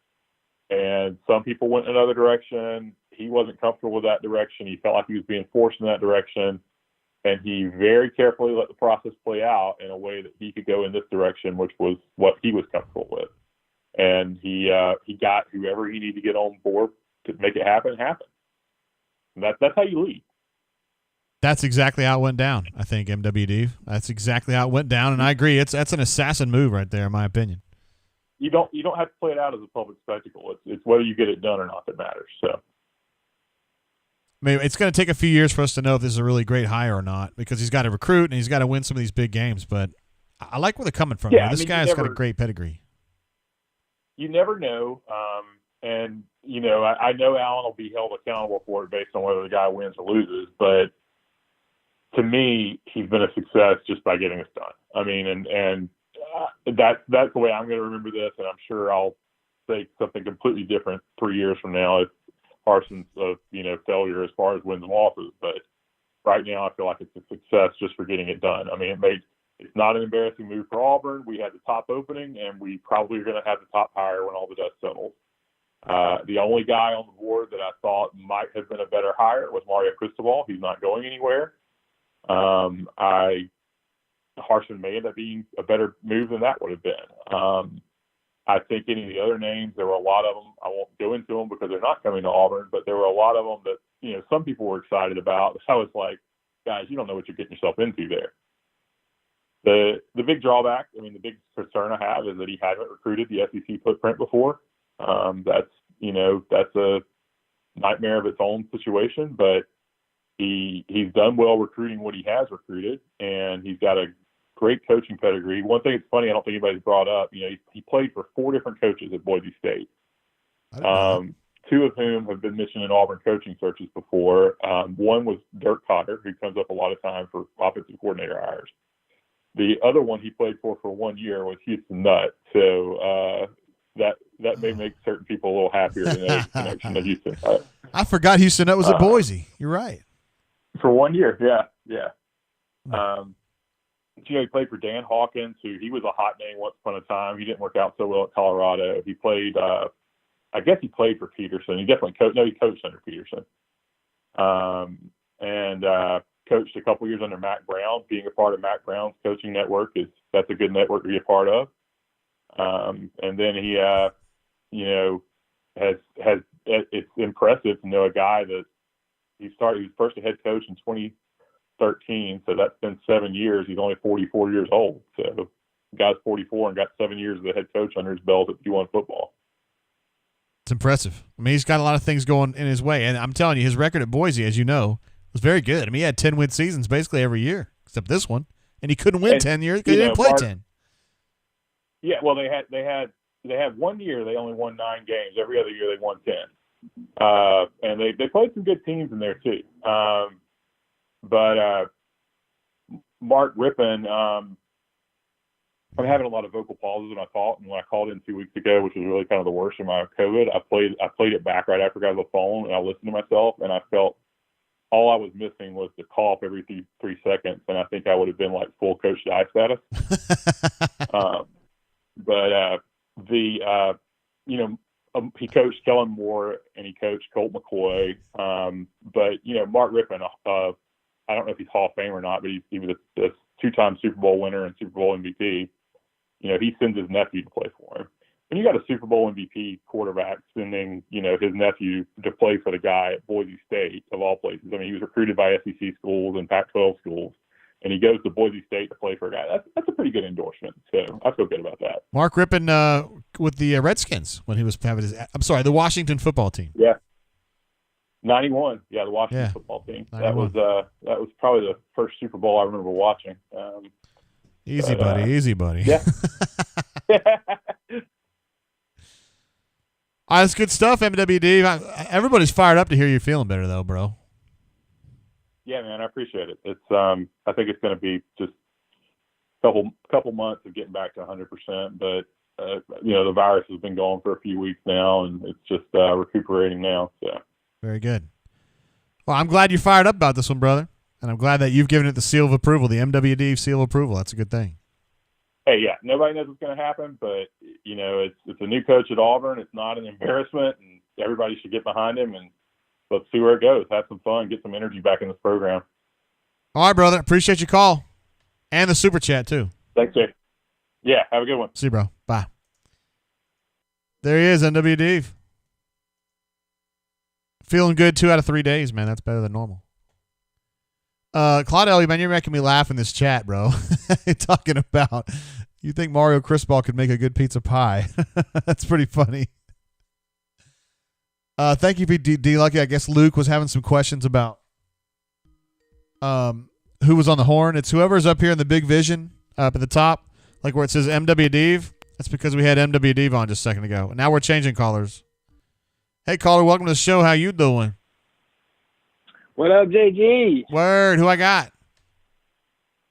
And some people went in another direction. He wasn't comfortable with that direction. He felt like he was being forced in that direction. And he very carefully let the process play out in a way that he could go in this direction, which was what he was comfortable with. And he got whoever he needed to get on board to make it happen. And that's how you lead. That's exactly how it went down, I think, MWD. That's exactly how it went down, and I agree. That's an assassin move right there, in my opinion. You don't have to play it out as a public spectacle. It's whether you get it done or not that matters. So. Maybe it's going to take a few years for us to know if this is a really great hire or not, because he's got to recruit and he's got to win some of these big games. But I like where they're coming from. Yeah, this guy's got a great pedigree. You never know. And, I know Allen will be held accountable for it based on whether the guy wins or loses. But to me, he's been a success just by getting this done. I mean, and that's the way I'm going to remember this. And I'm sure I'll say something completely different 3 years from now if Harsin's failure as far as wins and losses. But right now, I feel like it's a success just for getting it done. I mean, it's not an embarrassing move for Auburn. We had the top opening, and we probably are going to have the top hire when all the dust settles. The only guy on the board that I thought might have been a better hire was Mario Cristobal. He's not going anywhere. Harsin may end up being a better move than that would have been. I think any of the other names, there were a lot of them. I won't go into them because they're not coming to Auburn, but there were a lot of them that, some people were excited about. I was like, guys, you don't know what you're getting yourself into there. The big drawback, the big concern I have is that he hadn't recruited the SEC footprint before. That's a nightmare of its own situation, but he's done well recruiting what he has recruited, and he's got a great coaching pedigree. One thing that's funny, I don't think anybody's brought up, he played for 4 different coaches at Boise State. 2 of whom have been mentioned in Auburn coaching searches before. One was Dirk Cotter, who comes up a lot of time for offensive coordinator hires. The other one he played for 1 year was Houston Nutt. So that may make certain people a little happier than the connection to Houston Nutt. I forgot Houston Nutt was at Boise. You're right. For 1 year, yeah. He played for Dan Hawkins, who he was a hot name once upon a time. He didn't work out so well at Colorado. He played, I guess he played for Peterson. He definitely he coached under Peterson. And coached a couple years under Mac Brown. Being a part of Mac Brown's coaching network that's a good network to be a part of. And then he, it's impressive to know a guy that he was first a head coach in 2013. So that's been 7 years. He's only 44 years old. So the guy's 44 and got 7 years as a head coach under his belt at D1 football. It's impressive. He's got a lot of things going in his way. And I'm telling you, his record at Boise, as you know, was very good. He had 10-win seasons basically every year, except this one. And he couldn't win 10 years because he didn't play 10. Yeah, well, they had 1 year they only won 9 games. Every other year they won 10. And they played some good teams in there too. But Mark Rippon, I'm having a lot of vocal pauses when I talk, and when I called in 2 weeks ago, which was really kind of the worst of my COVID, I played it back right after I got on the phone, and I listened to myself, and I felt all I was missing was the cough every 3 seconds, and I think I would have been like full Coach Dye status. He coached Kellen Moore and he coached Colt McCoy. Mark Rippon, I don't know if he's Hall of Fame or not, but he was a 2-time Super Bowl winner and Super Bowl MVP. He sends his nephew to play for him. When you got a Super Bowl MVP quarterback sending, his nephew to play for the guy at Boise State, of all places. He was recruited by SEC schools and Pac-12 schools, and he goes to Boise State to play for a guy. That's a pretty good endorsement. So I feel good about that. Mark Rippon with the Redskins when he was having the Washington football team. Yeah. 91. Yeah, the Washington football team. 91. That was probably the first Super Bowl I remember watching. Easy, buddy. Yeah. That's good stuff, MWD. Everybody's fired up to hear you feeling better, though, bro. Yeah, man, I appreciate it. It's I think it's going to be just a couple months of getting back to 100%. But the virus has been going for a few weeks now, and it's just recuperating now. So very good. Well, I'm glad you fired up about this one, brother, and I'm glad that you've given it the seal of approval, the MWD seal of approval. That's a good thing. Hey, yeah, nobody knows what's going to happen, but it's a new coach at Auburn. It's not an embarrassment, and everybody should get behind him, and let's see where it goes. Have some fun, get some energy back in this program. All right, brother. Appreciate your call and the super chat too. Thanks, Jay. Yeah, have a good one. See you, bro. Bye. There he is, NWD. Feeling good 2 out of 3 days, man. That's better than normal. Claude, man, you're making me laugh in this chat, bro. Talking about you think Mario Cristobal could make a good pizza pie. That's pretty funny. Thank you, D. Lucky. I guess Luke was having some questions about who was on the horn. It's whoever's up here in the big vision up at the top, like where it says MWD. That's because we had MWD on just a second ago. Now we're changing callers. Hey, caller, welcome to the show. How you doing? What up, JG? Word. Who I got?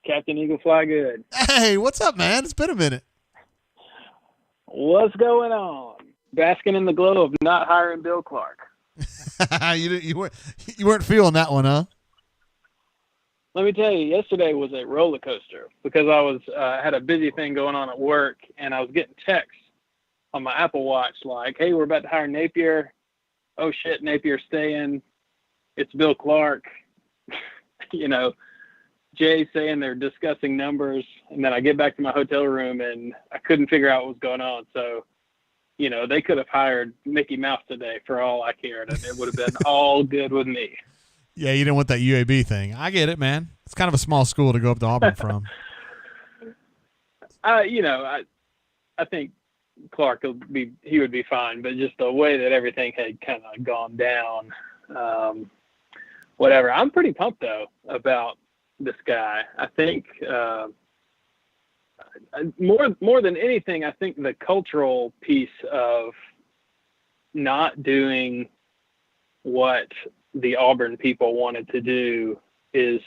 Captain Eagle Fly Good. Hey, what's up, man? It's been a minute. What's going on? Basking in the glow of not hiring Bill Clark. You weren't feeling that one, huh? Let me tell you, yesterday was a roller coaster because I was had a busy thing going on at work, and I was getting texts on my Apple Watch, like, hey, we're about to hire Napier. Oh shit, Napier's staying. It's Bill Clark. Jay saying they're discussing numbers, and then I get back to my hotel room and I couldn't figure out what was going on. So, they could have hired Mickey Mouse today for all I cared, and it would have been all good with me. Yeah, you didn't want that UAB thing. I get it, man. It's kind of a small school to go up to Auburn from. I think Clark would be fine, but just the way that everything had kind of gone down, whatever. I'm pretty pumped though about this guy. I think more than anything, I think the cultural piece of not doing what the Auburn people wanted to do is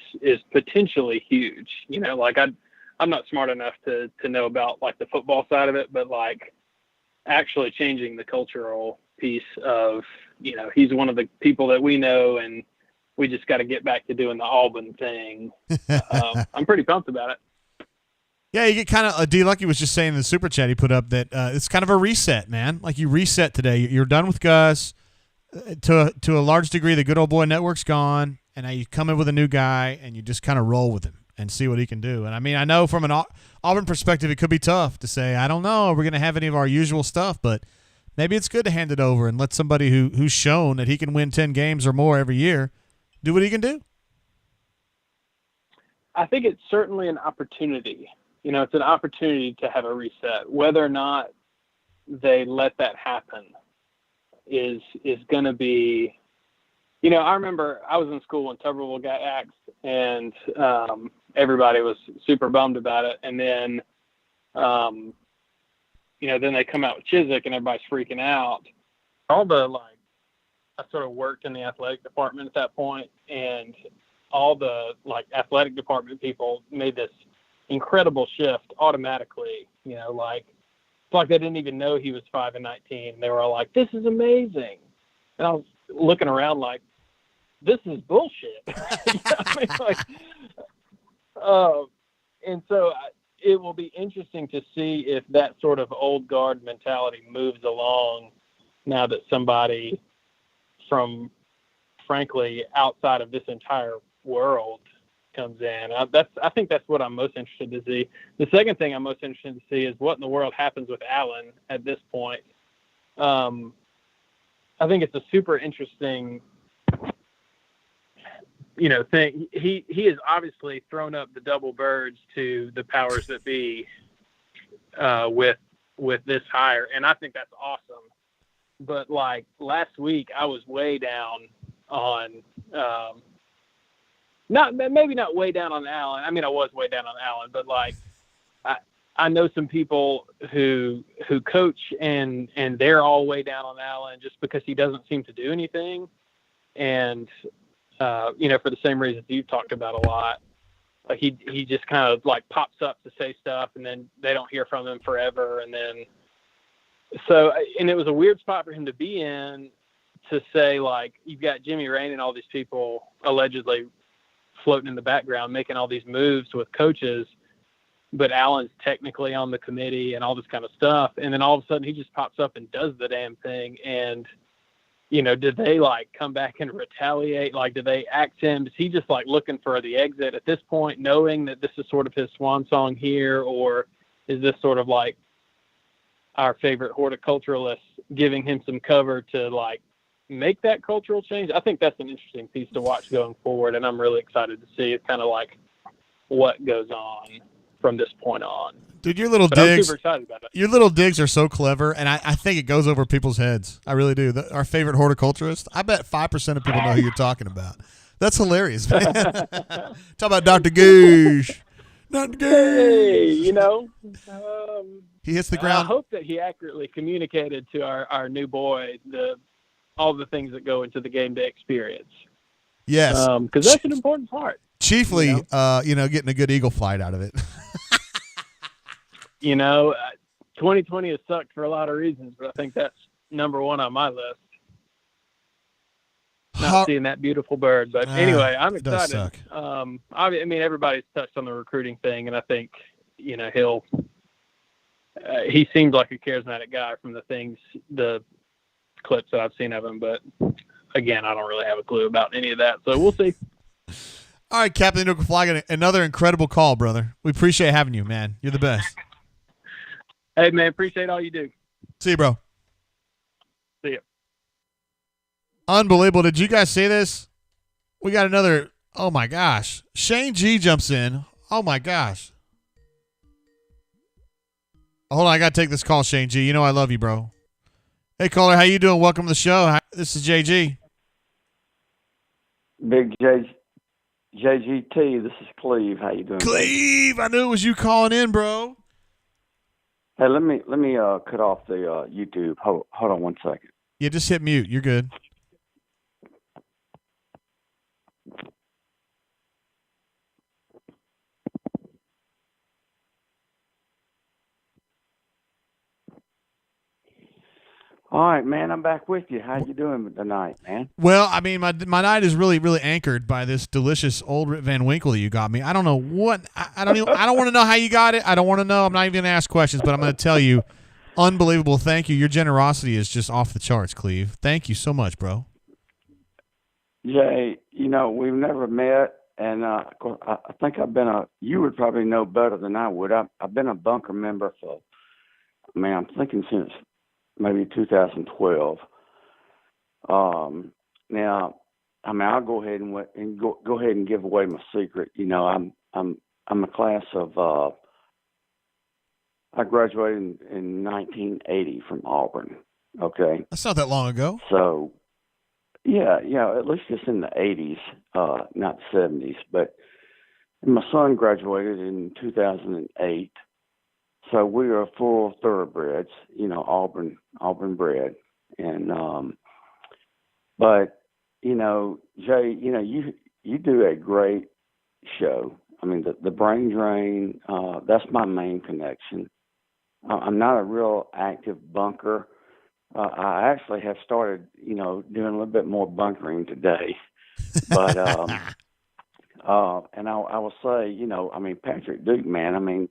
potentially huge. I'm not smart enough to know about like the football side of it, but like actually changing the cultural piece of, he's one of the people that we know and we just got to get back to doing the Auburn thing. I'm pretty pumped about it. Yeah, you get kind of, D. Lucky was just saying in the super chat he put up that it's kind of a reset, man. Like you reset today. You're done with Gus. To a large degree, the good old boy network's gone, and now you come in with a new guy, and you just kind of roll with him and see what he can do. And, I mean, I know from an Auburn perspective it could be tough to say, I don't know, we're going to have any of our usual stuff, but maybe it's good to hand it over and let somebody who's shown that he can win 10 games or more every year do what he can do. I think it's certainly an opportunity. It's an opportunity to have a reset. Whether or not they let that happen is going to be, I remember I was in school when Tuberville got axed, and everybody was super bummed about it. And then, then they come out with Chiswick and everybody's freaking out. I sort of worked in the athletic department at that point, and all the athletic department people made this incredible shift automatically. It's like they didn't even know he was 5-19. They were all like, "This is amazing," and I was looking around like, "This is bullshit." And so it will be interesting to see if that sort of old guard mentality moves along now that somebody from, frankly, outside of this entire world comes in. I think that's what I'm most interested to see. The second thing I'm most interested to see is what in the world happens with Allen at this point. I think it's a super interesting, thing. He has obviously thrown up the double birds to the powers that be with this hire, and I think that's awesome. But last week, I was way down on. Maybe not way down on Allen. I mean, I was way down on Allen, but I know some people who coach and they're all way down on Allen just because he doesn't seem to do anything. And, for the same reasons you've talked about a lot, he just kind of pops up to say stuff and then they don't hear from him forever. And then, and it was a weird spot for him to be in to say, you've got Jimmy Rain and all these people allegedly floating in the background, making all these moves with coaches, but Allen's technically on the committee and all this kind of stuff. And then all of a sudden he just pops up and does the damn thing. And, did they come back and retaliate? Did they axe him? Is he just looking for the exit at this point, knowing that this is sort of his swan song here? Or is this sort of our favorite horticulturalist giving him some cover to make that cultural change? I think that's an interesting piece to watch going forward, and I'm really excited to see. It's kind of what goes on from this point on. Dude, your little digs. I'm super excited about it. Your little digs are so clever, and I think it goes over people's heads. I really do. Our favorite horticulturist. I bet 5% of people know who you're talking about. That's hilarious, man. Talk about Dr. Goosh. Dr. Goosh. Hey, he hits the ground. I hope that he accurately communicated to our new boy all the things that go into the game day experience. Yes. Because that's an important part. Chiefly, getting a good eagle flight out of it. 2020 has sucked for a lot of reasons, but I think that's number one on my list. Not seeing that beautiful bird. But anyway, I'm excited. Does suck. I mean, everybody's touched on the recruiting thing, and I think, he seems like a charismatic guy from the clips that I've seen of him. But again, I don't really have a clue about any of that, so we'll see. All right, Captain Flag, another incredible call, brother. We appreciate having you, man. You're the best. Hey, man, appreciate all you do. See you, bro. See you. Unbelievable. Did you guys see this? We got another. Oh, my gosh. Shane G jumps in. Oh, my gosh. Hold on. I got to take this call, Shane G. You know I love you, bro. Hey, caller. How you doing? Welcome to the show. This is JG. Big JGT, this is Cleve. How you doing? Cleve, I knew it was you calling in, bro. Hey, let me cut off the YouTube. Hold on 1 second. Yeah, just hit mute. You're good. All right, man, I'm back with you. How you doing tonight, man? Well, I mean, my night is really, really anchored by this delicious old Van Winkle that you got me. I don't know what I don't want to know how you got it. I don't want to know. I'm not even going to ask questions, but I'm going to tell you, unbelievable. Thank you. Your generosity is just off the charts, Cleve. Thank you so much, bro. Jay, we've never met, and I think you would probably know better than I would. I've been a bunker member I'm thinking since maybe 2012. Now, I'll go ahead and go ahead and give away my secret. I'm a class of. I graduated in 1980 from Auburn. Okay, that's not that long ago. So, yeah, at least it's in the 80s, not the 70s. But my son graduated in 2008. So we are full thoroughbreds, Auburn bred. And, but, Jay, you do a great show. I mean, the brain drain, that's my main connection. I'm not a real active bunker. I actually have started, doing a little bit more bunkering today. But, and I will say, Patrick Duke, man,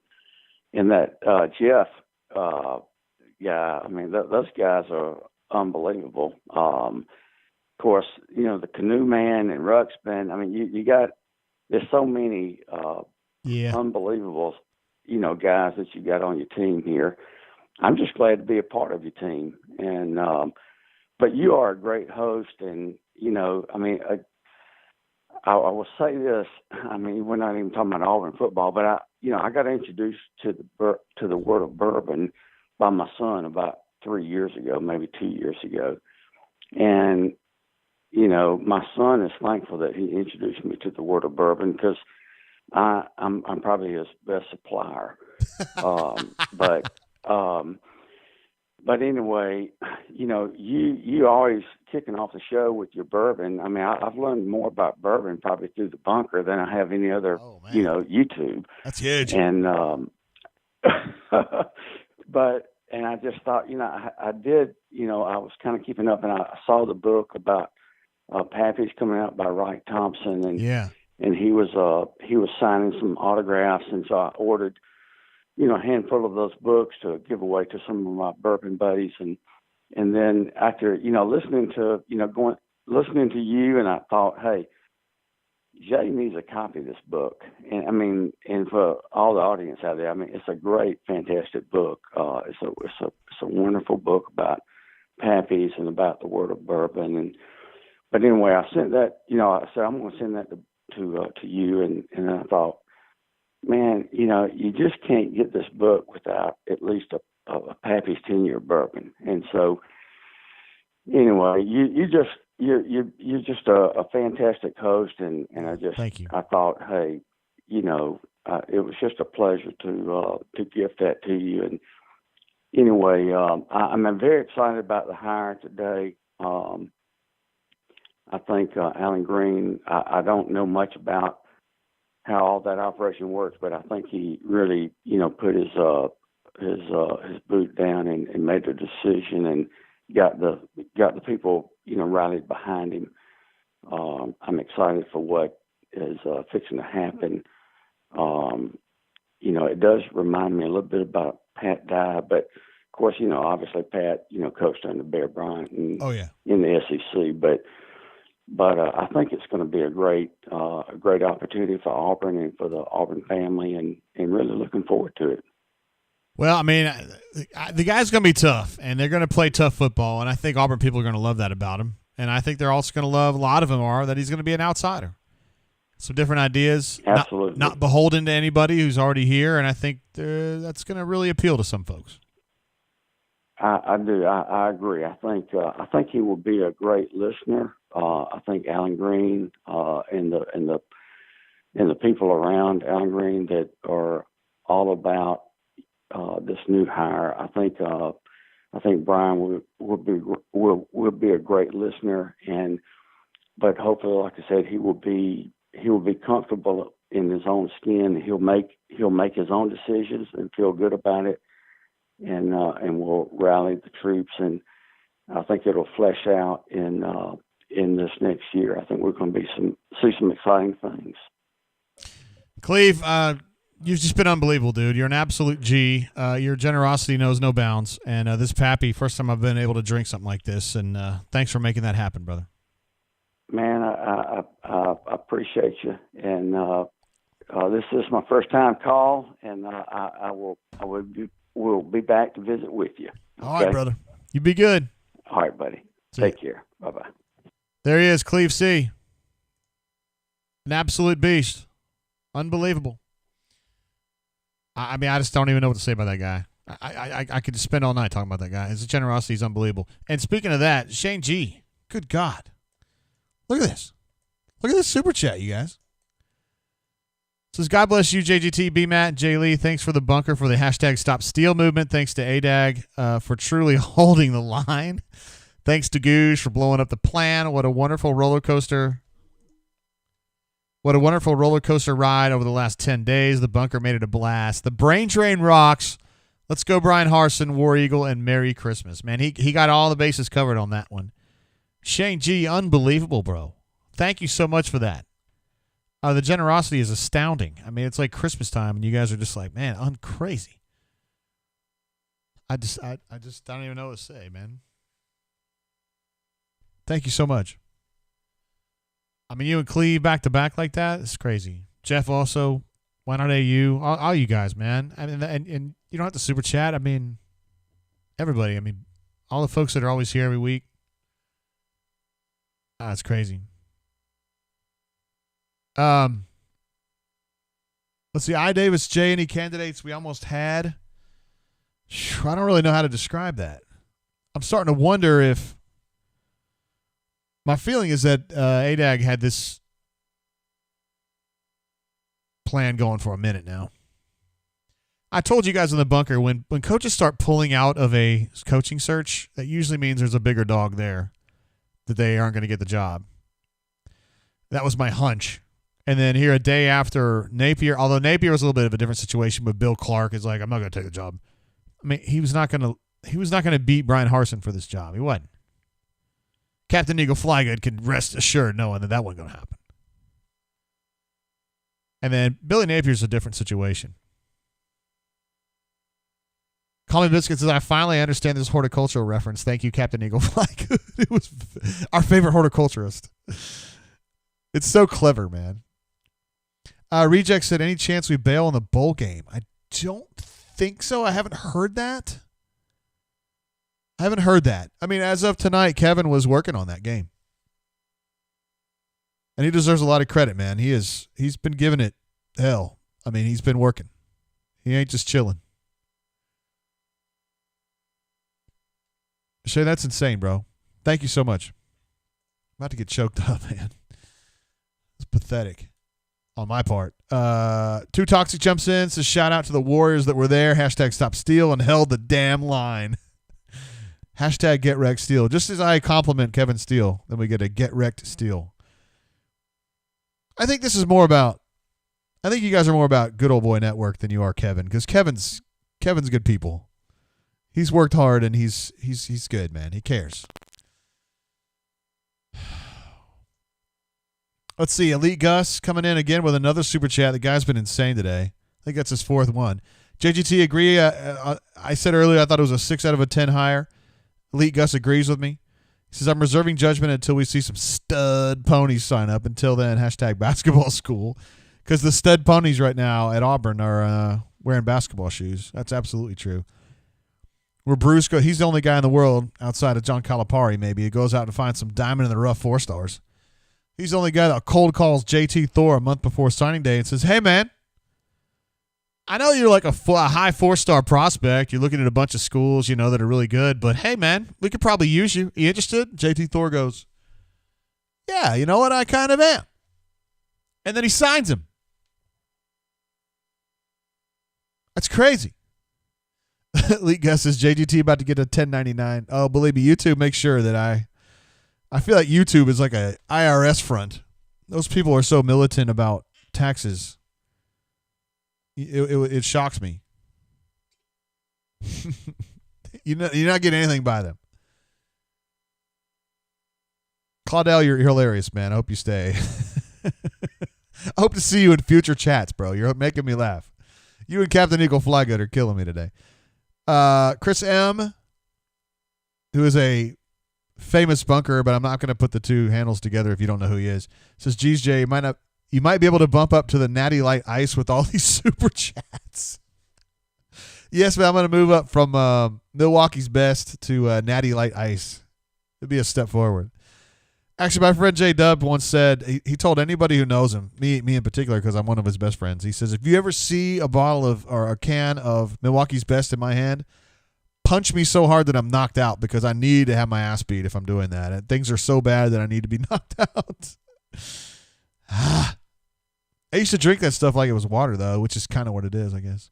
and that Jeff guy, those guys are unbelievable. Of course, the Canoe Man and Ruxpin. You got, there's so many unbelievable, guys that you got on your team here. I'm just glad to be a part of your team. And but you are a great host, and I will say this. We're not even talking about Auburn football, but I got introduced to the world of bourbon by my son about 3 years ago, maybe 2 years ago. And, my son is thankful that he introduced me to the world of bourbon because I'm probably his best supplier. But anyway, you always kicking off the show with your bourbon. I've learned more about bourbon probably through the bunker than I have any other, YouTube. That's huge. And, and I just thought, I did, I was kind of keeping up, and I saw the book about Pappy's coming out by Wright Thompson, and and he was signing some autographs, and so I ordered, a handful of those books to give away to some of my bourbon buddies, and then after listening to you, and I thought, hey, Jay needs a copy of this book, and and for all the audience out there, it's a great, fantastic book. It's a wonderful book about Pappy's and about the world of bourbon, but anyway, I sent that. I said I'm going to send that to you, and I thought, man, you just can't get this book without at least a Pappy's 10-year bourbon. And so, anyway, you're just a fantastic host, and thank you. I thought, hey, it was just a pleasure to gift that to you. And anyway, I'm very excited about the hire today. I think Alan Green. I don't know much about how all that operation works, but I think he really, put his boot down and made the decision and got the people, rallied behind him. I'm excited for what is fixing to happen. It does remind me a little bit about Pat died. But of course, obviously Pat, coached under Bear Bryant in the SEC. But I think it's going to be a great opportunity for Auburn and for the Auburn family, and really looking forward to it. Well, I mean, the guy's going to be tough, and they're going to play tough football, and I think Auburn people are going to love that about him. And I think they're also going to love, a lot of them are, that he's going to be an outsider. Some different ideas. Absolutely. Not beholden to anybody who's already here, and I think that's going to really appeal to some folks. I do. I agree. I think he will be a great listener. I think Alan Green and the people around Alan Green that are all about this new hire. I think Bryan will be a great listener, but hopefully, like I said, he will be comfortable in his own skin. He'll make his own decisions and feel good about it, and we'll rally the troops. And I think it'll flesh out in this next year. I think we're going to see some exciting things. Cleve, you've just been unbelievable, dude. You're an absolute G. Your generosity knows no bounds. And this Pappy, first time I've been able to drink something like this. And thanks for making that happen, brother. Man, I appreciate you. And this is my first time call, and we'll be back to visit with you. Okay? All right, brother. You be good. All right, buddy. Take care. Bye-bye. There he is, Cleve C. An absolute beast. Unbelievable. I mean, I just don't even know what to say about that guy. I could just spend all night talking about that guy. His generosity is unbelievable. And speaking of that, Shane G. Good God. Look at this. Look at this super chat, you guys. It says, God bless you, JGT, BMAT, Jay Lee. Thanks for the bunker for the hashtag Stop Steal movement. Thanks to ADAG for truly holding the line. Thanks to Goosh for blowing up the plan. What a wonderful roller coaster. What a wonderful roller coaster ride over the last 10 days. The bunker made it a blast. The brain drain rocks. Let's go, Bryan Harsin, War Eagle, and Merry Christmas. Man, he got all the bases covered on that one. Shane G, unbelievable, bro. Thank you so much for that. The generosity is astounding. I mean, it's like Christmas time, and you guys are just like, man, crazy. I just don't even know what to say, man. Thank you so much. I mean, you and Cleve back to back like that, it's crazy. Jeff also, why not AU? All you guys, man. I mean, and you don't have to super chat. I mean, everybody. I mean, all the folks that are always here every week. It's crazy. Let's see. I Davis J. Any candidates we almost had? I don't really know how to describe that. I'm starting to wonder if. My feeling is that ADAG had this plan going for a minute now. I told you guys in the bunker, when coaches start pulling out of a coaching search, that usually means there's a bigger dog there that they aren't going to get the job. That was my hunch. And then here a day after Napier, although Napier was a little bit of a different situation, but Bill Clark is like, I'm not going to take the job. I mean, he was not going to beat Bryan Harsin for this job. He wasn't. Captain Eagle Flygood can rest assured knowing that wasn't going to happen. And then Billy Napier's a different situation. Call Me Biscuit says, I finally understand this horticultural reference. Thank you, Captain Eagle Flygood. It was our favorite horticulturist. It's so clever, man. Reject said, any chance we bail in the bowl game? I don't think so. I haven't heard that. I mean, as of tonight, Kevin was working on that game. And he deserves a lot of credit, man. He's been giving it hell. I mean, he's been working. He ain't just chilling. Shay, that's insane, bro. Thank you so much. I'm about to get choked up, man. It's pathetic on my part. Too Toxic jumps in, says shout out to the Warriors that were there. Hashtag Stop Steal and held the damn line. Hashtag Get Wrecked Steal. Just as I compliment Kevin Steele, then we get a Get Wrecked Steal. I think this is more about. I think you guys are more about Good Old Boy Network than you are Kevin, because Kevin's good people. He's worked hard and he's good, man. He cares. Let's see. Elite Gus coming in again with another super chat. The guy's been insane today. I think that's his fourth one. JGT agree. I said earlier I thought it was a 6 out of a 10 hire. Elite Gus agrees with me. He says, I'm reserving judgment until we see some stud ponies sign up. Until then, #basketball school. Because the stud ponies right now at Auburn are wearing basketball shoes. That's absolutely true. Where Bruce he's the only guy in the world outside of John Calipari, maybe, who goes out to find some diamond in the rough 4-stars. He's the only guy that cold calls JT Thor a month before signing day and says, hey, man, I know you're like a high 4-star prospect. You're looking at a bunch of schools, that are really good. But, hey, man, we could probably use you. You interested? JT Thor goes, yeah, you know what? I kind of am. And then he signs him. That's crazy. Elite Gus says, JGT about to get a 1099. Oh, believe me, YouTube makes sure that I feel like YouTube is like a IRS front. Those people are so militant about taxes. It shocks me. You're not getting anything by them. Claudel, you're hilarious, man. I hope you stay. I hope to see you in future chats, bro. You're making me laugh. You and Captain Eagle Flygood are killing me today. Chris M., who is a famous bunker, but I'm not going to put the two handles together if you don't know who he is, says, geez, Jay, you might be able to bump up to the Natty Light Ice with all these super chats. Yes, man, I'm going to move up from Milwaukee's Best to Natty Light Ice. It'd be a step forward. Actually, my friend J Dub once said, he told anybody who knows him, me in particular, because I'm one of his best friends, he says, if you ever see a bottle of or a can of Milwaukee's Best in my hand, punch me so hard that I'm knocked out, because I need to have my ass beat if I'm doing that. And things are so bad that I need to be knocked out. I used to drink that stuff like it was water, though, which is kind of what it is, I guess.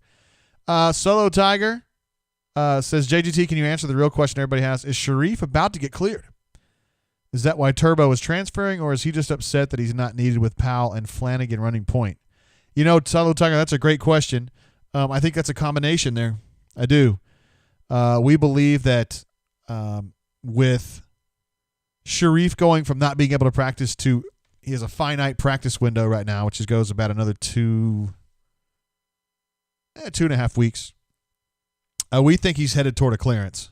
Solo Tiger says, JGT, can you answer the real question everybody has? Is Sharif about to get cleared? Is that why Turbo is transferring, or is he just upset that he's not needed with Powell and Flanagan running point? Solo Tiger, that's a great question. I think that's a combination there. I do. We believe that with Sharif going from not being able to practice to he has a finite practice window right now, which goes about another 2.5 weeks. We think he's headed toward a clearance.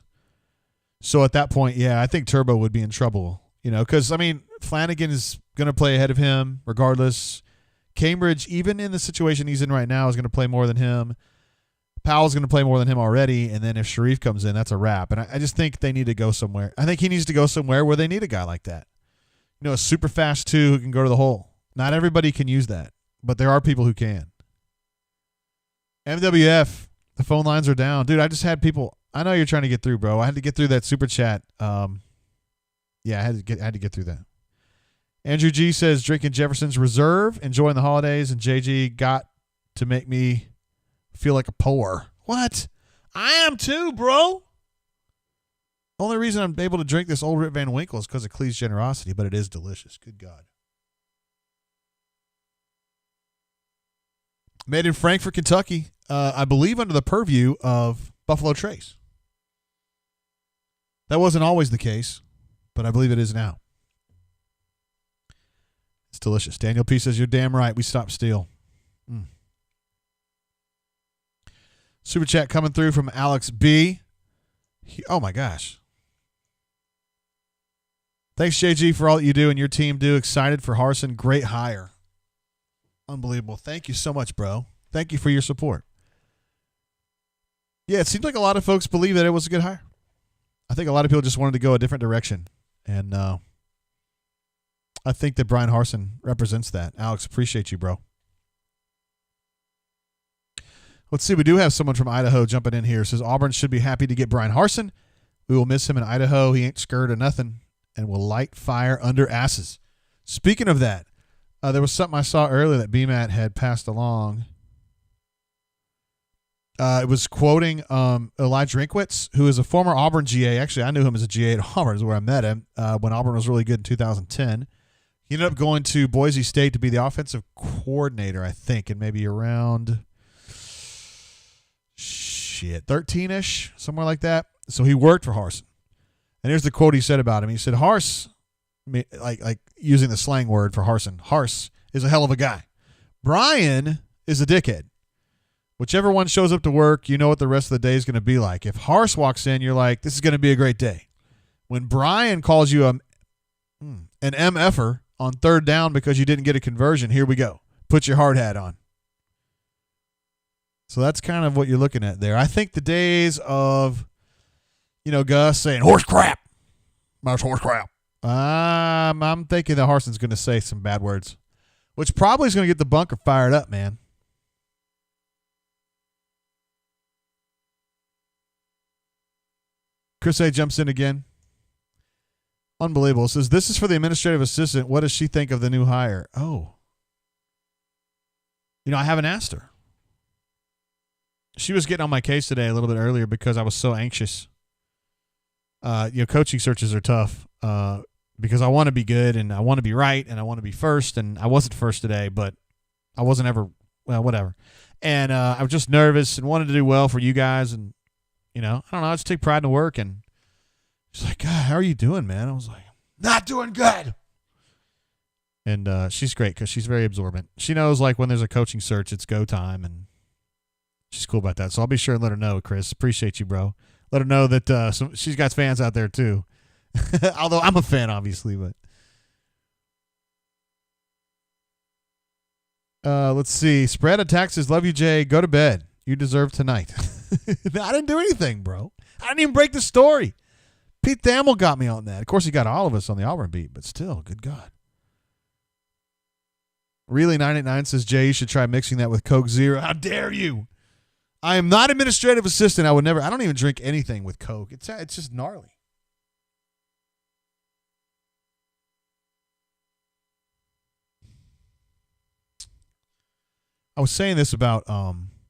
So at that point, yeah, I think Turbo would be in trouble. Because, Flanagan is going to play ahead of him regardless. Cambridge, even in the situation he's in right now, is going to play more than him. Powell's going to play more than him already. And then if Sharif comes in, that's a wrap. And I just think they need to go somewhere. I think he needs to go somewhere where they need a guy like that. A super fast 2 who can go to the hole. Not everybody can use that, but there are people who can. MWF, the phone lines are down. Dude, I just had people. I know you're trying to get through, bro. I had to get through that super chat. Yeah, I had to get through that. Andrew G says, drinking Jefferson's Reserve, enjoying the holidays, and JG got to make me feel like a poor. What? I am too, bro. Only reason I'm able to drink this old Rip Van Winkle is because of Clee's generosity, but it is delicious. Good God. Made in Frankfort, Kentucky, I believe under the purview of Buffalo Trace. That wasn't always the case, but I believe it is now. It's delicious. Daniel P. says, you're damn right. We stopped steal. Super chat coming through from Alex B. Oh, my gosh. Thanks, JG, for all that you do and your team do. Excited for Harsin. Great hire. Unbelievable. Thank you so much, bro. Thank you for your support. Yeah, it seems like a lot of folks believe that it was a good hire. I think a lot of people just wanted to go a different direction. And I think that Bryan Harsin represents that. Alex, appreciate you, bro. Let's see. We do have someone from Idaho jumping in here. It says Auburn should be happy to get Bryan Harsin. We will miss him in Idaho. He ain't scared of nothing and will light fire under asses. Speaking of that, there was something I saw earlier that BMAT had passed along. It was quoting Elijah Drinkwitz, who is a former Auburn GA. Actually, I knew him as a GA at Auburn, is where I met him when Auburn was really good in 2010. He ended up going to Boise State to be the offensive coordinator, I think, and maybe around 13-ish, somewhere like that. So he worked for Harsin. And here's the quote he said about him. He said, Hars, like using the slang word for Harsin, Hars is a hell of a guy. Bryan is a dickhead. Whichever one shows up to work, you know what the rest of the day is going to be like. If Hars walks in, you're like, this is going to be a great day. When Bryan calls you an MFer on third down because you didn't get a conversion, here we go. Put your hard hat on. So that's kind of what you're looking at there. I think the days of, Gus saying, horse crap. That's horse crap. I'm thinking that Harsin's going to say some bad words, which probably is going to get the bunker fired up, man. Chris A. jumps in again. Unbelievable. Says, this is for the administrative assistant. What does she think of the new hire? Oh. I haven't asked her. She was getting on my case today a little bit earlier because I was so anxious. Coaching searches are tough because I want to be good and I want to be right and I want to be first. And I wasn't first today, but I wasn't ever, whatever. And I was just nervous and wanted to do well for you guys. And, I don't know, I just take pride in the work. And she's like, God, how are you doing, man? I was like, not doing good. And she's great because she's very absorbent. She knows, like, when there's a coaching search, it's go time. And she's cool about that. So I'll be sure and let her know, Chris. Appreciate you, bro. Let her know that she's got fans out there, too. Although I'm a fan, obviously. But let's see. Spread of taxes. Love you, Jay. Go to bed. You deserve tonight. I didn't do anything, bro. I didn't even break the story. Pete Thamel got me on that. Of course, he got all of us on the Auburn beat, but still, good God. Really 989 says, Jay, you should try mixing that with Coke Zero. How dare you? I am not administrative assistant. I don't even drink anything with Coke. It's just gnarly. I was saying this about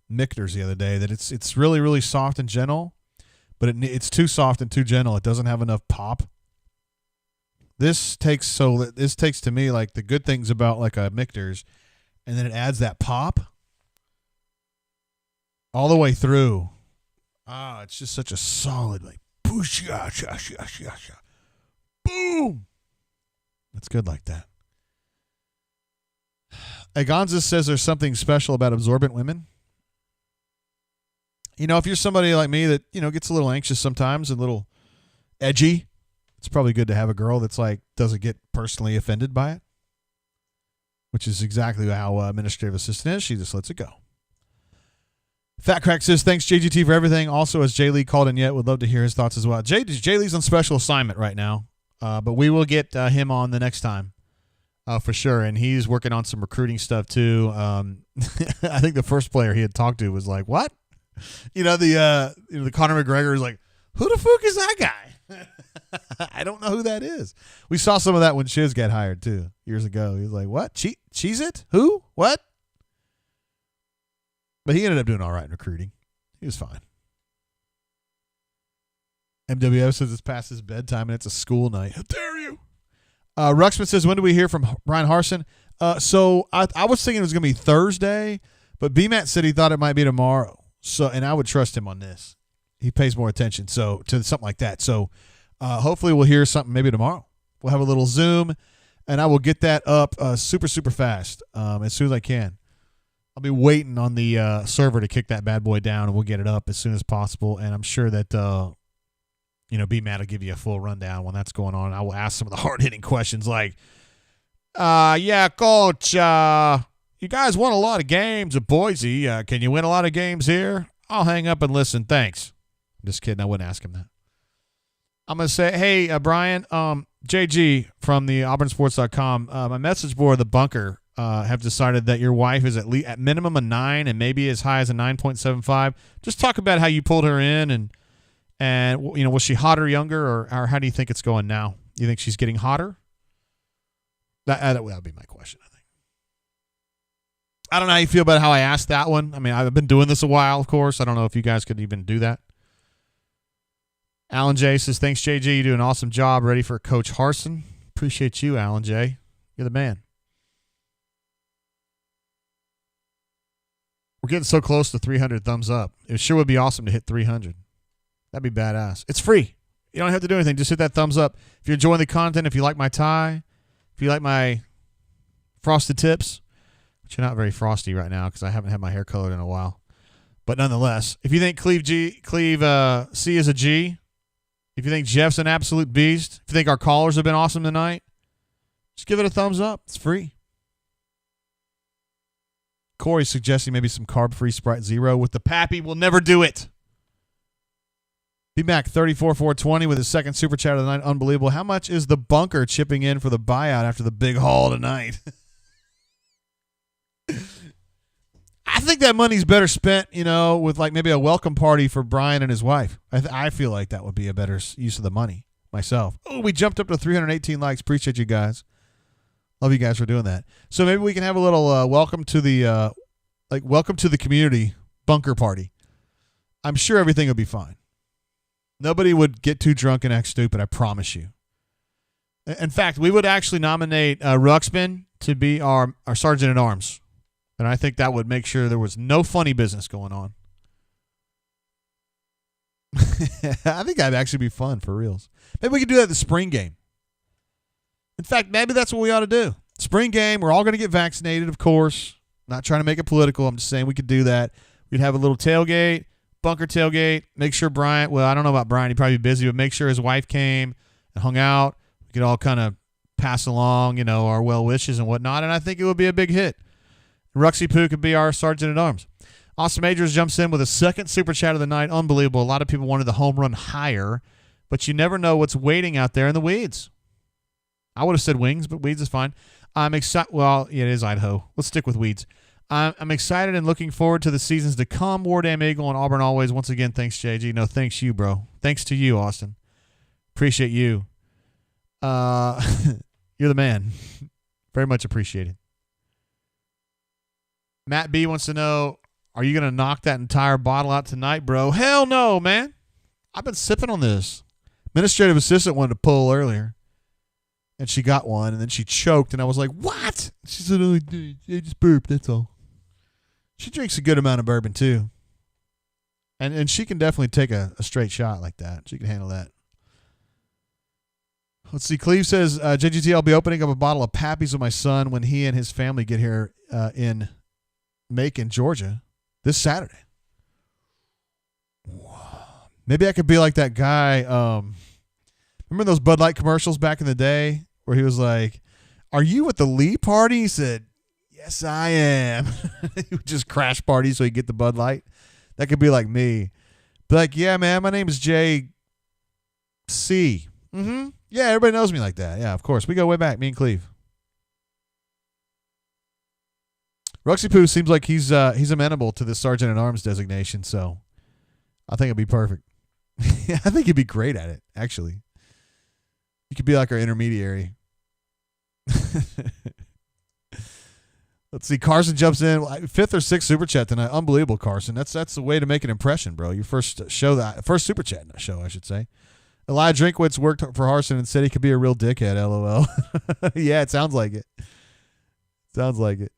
Michter's the other day, that it's really, really soft and gentle, but it's too soft and too gentle. It doesn't have enough pop. This takes to me like the good things about like a Michter's, and then it adds that pop all the way through. It's just such a solid, like, boom. It's good like that. Agonza says there's something special about absorbent women. If you're somebody like me that, gets a little anxious sometimes and a little edgy, it's probably good to have a girl that's like, doesn't get personally offended by it, which is exactly how administrative assistant is. She just lets it go. Fat Crack says, thanks, JGT, for everything. Also, as Jay Lee called in yet, would love to hear his thoughts as well. Jay Lee's on special assignment right now, but we will get him on the next time for sure. And he's working on some recruiting stuff too. I think the first player he had talked to was like, what? The Conor McGregor is like, who the fuck is that guy? I don't know who that is. We saw some of that when Shiz got hired too years ago. He was like, what? Cheese it? Who? What? But he ended up doing all right in recruiting. He was fine. MWO says it's past his bedtime and it's a school night. How dare you? Ruxman says, when do we hear from Bryan Harsin? So I was thinking it was going to be Thursday, but BMAT said he thought it might be tomorrow. So, and I would trust him on this. He pays more attention to something like that. So hopefully we'll hear something maybe tomorrow. We'll have a little Zoom, and I will get that up super, super fast as soon as I can. I'll be waiting on the server to kick that bad boy down, and we'll get it up as soon as possible. And I'm sure that BMAT will give you a full rundown when that's going on. I will ask some of the hard-hitting questions like, yeah, Coach, you guys won a lot of games at Boise. Can you win a lot of games here? I'll hang up and listen. Thanks. I'm just kidding. I wouldn't ask him that. I'm going to say, hey, Bryan, JG from the auburnsports.com, my message board, The Bunker, have decided that your wife is at minimum a 9 and maybe as high as a 9.75. Just talk about how you pulled her in and was she hotter, younger, or how do you think it's going now? You think she's getting hotter? That would be my question, I think. I don't know how you feel about how I asked that one. I mean, I've been doing this a while, of course. I don't know if you guys could even do that. Alan J says, thanks, JG. You do an awesome job. Ready for Coach Harsin. Appreciate you, Alan J. You're the man. We're getting so close to 300 thumbs up. It sure would be awesome to hit 300. That'd be badass. It's free. You don't have to do anything. Just hit that thumbs up. If you're enjoying the content, if you like my tie, if you like my frosted tips, which are not very frosty right now because I haven't had my hair colored in a while. But nonetheless, if you think Cleve C is a G, if you think Jeff's an absolute beast, if you think our callers have been awesome tonight, just give it a thumbs up. It's free. Corey's suggesting maybe some carb-free Sprite Zero with the Pappy. We'll never do it. BMAT 34420 with his second super chat of the night. Unbelievable. How much is the bunker chipping in for the buyout after the big haul tonight? I think that money's better spent, with like maybe a welcome party for Bryan and his wife. I feel like that would be a better use of the money myself. Oh, we jumped up to 318 likes. Appreciate you guys. Love you guys for doing that. So maybe we can have a little welcome to the community bunker party. I'm sure everything will be fine. Nobody would get too drunk and act stupid, I promise you. In fact, we would actually nominate Ruxpin to be our sergeant at arms. And I think that would make sure there was no funny business going on. I think that'd actually be fun for reals. Maybe we could do that at the spring game. In fact, maybe that's what we ought to do. Spring game, we're all going to get vaccinated, of course. Not trying to make it political. I'm just saying we could do that. We'd have a little tailgate. Bunker tailgate, make sure Bryan, well, I don't know about Bryan, he'd probably be busy, but make sure his wife came and hung out. We could all kind of pass along, our well wishes and whatnot, and I think it would be a big hit. Ruxy Poo could be our sergeant at arms. Austin Majors jumps in with a second super chat of the night. Unbelievable. A lot of people wanted the home run higher, but you never know what's waiting out there in the weeds. I would have said wings, but weeds is fine. I'm excited. Well, yeah, it is Idaho. Let's stick with weeds. I'm excited and looking forward to the seasons to come. War Damn Eagle and Auburn always. Once again, thanks, JG. No, thanks you, bro. Thanks to you, Austin. Appreciate you. You're the man. Very much appreciated. Matt B wants to know, are you going to knock that entire bottle out tonight, bro? Hell no, man. I've been sipping on this. Administrative assistant wanted to pull earlier, and she got one, and then she choked, and I was like, what? She said, oh, I just burped, that's all. She drinks a good amount of bourbon, too. And she can definitely take a straight shot like that. She can handle that. Let's see. Cleve says, JGT, I'll be opening up a bottle of Pappy's with my son when he and his family get here in Macon, Georgia, this Saturday. Maybe I could be like that guy. Remember those Bud Light commercials back in the day where he was like, are you at the Lee party? He said, yes, I am. He would just crash parties so he'd get the Bud Light. That could be like me. Be like, yeah, man, my name is J.C. Mm-hmm. Yeah, everybody knows me like that. Yeah, of course. We go way back, me and Cleve. Ruxy Poo seems like he's amenable to the Sergeant at Arms designation, so I think it'd be perfect. I think he'd be great at it, actually. You could be like our intermediary. Let's see. Carson jumps in. Fifth or sixth super chat tonight. Unbelievable, Carson. That's the way to make an impression, bro. Your first super chat show, I should say. Elijah Drinkwitz worked for Harsin and said he could be a real dickhead, LOL. Yeah, it sounds like it. Sounds like it.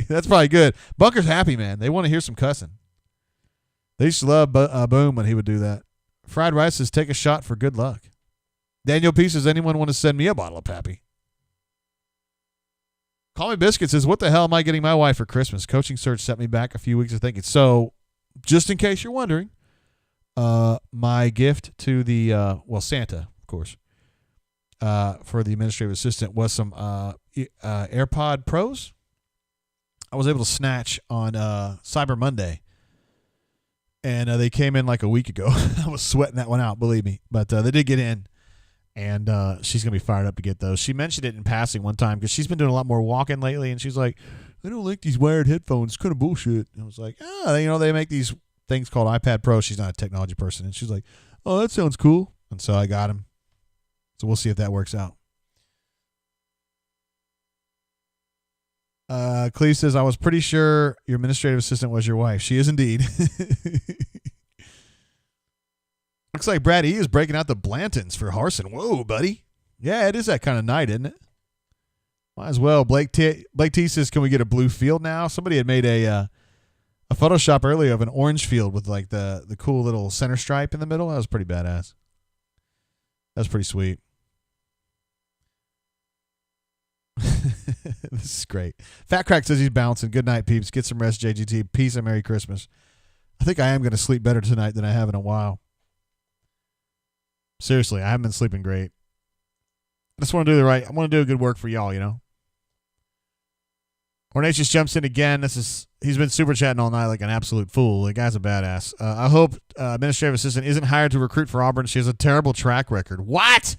That's probably good. Bunker's happy, man. They want to hear some cussing. They used to love Boom when he would do that. Fried Rice says, take a shot for good luck. Daniel P says, anyone want to send me a bottle of Pappy? Call Me Biscuit says, what the hell am I getting my wife for Christmas? Coaching search set me back a few weeks of thinking. So, just in case you're wondering, my gift to the, Santa, of course, for the administrative assistant was some AirPod Pros. I was able to snatch on Cyber Monday, and they came in like a week ago. I was sweating that one out, believe me. But they did get in, and she's going to be fired up to get those. She mentioned it in passing one time because she's been doing a lot more walking lately, and she's like, I don't like these wired headphones. It's kind of bullshit. And I was like, they make these things called iPad Pro. She's not a technology person. And she's like, oh, that sounds cool. And so I got him. So we'll see if that works out. Cleve says, I was pretty sure your administrative assistant was your wife. She is indeed. Looks like Brad E is breaking out the Blantons for Harsin. Whoa, buddy. Yeah, it is that kind of night, isn't it? Might as well. Blake T says, can we get a blue field now? Somebody had made a Photoshop earlier of an orange field with like the cool little center stripe in the middle. That was pretty badass. That's pretty sweet. This is great. Fat Crack says he's bouncing. Good night, peeps. Get some rest, JGT. Peace and Merry Christmas. I think I am going to sleep better tonight than I have in a while. Seriously, I haven't been sleeping great. I just want to do I want to do a good work for y'all, you know. Hornatius jumps in again. He's been super chatting all night like an absolute fool. The guy's a badass. I hope administrative assistant isn't hired to recruit for Auburn. She has a terrible track record. What?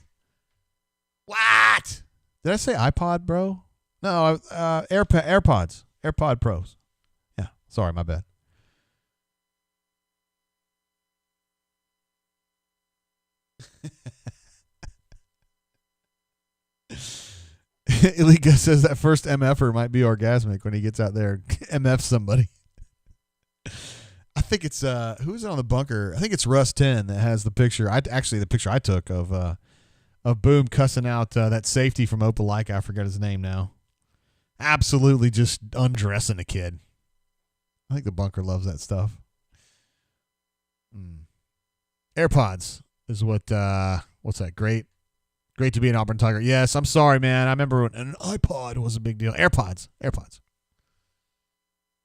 Did I say iPod, bro? No, AirPods. AirPod Pros. Yeah, sorry, my bad. Elika says that first MFer might be orgasmic when he gets out there MF somebody. I think it's who's it on the bunker? I think it's Russ 10 that has the picture. The picture I took of Boom cussing out that safety from Opelika. I forgot his name now. Absolutely just undressing a kid. I think the bunker loves that stuff. AirPods is what's that? Great to be an Auburn Tiger. Yes, I'm sorry, man. I remember when an iPod was a big deal. AirPods.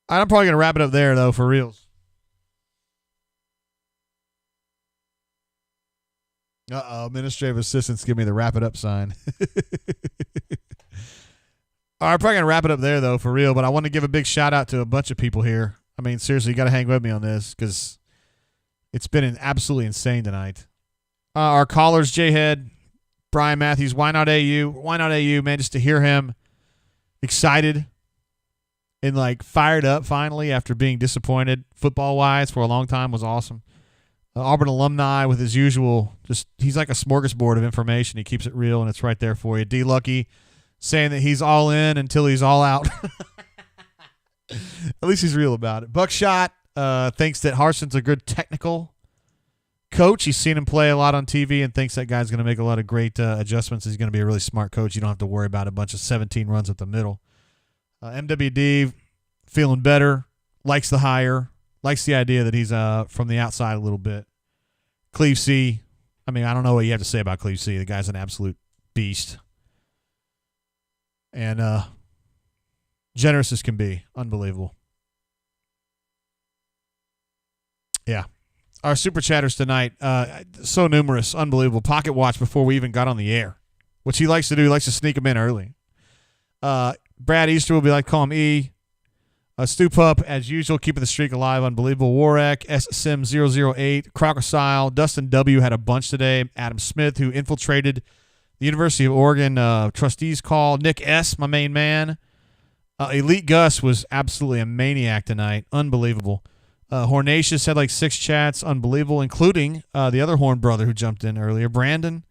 I'm probably gonna wrap it up there though, for reals. Administrative assistants give me the wrap it up sign. All right, I'm probably going to wrap it up there, though, for real. But I want to give a big shout-out to a bunch of people here. I mean, seriously, you got to hang with me on this because it's been absolutely insane tonight. Our callers, Jayhead, Brian Matthews, why not AU? Why not AU, man, just to hear him excited and, like, fired up finally after being disappointed football-wise for a long time was awesome. Auburn alumni with his usual, he's like a smorgasbord of information. He keeps it real, and it's right there for you. D. Lucky saying that he's all in until he's all out. At least he's real about it. Buckshot thinks that Harsin's a good technical coach. He's seen him play a lot on TV and thinks that guy's going to make a lot of great adjustments. He's going to be a really smart coach. You don't have to worry about a bunch of 17 runs at the middle. MWD feeling better, likes the hire. Likes the idea that he's from the outside a little bit. Cleve C. I mean, I don't know what you have to say about Cleve C. The guy's an absolute beast. And generous as can be. Unbelievable. Yeah. Our super chatters tonight, so numerous. Unbelievable. Pocket watch before we even got on the air. Which he likes to do. He likes to sneak them in early. Brad Easter will be like, call him E. Stu Pup, as usual, keeping the streak alive. Unbelievable. Warek, SSim008, Crocosile, Dustin W. had a bunch today. Adam Smith, who infiltrated the University of Oregon trustees call. Nick S., my main man. Elite Gus was absolutely a maniac tonight. Unbelievable. Hornatius had like 6 chats. Unbelievable, including the other Horn brother who jumped in earlier, Brandon.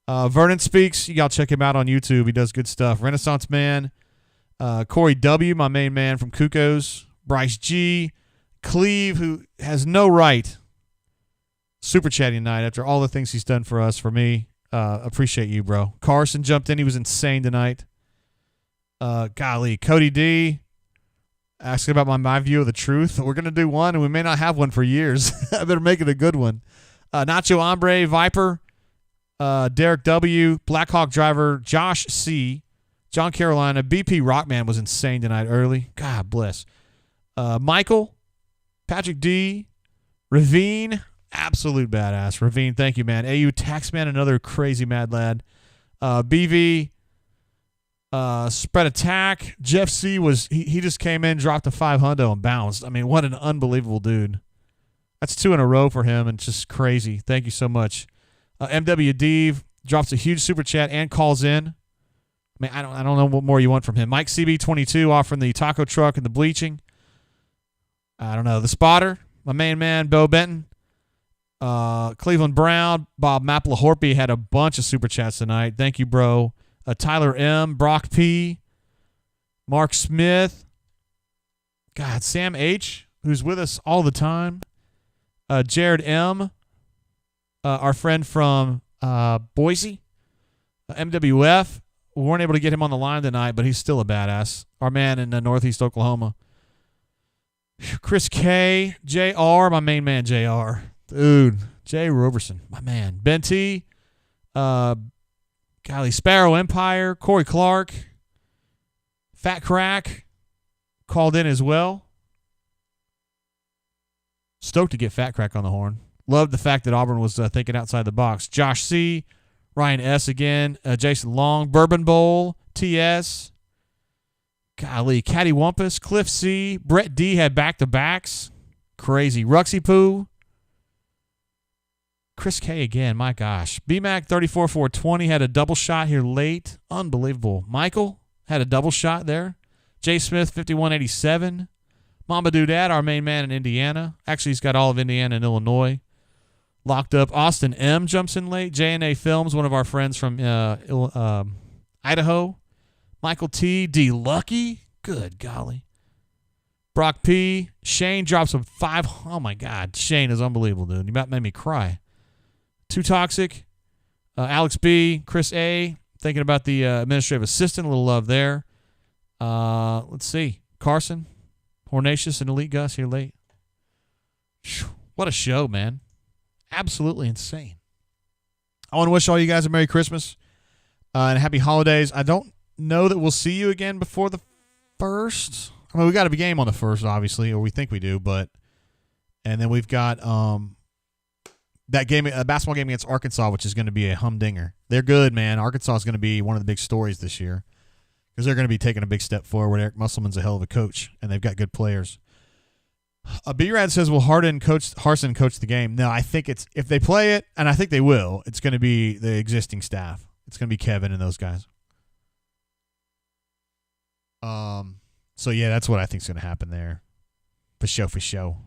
Vernon Speaks. You got to check him out on YouTube. He does good stuff. Renaissance Man. Corey W., my main man from Cuckoos. Bryce G. Cleve, who has no right. Super chatting tonight after all the things he's done for us, for me. Appreciate you, bro. Carson jumped in. He was insane tonight. Golly. Cody D. asking about my view of the truth. We're going to do one, and we may not have one for years. I better make it a good one. Nacho Hombre, Viper. Derek W., Blackhawk Driver, Josh C., John Carolina, BP Rockman was insane tonight early. God bless. Michael, Patrick D., Ravine, absolute badass. Ravine, thank you, man. AU Taxman, another crazy mad lad. BV, Spread Attack. Jeff C. he just came in, dropped a 500 and bounced. I mean, what an unbelievable dude. That's 2 in a row for him, and just crazy. Thank you so much. MW Deve drops a huge super chat and calls in. I mean, I don't know what more you want from him. Mike CB22 offering the taco truck and the bleaching. I don't know. The Spotter, my main man, Bo Benton. Cleveland Brown, Bob Maplahorpe had a bunch of super chats tonight. Thank you, bro. Tyler M, Brock P, Mark Smith. God, Sam H, who's with us all the time. Jared M, our friend from Boise. MWF. We weren't able to get him on the line tonight, but he's still a badass. Our man in Northeast Oklahoma. Chris K, JR, my main man, JR. Dude, Jay Roberson, my man. Ben T, golly, Sparrow Empire, Corey Clark, Fat Crack called in as well. Stoked to get Fat Crack on the horn. Loved the fact that Auburn was thinking outside the box. Josh C., Ryan S. again, Jason Long, Bourbon Bowl, TS. Golly, Caddy Wumpus, Cliff C., Brett D. had back-to-backs. Crazy. Ruxy Poo. Chris K. again, my gosh. BMAC 34-420 had a double shot here late. Unbelievable. Michael had a double shot there. Jay Smith 5187. Mamba Doodad, our main man in Indiana. Actually, he's got all of Indiana and Illinois locked up. Austin M. jumps in late. J&A Films, one of our friends from Idaho. Michael T. D. Lucky. Good golly. Brock P. Shane drops a 5. Oh, my God. Shane is unbelievable, dude. You about made me cry. Too Toxic. Alex B. Chris A. Thinking about the administrative assistant. A little love there. Let's see. Carson. Hornatius and Elite Gus here late. What a show, man. Absolutely insane. I want to wish all you guys a Merry Christmas and Happy Holidays. I don't know that we'll see you again before the 1st. I mean, we got a game on the 1st, obviously, or we think we do, but and then we've got that game, a basketball game against Arkansas, which is going to be a humdinger. They're good, man. Arkansas is going to be one of the big stories this year because they're going to be taking a big step forward. Eric Musselman's a hell of a coach, and they've got good players. B-Rad says, will Harsin coach the game? No, I think it's, if they play it, and I think they will, it's going to be the existing staff. It's going to be Kevin and those guys. So, yeah, that's what I think is going to happen there. For show.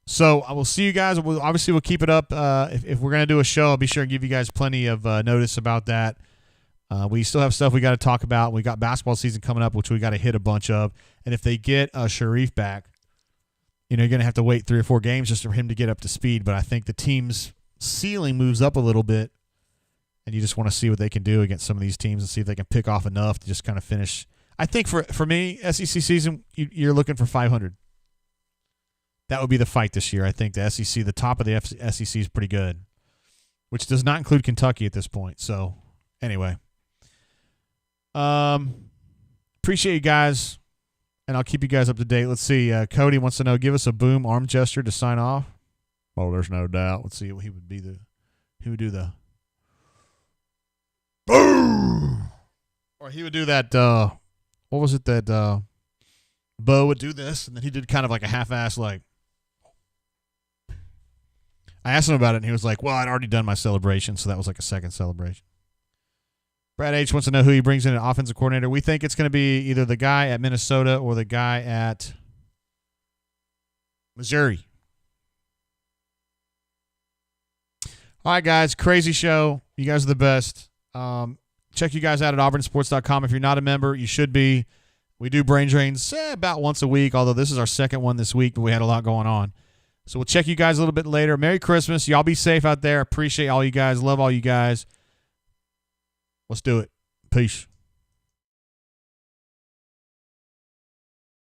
So I will see you guys. We'll keep it up. If we're going to do a show, I'll be sure to give you guys plenty of notice about that. We still have stuff we got to talk about. We got basketball season coming up, which we got to hit a bunch of. And if they get Sharif back, you're going to have to wait 3 or 4 games just for him to get up to speed. But I think the team's ceiling moves up a little bit, and you just want to see what they can do against some of these teams and see if they can pick off enough to just kind of finish. I think for me, SEC season, you're looking for 500. That would be the fight this year. I think the SEC, the top of the SEC is pretty good, which does not include Kentucky at this point. So, anyway. Appreciate you guys, and I'll keep you guys up to date. Let's see. Cody wants to know, give us a boom arm gesture to sign off. Oh, there's no doubt. Let's see what he would do the boom, or he would do that. What was it that Bo would do this, and then he did kind of like a half-ass like. I asked him about it, and he was like, well, I'd already done my celebration, so that was like a second celebration. Brad H. wants to know who he brings in an offensive coordinator. We think it's going to be either the guy at Minnesota or the guy at Missouri. All right, guys, crazy show. You guys are the best. Check you guys out at auburnsports.com. If you're not a member, you should be. We do brain drains about once a week, although this is our second one this week, but we had a lot going on. So we'll check you guys a little bit later. Merry Christmas. Y'all be safe out there. Appreciate all you guys. Love all you guys. Let's do it. Peace.